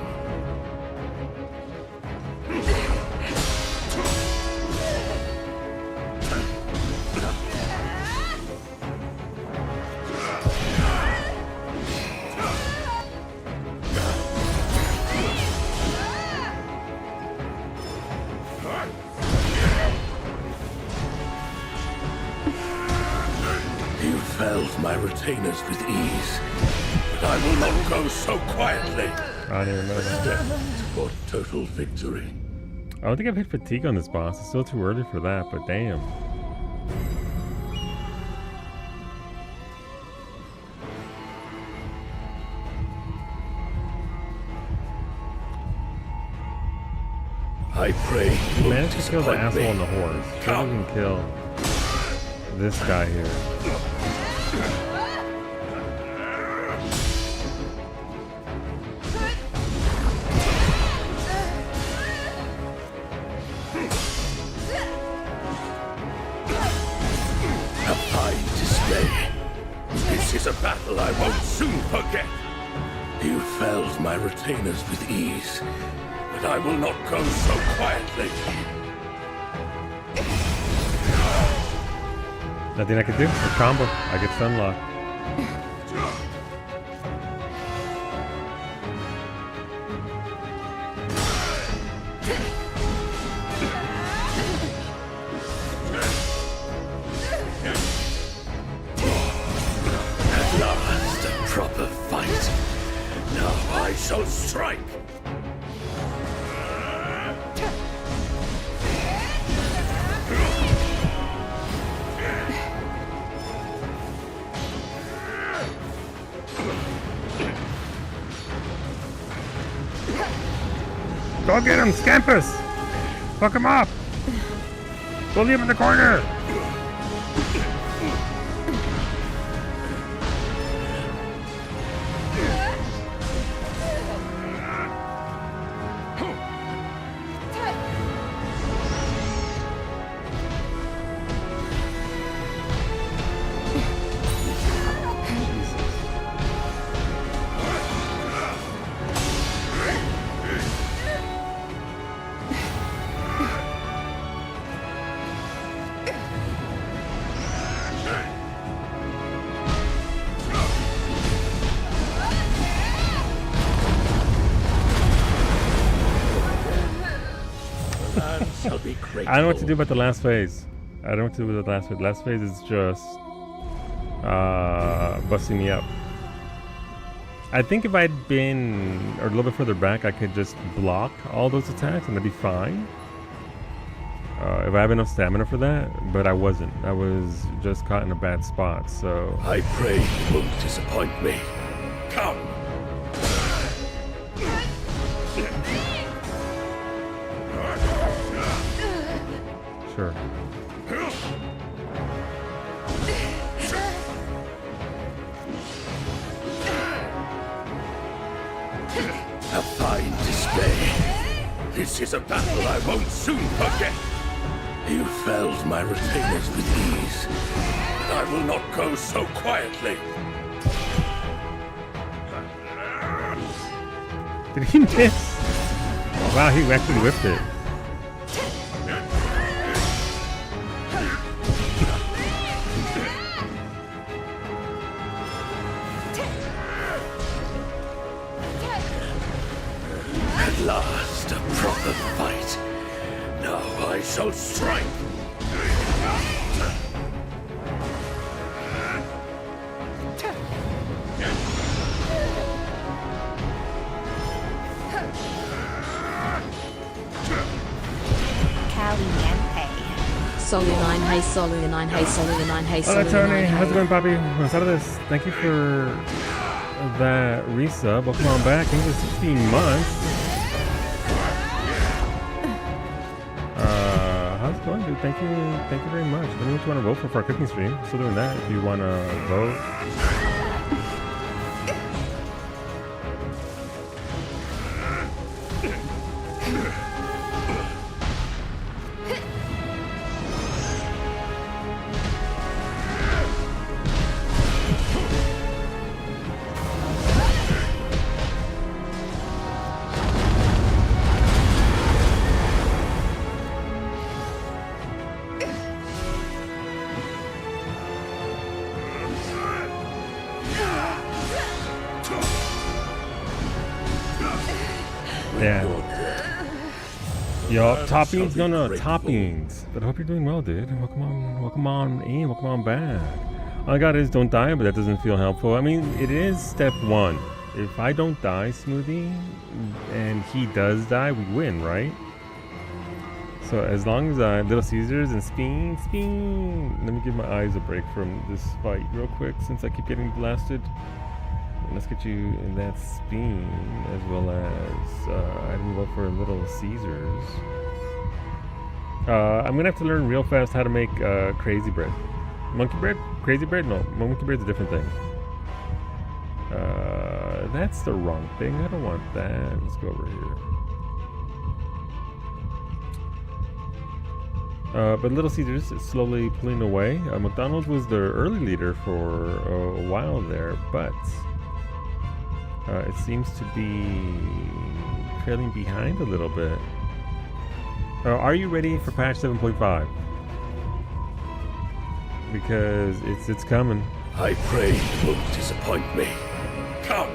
Speaker 11: You felled my retainers with ease, but I will not go so quietly.
Speaker 1: I don't even know that.
Speaker 11: For total victory.
Speaker 1: I don't think I've hit fatigue on this boss. It's still too early for that, but damn.
Speaker 11: I pray you won't
Speaker 1: Managed to kill the
Speaker 11: disappoint
Speaker 1: asshole
Speaker 11: me.
Speaker 1: on the horse. Still doesn't kill this guy here.
Speaker 11: A fine display. This is a battle I won't soon forget. You felled my retainers with ease, but I will not go so quietly.
Speaker 1: Nothing I can do. A combo. I get stunlocked.
Speaker 11: At last, a proper fight. Now I shall strike.
Speaker 1: Go get him, Scampus! Fuck him up! Go leave him in the corner!
Speaker 11: Shall be grateful.
Speaker 1: I don't know what to do about the last phase. I don't know what to do with the last phase. The last phase is just busting me up. I think if I'd been a little bit further back, I could just block all those attacks and that'd be fine. If I have enough stamina for that, but I wasn't. I was just caught in a bad spot, so...
Speaker 11: I pray you won't disappoint me. Come!
Speaker 1: Sure.
Speaker 11: A fine display. This is a battle I won't soon forget. You felled my retainers with ease, but I will not go so quietly.
Speaker 1: Did he miss? Wow, he actually whipped it.
Speaker 11: At last, a proper fight. Now I shall strike.
Speaker 4: Solu 9, hey Solu 9, hey Solu 9, hey
Speaker 1: Hola
Speaker 4: Solu 9,
Speaker 1: Tony,
Speaker 4: hey.
Speaker 1: how's it going, Bobby? Buenas tardes. Thank you for that resub. Welcome on back. Thank you for 16 months. How's it going, dude? Thank you very much. Let me know what you want to vote for our cooking stream. Still doing that. If you want to vote. Yo, toppings? No, toppings. But I hope you're doing well, dude. Welcome on in, welcome on back. All I got is don't die, but that doesn't feel helpful. I mean, it is step one. If I don't die, Smoothie, and he does die, we win, right? So as long as Little Caesars and Spin. Let me give my eyes a break from this fight real quick since I keep getting blasted. Let's get you in that Spin as well as I didn't go for Little Caesars. I'm gonna have to learn real fast how to make crazy bread. Monkey bread? Crazy bread? No, monkey bread's a different thing. That's the wrong thing. I don't want that. Let's go over here. But Little Caesars is slowly pulling away. McDonald's was the early leader for a while there, but it seems to be trailing behind a little bit. Are you ready for patch 7.5? Because it's coming.
Speaker 11: I pray you won't disappoint me. Come!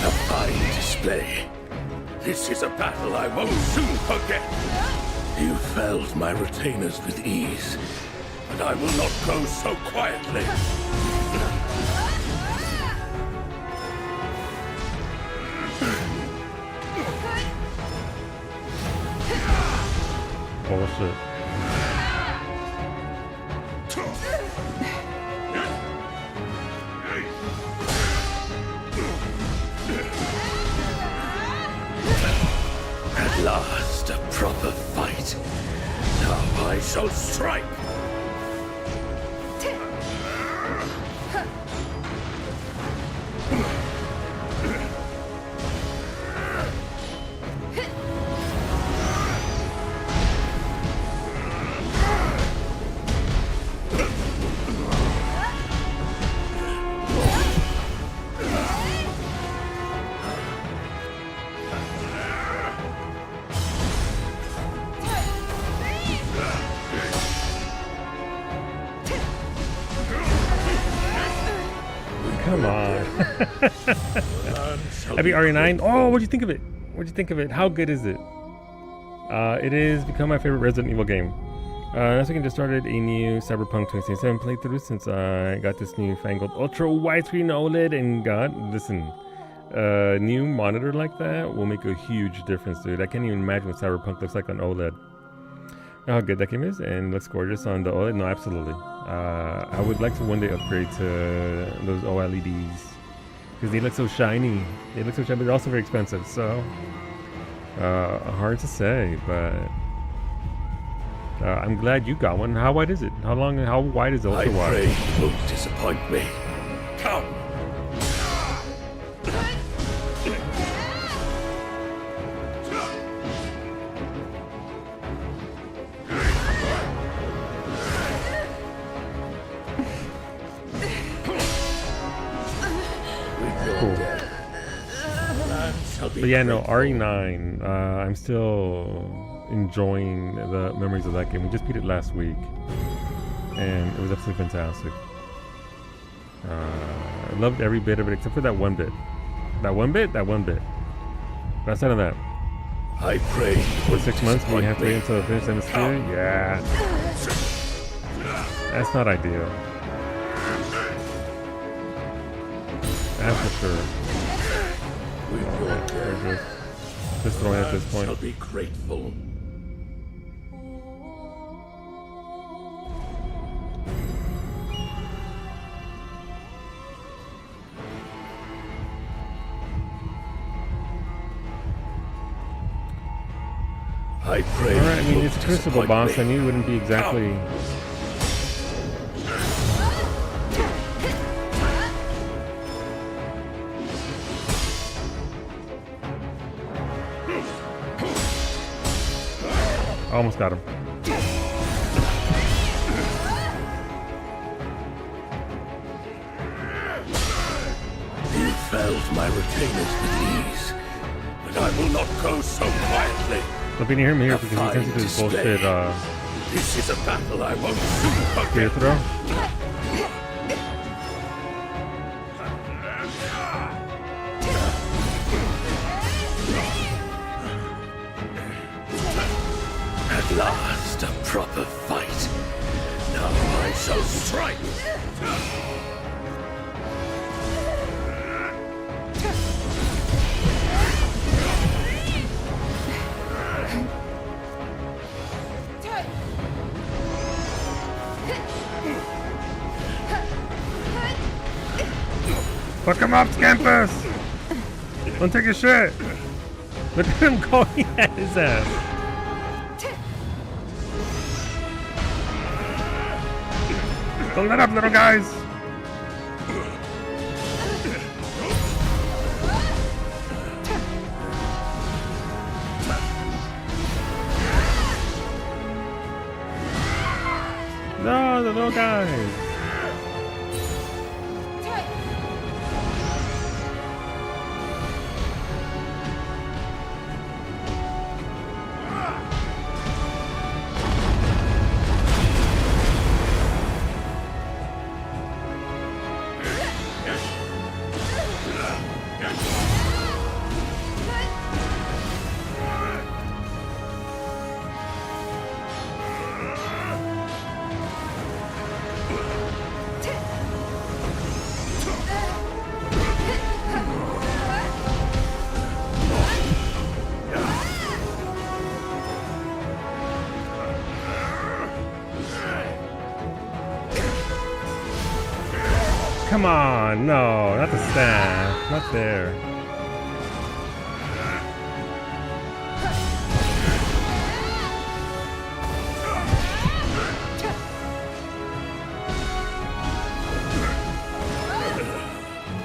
Speaker 11: A fine display. This is a battle I won't soon forget. You felled my retainers with ease, but I will not go so quietly.
Speaker 1: Bullshit.
Speaker 11: At last, a proper fight. Now I shall strike.
Speaker 1: Come on. Happy RE9. Oh, what'd you think of it? What'd you think of it? How good is it? It has become my favorite Resident Evil game. Last weekend just started a new Cyberpunk 2077 playthrough since I got this new fangled ultra widescreen OLED and listen, a new monitor like that will make a huge difference, dude. I can't even imagine what Cyberpunk looks like on OLED. How good that game is and looks gorgeous on the OLED. No, absolutely. I would like to one day upgrade to those OLEDs because they look so shiny. They look so shiny, but they're also very expensive. So hard to say, but I'm glad you got one. How wide is it? How wide is it?
Speaker 11: I pray you won't disappoint me. Come.
Speaker 1: Cool. But yeah, no, RE9. I'm still enjoying the memories of that game. We just beat it last week, and it was absolutely fantastic. I loved every bit of it except for that one bit. That one bit. That's none of that.
Speaker 11: I pray
Speaker 1: for 6 months, we have to wait until the finished hemisphere. Yeah, that's not ideal. That's for sure. We're just throwing at this point.
Speaker 11: I'll be grateful. I pray.
Speaker 1: Alright, I mean, it's a Crucible boss. I knew it wouldn't be exactly. Almost got him.
Speaker 11: You felled my retainers with ease, but I will not go so quietly.
Speaker 1: Look, can you hear me here because he tends to do this bullshit,
Speaker 11: This is a battle I won't soon
Speaker 1: spear
Speaker 11: forget.
Speaker 1: throw.
Speaker 11: At last, a proper fight. Now I shall strike.
Speaker 1: Fuck him up, Scampus! Don't take his shit! Look at him going at his ass. Don't let up, little guys! No, the little guys! Come on, no, not the staff, not there.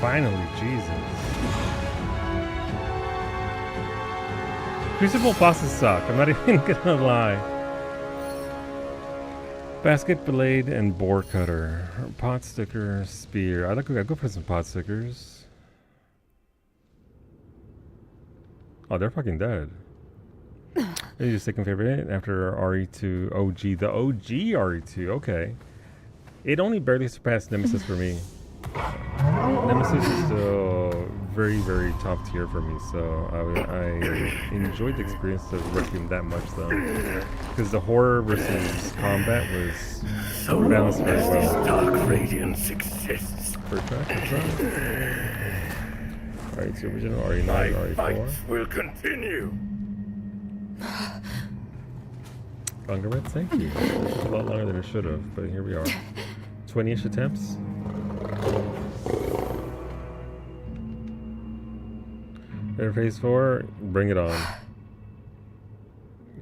Speaker 1: Finally, Jesus. Crucible bosses suck, I'm not even gonna lie. Basket blade and boar cutter, pot sticker, spear. I'd go for some pot stickers. Oh, they're fucking dead. Your second favorite after RE2 OG, the OG RE2. Okay, it only barely surpassed Nemesis for me. Nemesis is still very, very top tier for me, so I enjoyed the experience of Requiem that much though, because the horror versus combat was balanced very well.
Speaker 11: Dark radiance exists.
Speaker 1: First track, Alright, so original RE9, RE4.
Speaker 11: Fights will continue.
Speaker 1: Longer Red, thank you. It's a lot longer than it should have, but here we are. 20-ish attempts. Ready for phase 4? Bring it on.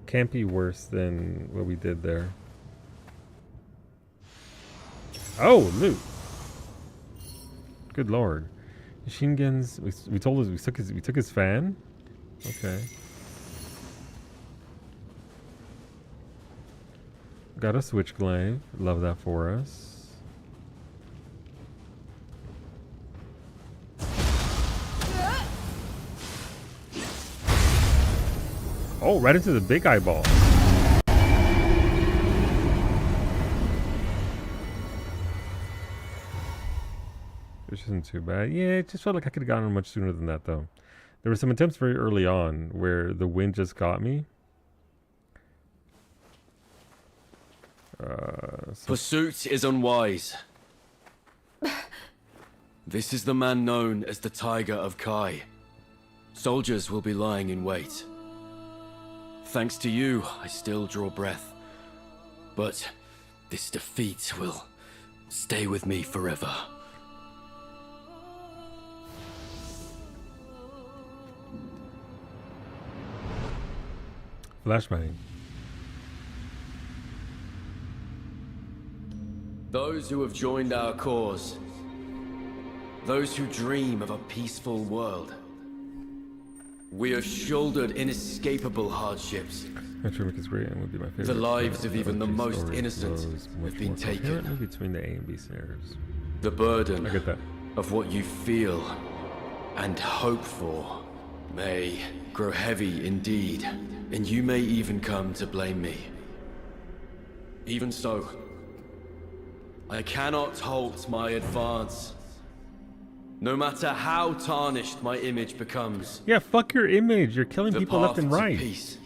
Speaker 1: can't be worse than what we did there. Oh, loot. Good lord. Machine guns. We told us we took his fan. Okay. Got a switchblade. Love that for us. Oh, right into the big eyeball. Which isn't too bad. Yeah, it just felt like I could have gotten much sooner than that, though. There were some attempts very early on where the wind just got me.
Speaker 2: Pursuit is unwise. This is the man known as the Tiger of Kai. Soldiers will be lying in wait. Thanks to you, I still draw breath. But this defeat will stay with me forever.
Speaker 1: Flashbang.
Speaker 2: Those who have joined our cause, those who dream of a peaceful world, we have shouldered inescapable hardships.
Speaker 1: Is great and would be my favorite.
Speaker 2: The lives of even the most innocent have been taken.
Speaker 1: Between the A and B scenarios.
Speaker 2: The burden
Speaker 1: I get that.
Speaker 2: of what you feel and hope for may grow heavy indeed, and you may even come to blame me. Even so, I cannot halt my advance. No matter how tarnished my image becomes.
Speaker 1: Yeah, fuck your image. You're killing people left and right.
Speaker 2: The path to peace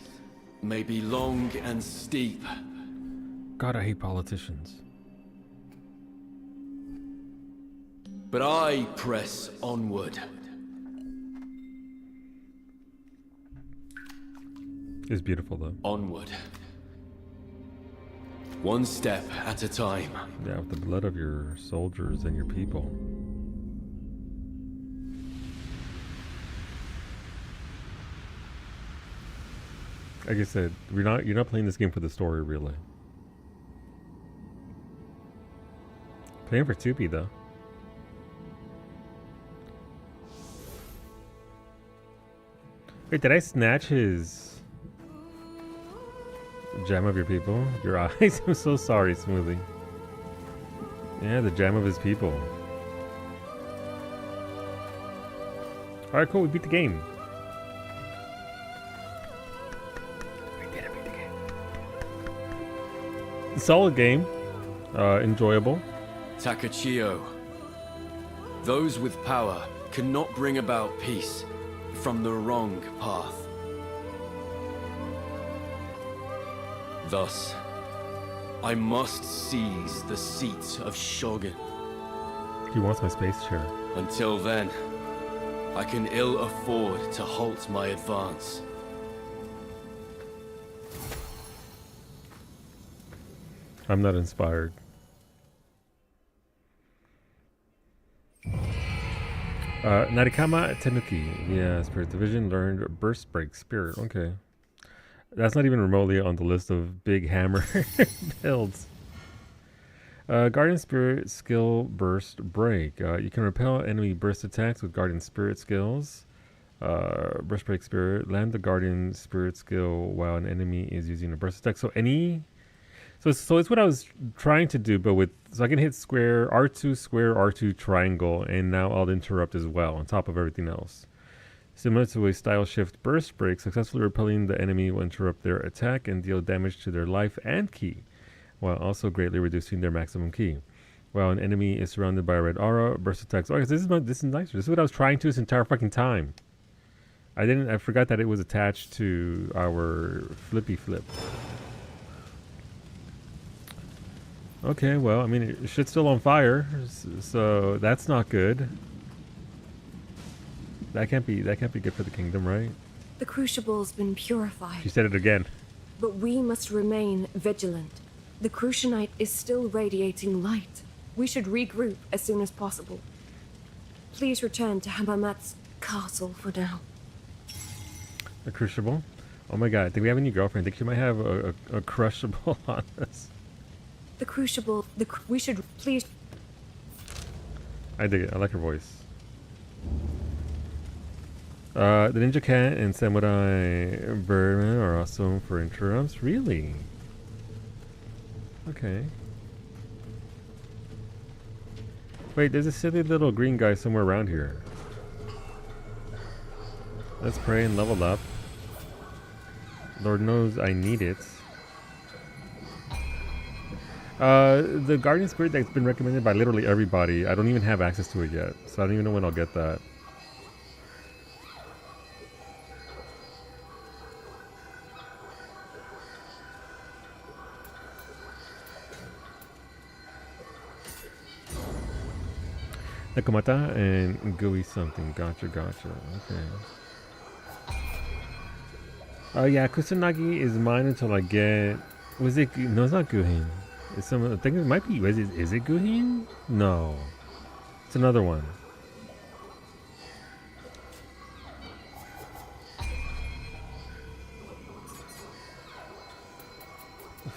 Speaker 2: may be long and steep.
Speaker 1: God, I hate politicians.
Speaker 2: But I press onward.
Speaker 1: It's beautiful, though.
Speaker 2: Onward. One step at a time.
Speaker 1: Yeah, with the blood of your soldiers and your people. Like I said, you're not playing this game for the story, really. Playing for 2P, though. Wait, did I snatch his gem of your people? Your eyes? I'm so sorry, Smoothie. Yeah, the gem of his people. Alright, cool, we beat the game. Solid game. Enjoyable.
Speaker 2: Takachio. Those with power cannot bring about peace from the wrong path. Thus, I must seize the seat of Shogun.
Speaker 1: He wants my space chair.
Speaker 2: Until then, I can ill afford to halt my advance.
Speaker 1: I'm not inspired. Narikama Tenuki via Spirit Division learned Burst Break Spirit. Okay. That's not even remotely on the list of big hammer builds. Guardian Spirit skill Burst Break. You can repel enemy burst attacks with Guardian Spirit skills. Burst Break Spirit. Land the Guardian Spirit skill while an enemy is using a burst attack. So it's what I was trying to do, but so I can hit square R2 triangle, and now I'll interrupt as well on top of everything else. Similar to a style shift burst break, successfully repelling the enemy will interrupt their attack and deal damage to their life and ki, while also greatly reducing their maximum ki. While an enemy is surrounded by a red aura, burst attacks. Oh, this is nicer. This is what I was trying to this entire fucking time. I forgot that it was attached to our flippy flip. Okay, well, I mean, shit's still on fire, so that's not good. That can't be good for the kingdom, right?
Speaker 3: The crucible's been purified.
Speaker 1: She said it again.
Speaker 3: But we must remain vigilant. The crucianite is still radiating light. We should regroup as soon as possible. Please return to Hamamat's castle for now.
Speaker 1: The crucible. Oh my god, I think we have a new girlfriend. I think she might have a crushable on us.
Speaker 3: The crucible. We should please.
Speaker 1: I dig it. I like her voice. The Ninja Cat and Samurai Birdman are also for interrupts. Really? Okay. Wait, there's a silly little green guy somewhere around here. Let's pray and level up. Lord knows I need it. The Guardian Spirit that's been recommended by literally everybody. I don't even have access to it yet, so I don't even know when I'll get that. Nakamata and Gooey something. Gotcha. Okay. Oh yeah, Kusanagi is mine until I get. Was it? No, it's not Guhin. It's some. I think it might be. Is it Guhin? No, it's another one.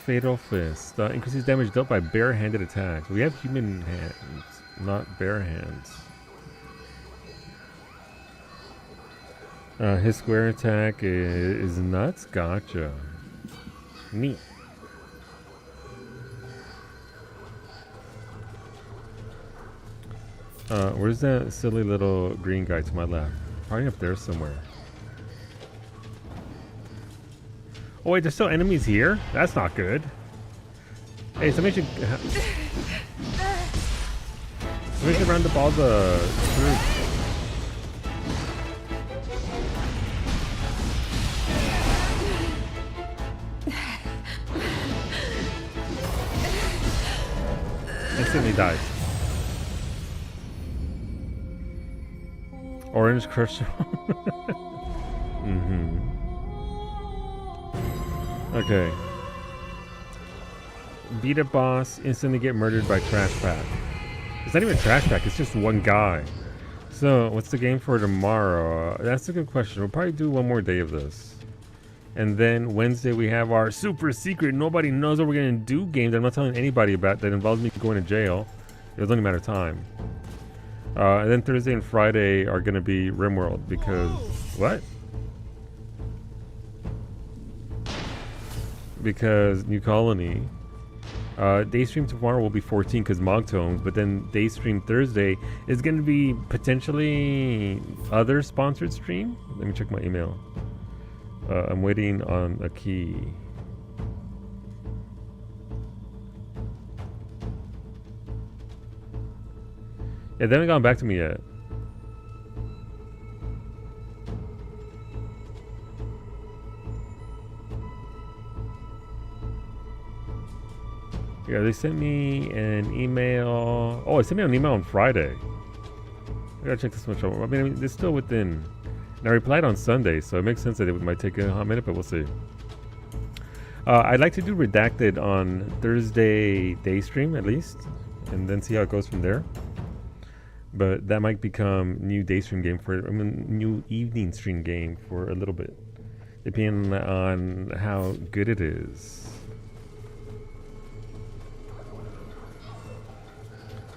Speaker 1: Fatal Fist increases damage dealt by bare-handed attacks. We have human hands, not bare hands. His square attack is nuts. Gotcha. Neat. Where's that silly little green guy to my left? Probably up there somewhere. Oh wait, there's still enemies here? That's not good. Hey, somebody should round up all the troops. Instantly dies. Orange Crystal. Okay. Beat a boss, instantly get murdered by Trash Pack. It's not even Trash Pack, it's just one guy. So, what's the game for tomorrow? That's a good question. We'll probably do one more day of this. And then Wednesday we have our super secret, nobody knows what we're going to do games I'm not telling anybody about that involves me going to jail. It was only a matter of time. And then Thursday and Friday are going to be RimWorld because... What? Because New Colony. Day stream tomorrow will be 14 because Mogtones, but then day stream Thursday is going to be potentially other sponsored stream. Let me check my email. I'm waiting on a key. Yeah, they haven't gone back to me yet. Yeah, they sent me an email. Oh, they sent me an email on Friday. I gotta check this much over. I mean, it's still within. And I replied on Sunday, so it makes sense that it might take a hot minute, but we'll see. I'd like to do Redacted on Thursday day stream at least, and then see how it goes from there. But that might become new day stream game for, I mean, new evening stream game for a little bit, depending on how good it is.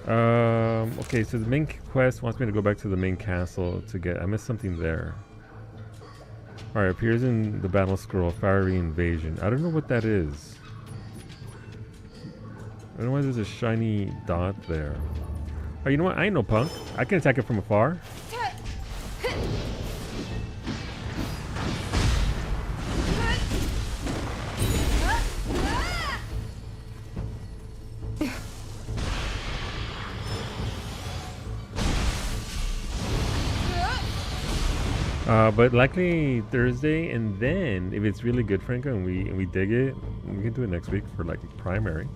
Speaker 1: Okay, so the main quest wants me to go back to the main castle to get... I missed something there. Alright, appears in the battle scroll, Fiery Invasion. I don't know what that is. I don't know why there's a shiny dot there. Oh, you know what? I ain't no punk. I can attack it from afar. But likely Thursday, and then if it's really good, Franco, and we dig it, we can do it next week for like primary.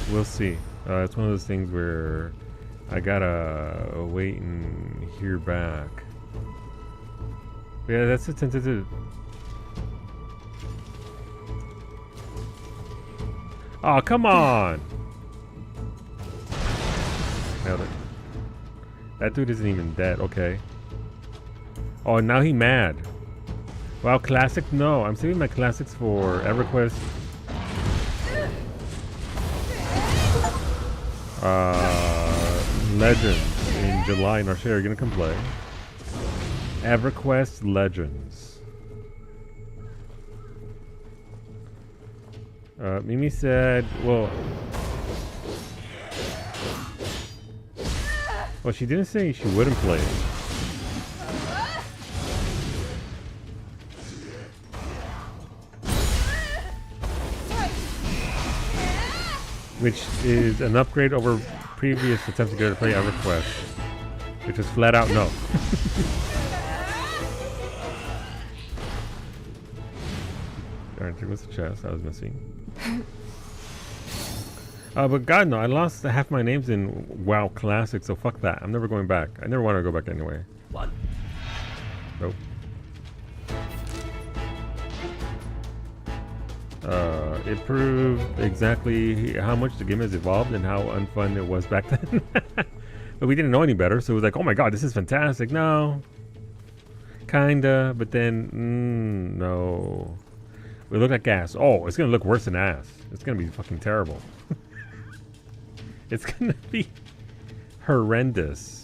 Speaker 1: We'll see. It's one of those things where I gotta wait and hear back. But yeah, that's a tentative. Oh, come on! Nailed it. That dude isn't even dead. Okay. Oh, now he mad. Wow, classic? No, I'm saving my classics for EverQuest. Legends in July in our share. You're gonna come play. EverQuest Legends. Mimi said, well, she didn't say she wouldn't play it. Which is an upgrade over previous attempts to get her to play EverQuest, which was flat out no. Alright, there was the chest I was missing. But God, no, I lost half my names in WoW Classic, so fuck that. I'm never going back. I never want to go back anyway.
Speaker 11: One.
Speaker 1: Nope. It proved exactly how much the game has evolved and how unfun it was back then. But we didn't know any better, so it was like, oh my god, this is fantastic. No. Kinda, but then, no. We look like ass. Oh, it's gonna look worse than ass. It's gonna be fucking terrible. It's gonna be horrendous.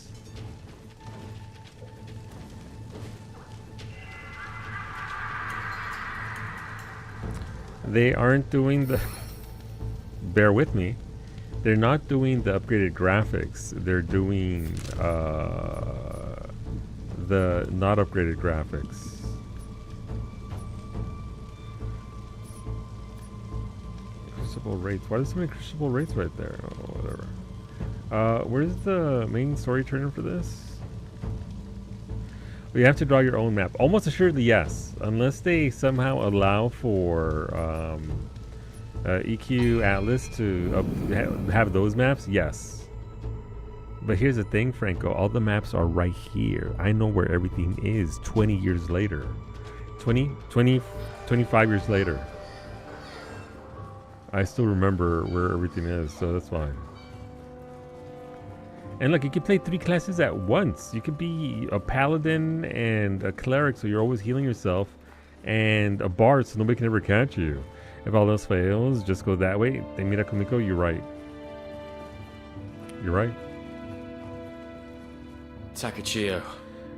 Speaker 1: They aren't doing the... Bear with me. They're not doing the upgraded graphics. They're doing the not upgraded graphics. Crucible rates. Why are there so many crucible rates right there? Oh, whatever. Where's the main story turner for this? You have to draw your own map. Almost assuredly, yes. Unless they somehow allow for EQ Atlas to have those maps, yes. But here's the thing, Franco. All the maps are right here. I know where everything is 20 years later. 25 years later. I still remember where everything is, so that's fine. And look, you can play 3 classes at once. You could be a paladin and a cleric, so you're always healing yourself, and a bard, so nobody can ever catch you. If all else fails, just go that way. And mira, Kumiko, you're right. You're right.
Speaker 2: Takachio.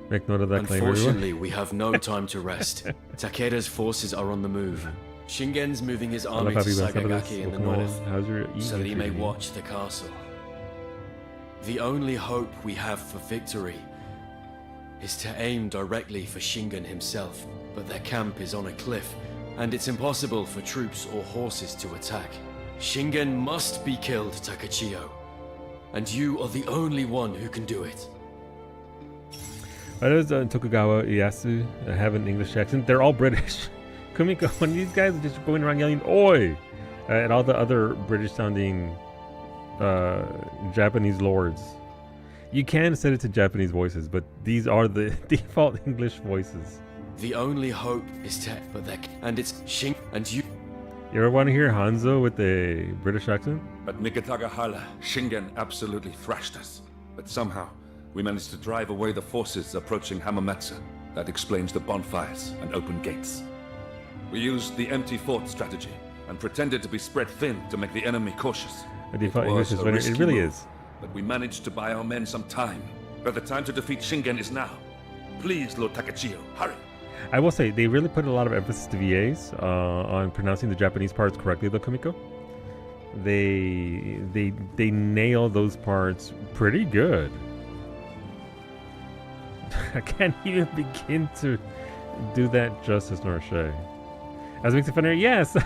Speaker 1: Make note of that claim.
Speaker 2: Unfortunately, we have no time to rest. Takeda's forces are on the move. Shingen's moving his army to Sagagaki in the north, so that he may watch the castle. The only hope we have for victory is to aim directly for Shingen himself, but their camp is on a cliff, and it's impossible for troops or horses to attack. Shingen must be killed, Takachio, and you are the only one who can do it.
Speaker 1: Why does Tokugawa Ieyasu have an English accent? They're all British. Kumiko, when these guys are just going around yelling "Oi!" At all the other British-sounding Japanese lords. You can set it to Japanese voices, but these are the default English voices.
Speaker 2: The only hope is to, and it's Shing and you.
Speaker 1: You ever want to hear Hanzo with a British accent?
Speaker 11: At Mikitagahala, Shingen absolutely thrashed us. But somehow, we managed to drive away the forces approaching Hamamatsu. That explains the bonfires and open gates. We used the empty fort strategy and pretended to be spread thin to make the enemy cautious.
Speaker 1: A default English is it really is.
Speaker 11: But we managed to buy our men some time. But the time to defeat Shingen is now. Please, Lord Takachio, hurry.
Speaker 1: I will say, they really put a lot of emphasis to VAs on pronouncing the Japanese parts correctly, though, Kumiko. They nail those parts pretty good. I can't even begin to do that justice, Norche. As Mixed Defender, yes!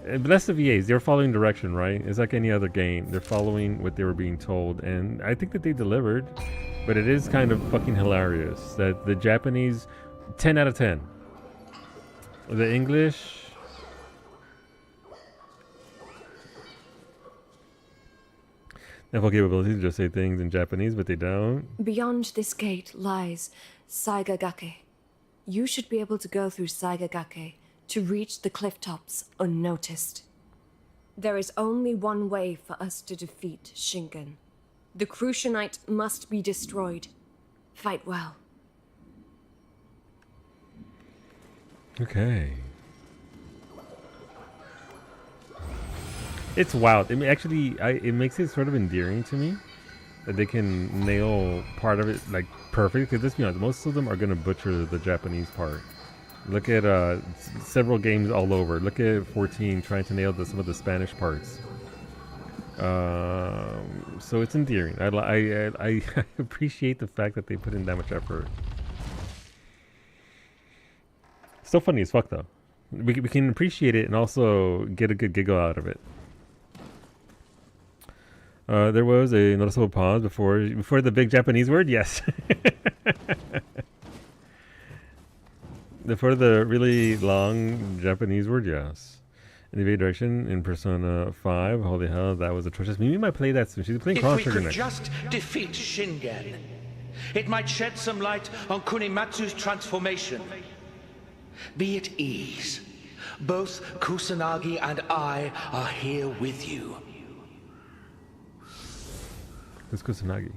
Speaker 1: But that's the VAs. They're following direction, right? It's like any other game. They're following what they were being told, and I think that they delivered. But it is kind of fucking hilarious that the Japanese, 10 out of 10. The English... They have full capability to just say things in Japanese, but they don't.
Speaker 3: Beyond this gate lies Saigagake. You should be able to go through Saigagake to reach the cliff tops unnoticed. There is only one way for us to defeat Shingen. The Crucianite must be destroyed. Fight well.
Speaker 1: Okay. It's wild. I mean, actually, it makes it sort of endearing to me that they can nail part of it like perfect. Because let's be honest, most of them are gonna butcher the Japanese part. Look at several games all over. Look at 14 trying to nail some of the Spanish parts. So it's endearing. I appreciate the fact that they put in that much effort. Still funny as fuck though. We can appreciate it and also get a good giggle out of it. There was a noticeable pause before the big Japanese word. Yes. Before the really long Japanese word. Yes. In the evade direction in Persona 5. Holy hell, that was atrocious. Mimi might play that soon. She's playing Chrono Trigger next.
Speaker 5: If we could just defeat Shingen, it might shed some light on Kunimatsu's transformation. Be at ease. Both Kusanagi and I are here with you.
Speaker 1: Who's Kusanagi?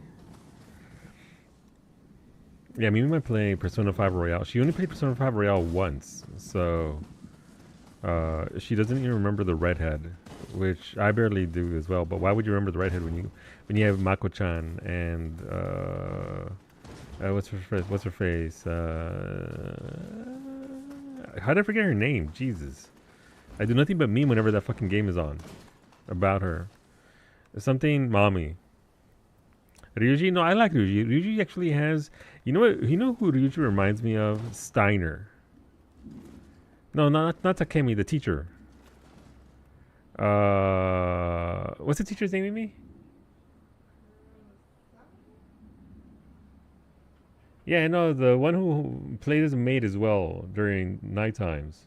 Speaker 1: Yeah, Mimi might play Persona 5 Royale. She only played Persona 5 Royale once, so she doesn't even remember the redhead, which I barely do as well. But why would you remember the redhead when you have Mako-chan and what's her face? How did I forget her name? Jesus. I do nothing but meme whenever that fucking game is on. About her. Something mommy. Ryuji? No, I like Ryuji. Ryuji actually has... You know what? You know who Ryuji reminds me of? Steiner. No, not Takemi, the teacher. What's the teacher's name, Amy? Yeah, no, the one who played as a maid as well during night times.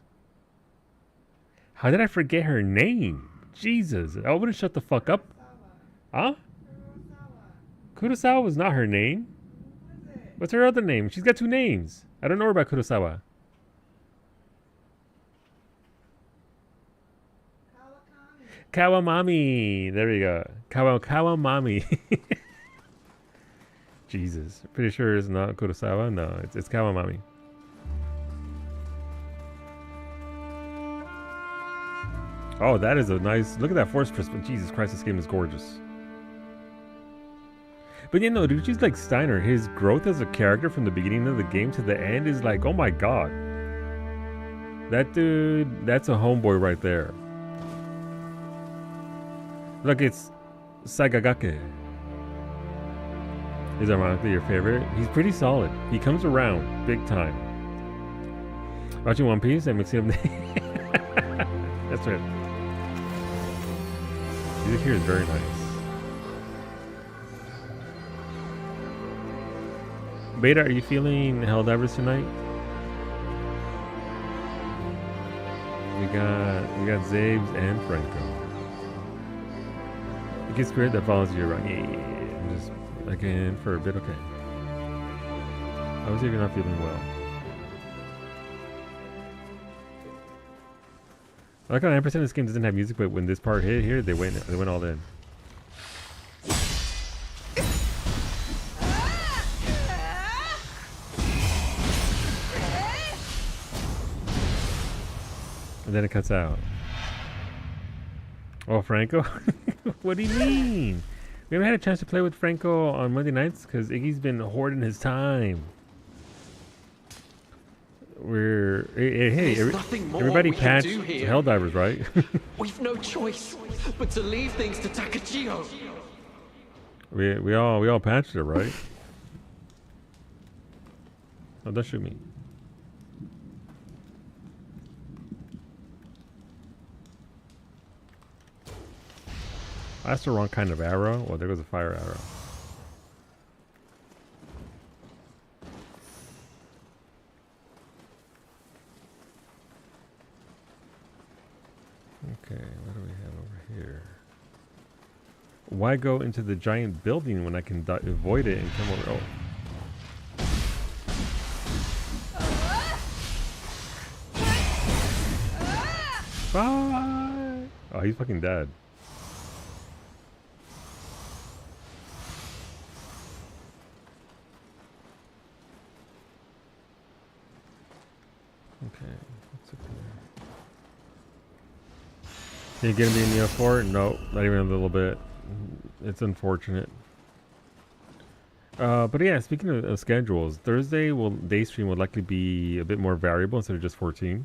Speaker 1: How did I forget her name? Jesus, I wouldn't shut the fuck up. Huh? Kurosawa was not her name. What's her other name? She's got two names. I don't know her about Kurosawa. Kawamami. There we go. Kawamami. Jesus. Pretty sure it's not Kurosawa. No, it's Kawamami. Oh, that is a nice... Look at that force perspective. Jesus Christ, this game is gorgeous. But you know, Ryuji's like Steiner. His growth as a character from the beginning of the game to the end is like, oh my god. That dude, that's a homeboy right there. Look, it's Sagagake. Is ironically your favorite? He's pretty solid. He comes around big time. Watching One Piece and mixing up. That's right. Music here is very nice. Beta, are you feeling Helldivers tonight? We got Zabes and Franco. It gets spirit that follows you around. Yeah. I'm just again for a bit. Okay. Obviously, if you're not feeling well. I like how 9% of this game doesn't have music, but when this part hit here, they went all in. And then it cuts out. Oh, Franco? What do you mean? We haven't had a chance to play with Franco on Monday nights because Iggy's been hoarding his time. Hey, everybody patched Helldivers, right?
Speaker 8: We've no choice but to leave things to Takachio.
Speaker 1: we all patched it, right? Oh, don't shoot me. That's the wrong kind of arrow. Well, there goes a fire arrow. Okay, what do we have over here? Why go into the giant building when I can avoid it and come over? Oh. Bye! Oh, he's fucking dead. Okay. What's up here? You gonna be in Nioh 4? No, not even a little bit. It's unfortunate. But yeah, speaking of schedules, Thursday day stream will likely be a bit more variable instead of just 14.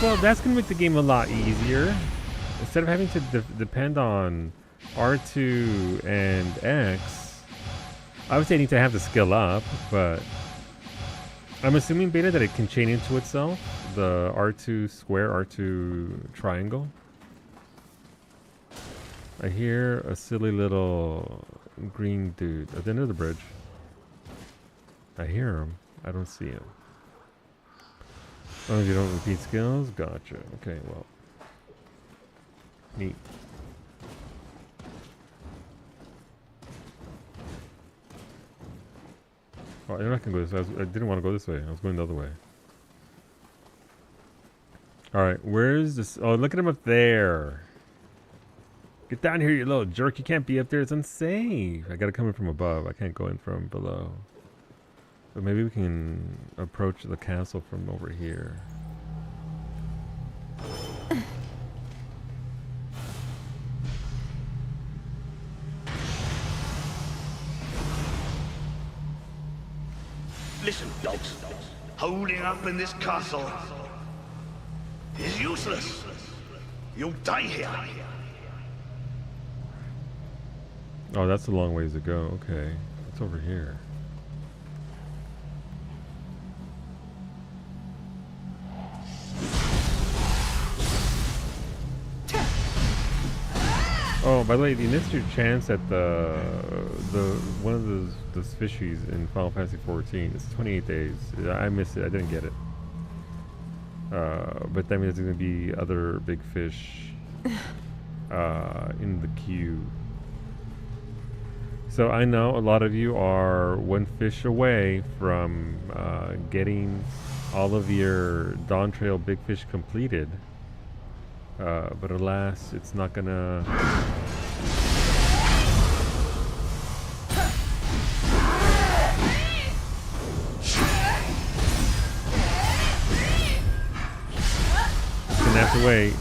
Speaker 1: Well, that's gonna make the game a lot easier. Instead of having to depend on R2 and X, obviously I need to have the skill up, but I'm assuming beta that it can chain into itself, the R2 square, R2 triangle. I hear a silly little green dude at the end of the bridge. I hear him. I don't see him. Oh, you don't repeat skills? Gotcha. Okay, well. Neat. Oh, I'm not gonna go this way. I didn't want to go this way. I was going the other way. Alright, where's this? Oh, look at him up there. Get down here, you little jerk. You can't be up there. It's unsafe. I gotta come in from above. I can't go in from below. But maybe we can approach the castle from over here.
Speaker 11: Listen, dogs. Holding up in this castle is useless. You'll die here.
Speaker 1: Oh, that's a long ways to go. Okay. It's over here. Oh, by the way, you missed your chance at the one of those fishies in Final Fantasy 14. It's 28 days. I missed it. I didn't get it. But that means there's going to be other big fish in the queue. So I know a lot of you are one fish away from getting all of your Dawn Trail big fish completed. But alas, it's not gonna... Gonna have to wait.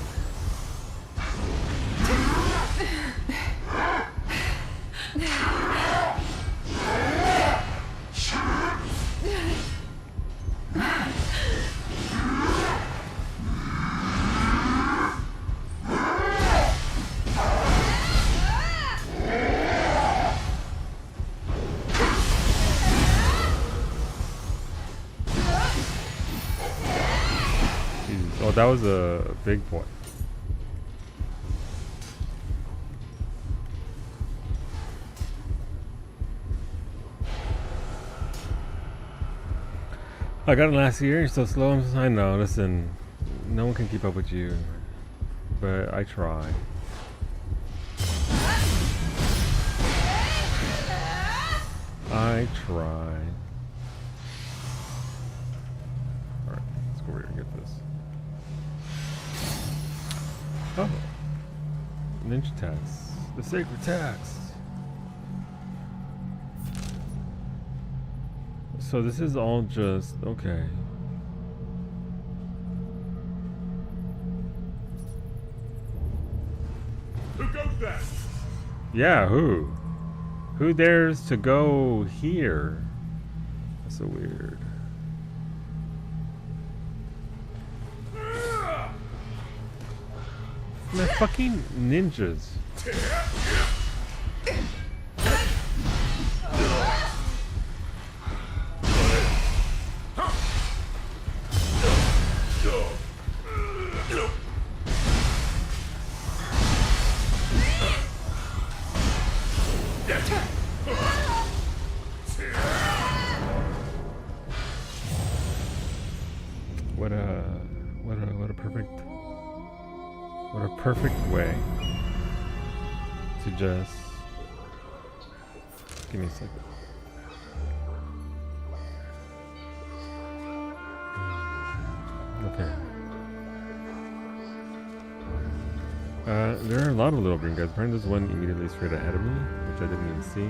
Speaker 1: Oh, that was a big boy. I got it last year. You're so slow. I know. Listen, no one can keep up with you, but I try. I try. All right, let's go over here and get this. Oh, ninja tax, the sacred tax. So this is all just okay.
Speaker 11: Who goes there?
Speaker 1: Yeah, who? Who dares to go here? That's so weird. They're fucking ninjas. What a perfect way to just... Give me a second. Okay. There are a lot of little green guys. Apparently there's one immediately straight ahead of me, which I didn't even see.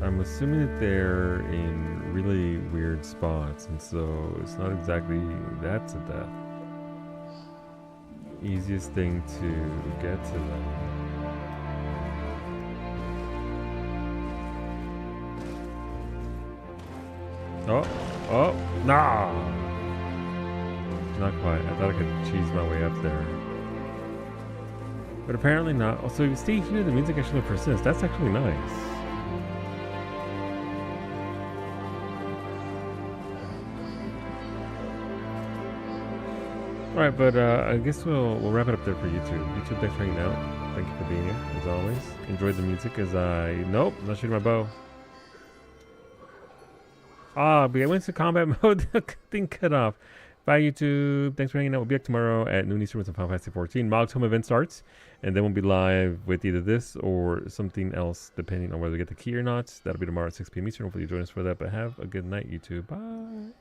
Speaker 1: I'm assuming that they're in really weird spots, and so it's not exactly that's a death. Easiest thing to get to them. Oh, nah! Not quite. I thought I could cheese my way up there. But apparently not. Also, if you stay here, the music actually persists. That's actually nice. Alright, but I guess we'll wrap it up there for YouTube. YouTube, thanks for hanging out. Thank you for being here, as always. Enjoyed the music as I... Nope, not shooting my bow. Ah, but I went to combat mode. The thing cut off. Bye, YouTube. Thanks for hanging out. We'll be back tomorrow at noon Eastern with some Final Fantasy 14. Mog's home event starts, and then we'll be live with either this or something else, depending on whether we get the key or not. That'll be tomorrow at 6 p.m. Eastern. Hopefully you join us for that. But have a good night, YouTube. Bye.